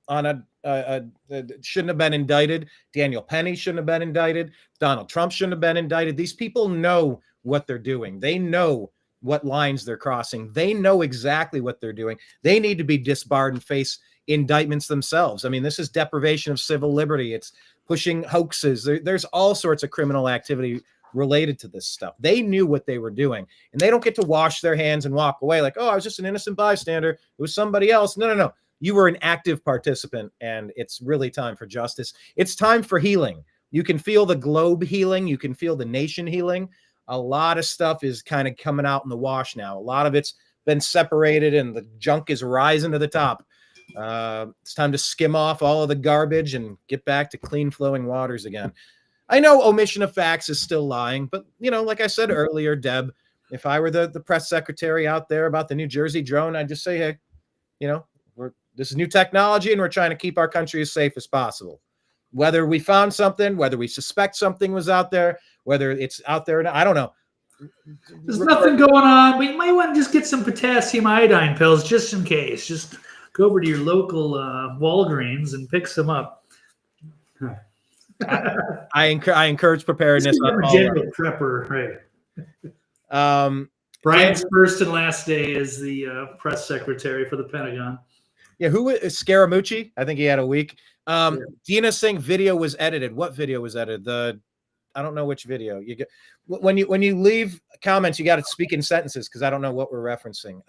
have been indicted. Daniel Penny shouldn't have been indicted. Donald Trump shouldn't have been indicted. These people know what they're doing. They know what lines they're crossing. They know exactly what they're doing. They need to be disbarred and face indictments themselves. I mean, this is deprivation of civil liberty. It's pushing hoaxes. There's all sorts of criminal activity related to this stuff. They knew what they were doing, and they don't get to wash their hands and walk away like, oh, I was just an innocent bystander. It was somebody else. No. You were an active participant, and it's really time for justice. It's time for healing. You can feel the globe healing. You can feel the nation healing. A lot of stuff is kind of coming out in the wash now. A lot of it's been separated, and the junk is rising to the top. It's time to skim off all of the garbage and get back to clean flowing waters again. I know omission of facts is still lying, but, like I said earlier, Deb, if I were the press secretary out there about the New Jersey drone, I'd just say, hey, this is new technology, and we're trying to keep our country as safe as possible. Whether we found something, whether we suspect something was out there, whether it's out there or not, I don't know. There's nothing going on. We might want to just get some potassium iodine pills just in case. Just go over to your local Walgreens and pick some up. I encourage preparedness. General prepper, right? Brian's first and last day as the press secretary for the Pentagon. Yeah, who is Scaramucci? I think he had a week. Dina saying video was edited. What video was edited? I don't know which video. You get when you leave comments, you got to speak in sentences because I don't know what we're referencing.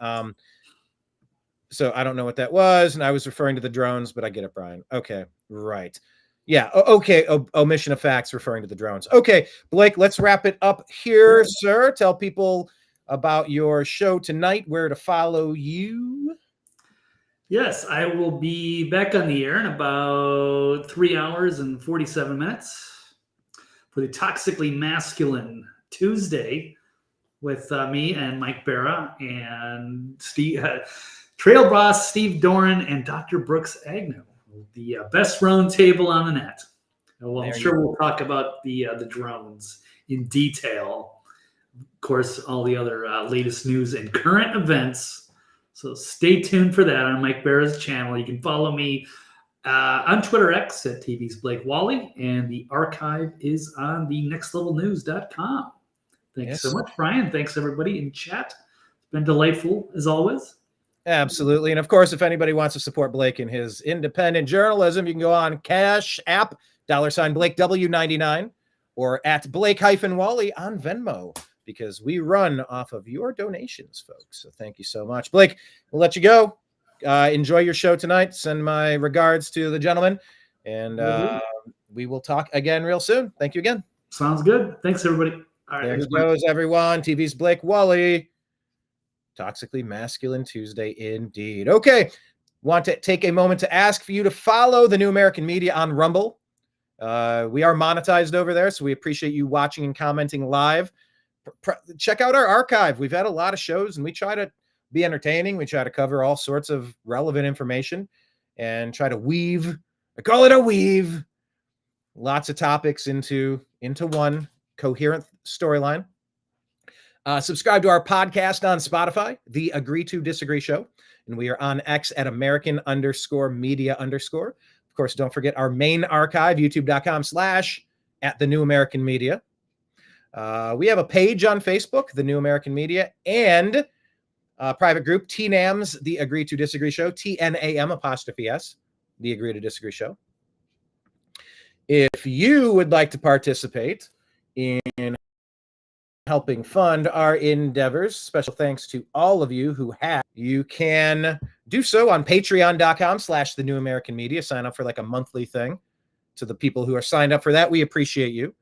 So I don't know what that was, and I was referring to the drones, but I get it, Brian. Okay, right. Yeah. Okay. Omission of facts referring to the drones. Okay, Blake, let's wrap it up here, sir. Tell people about your show tonight, where to follow you. Yes, I will be back on the air in about 3 hours and 47 minutes for the Toxically Masculine Tuesday with me and Mike Barra and Steve, Trail Boss Steve Doran and Dr. Brooks Agnew, the best round table on the net. Well, I'm sure we'll talk about the drones in detail. Of course, all the other latest news and current events. So stay tuned for that on Mike Barra's channel. You can follow me on Twitter X at TV's Blake Walley, and the archive is on the nextlevelnews.com. Thanks so much, Brian. Thanks, everybody in chat. It's been delightful, as always. Absolutely. And, of course, if anybody wants to support Blake in his independent journalism, you can go on Cash App, $Blake W99, or at Blake-Walley on Venmo, because we run off of your donations, folks. So thank you so much. Blake, we'll let you go. Enjoy your show tonight. Send my regards to the gentleman, and we will talk again real soon. Thank you again. Sounds good. Thanks, everybody. All right, there he goes, everyone. TV's Blake Walley. Toxically Masculine Tuesday indeed. Okay. Want to take a moment to ask for you to follow the New American Media on Rumble. We are monetized over there, so we appreciate you watching and commenting live. Check out our archive. We've had a lot of shows, and we try to be entertaining. We try to cover all sorts of relevant information and try to weave, I call it a weave, lots of topics into one coherent storyline. Subscribe to our podcast on Spotify, The Agree to Disagree Show. And we are on X at American_media_. Of course, don't forget our main archive, youtube.com/@thenewamericanmedia. We have a page on Facebook, The New American Media, and a private group, TNAM's The Agree to Disagree Show, TNAM_S, The Agree to Disagree Show. If you would like to participate in helping fund our endeavors, special thanks to all of you who have. You can do so on patreon.com/The New American Media. Sign up for like a monthly thing. To the people who are signed up for that, we appreciate you.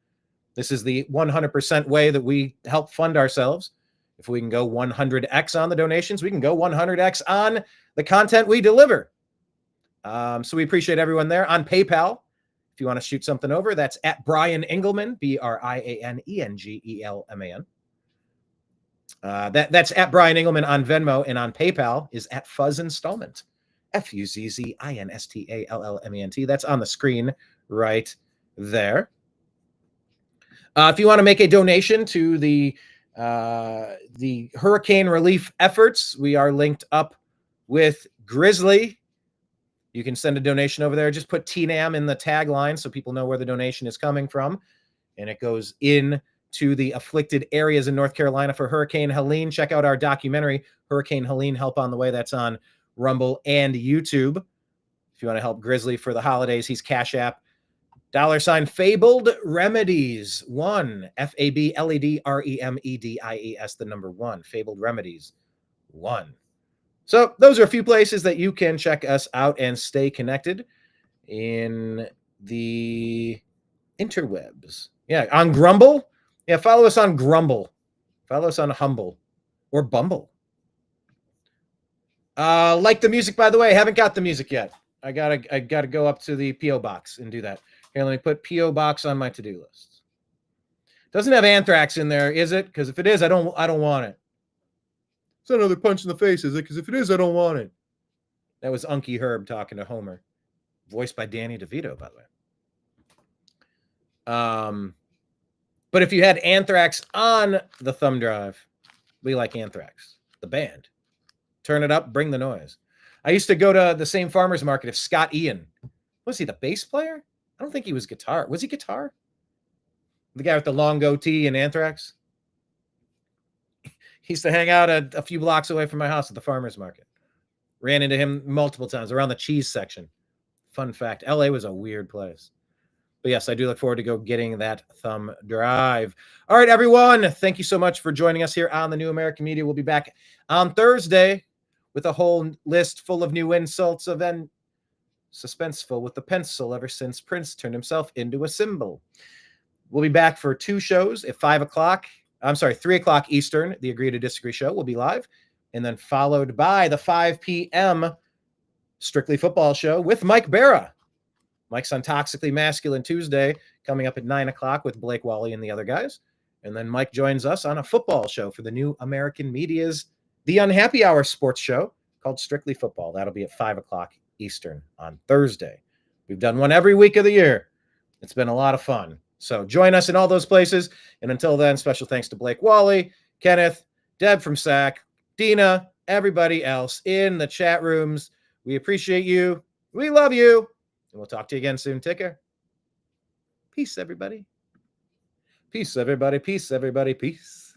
This is the 100% way that we help fund ourselves. If we can go 100x on the donations, we can go 100x on the content we deliver. So we appreciate everyone there. On PayPal, if you want to shoot something over, that's at Brian Engelman, BrianEngelman. That's at Brian Engelman on Venmo, and on PayPal is at Fuzz Installment, FUZZINSTALLMENT. That's on the screen right there. If you want to make a donation to the hurricane relief efforts, we are linked up with Grizzly. You can send a donation over there. Just put TNAM in the tagline so people know where the donation is coming from. And it goes in to the afflicted areas in North Carolina for Hurricane Helene. Check out our documentary, Hurricane Helene, Help on the Way. That's on Rumble and YouTube. If you want to help Grizzly for the holidays, he's Cash App. $Fabled Remedies 1. FABLEDREMEDIES, the number 1. Fabled Remedies 1. So those are a few places that you can check us out and stay connected in the interwebs. Yeah, on Grumble. Yeah, follow us on Grumble. Follow us on Humble or Bumble. Like the music, by the way. I haven't got the music yet. I gotta go up to the P.O. box and do that. Here, let me put P.O. box on my to-do list. Doesn't have Anthrax in there, is it? Because if it is, I don't want it. It's not another punch in the face, is it? Because if it is, I don't want it. That was Unky Herb talking to Homer. Voiced by Danny DeVito, by the way. But if you had Anthrax on the thumb drive, we like Anthrax, the band. Turn it up, bring the noise. I used to go to the same farmer's market if Scott Ian. Was he the bass player? I don't think he was guitar. Was he guitar? The guy with the long goatee and Anthrax? He used to hang out a few blocks away from my house at the farmer's market. Ran into him multiple times around the cheese section. Fun fact, LA was a weird place. But yes, I do look forward to go getting that thumb drive. All right, everyone. Thank you so much for joining us here on the New American Media. We'll be back on Thursday with a whole list full of new insults of suspenseful with the pencil ever since Prince turned himself into a symbol. We'll be back for 2 shows at 3 o'clock Eastern. The Agree to Disagree show will be live, and then followed by the 5 p.m. Strictly Football show with Mike Barra. Mike's on Toxically Masculine Tuesday, coming up at 9 o'clock with Blake Walley and the other guys. And then Mike joins us on a football show for the New American Media's The Unhappy Hour sports show called Strictly Football. That'll be at 5 o'clock Eastern on Thursday. We've done one every week of the year. It's been a lot of fun. So join us in all those places. And until then, special thanks to Blake Walley, Kenneth, Deb from SAC, Dina, everybody else in the chat rooms. We appreciate you. We love you. And we'll talk to you again soon. Take care. Peace, everybody. Peace, everybody. Peace, everybody. Peace.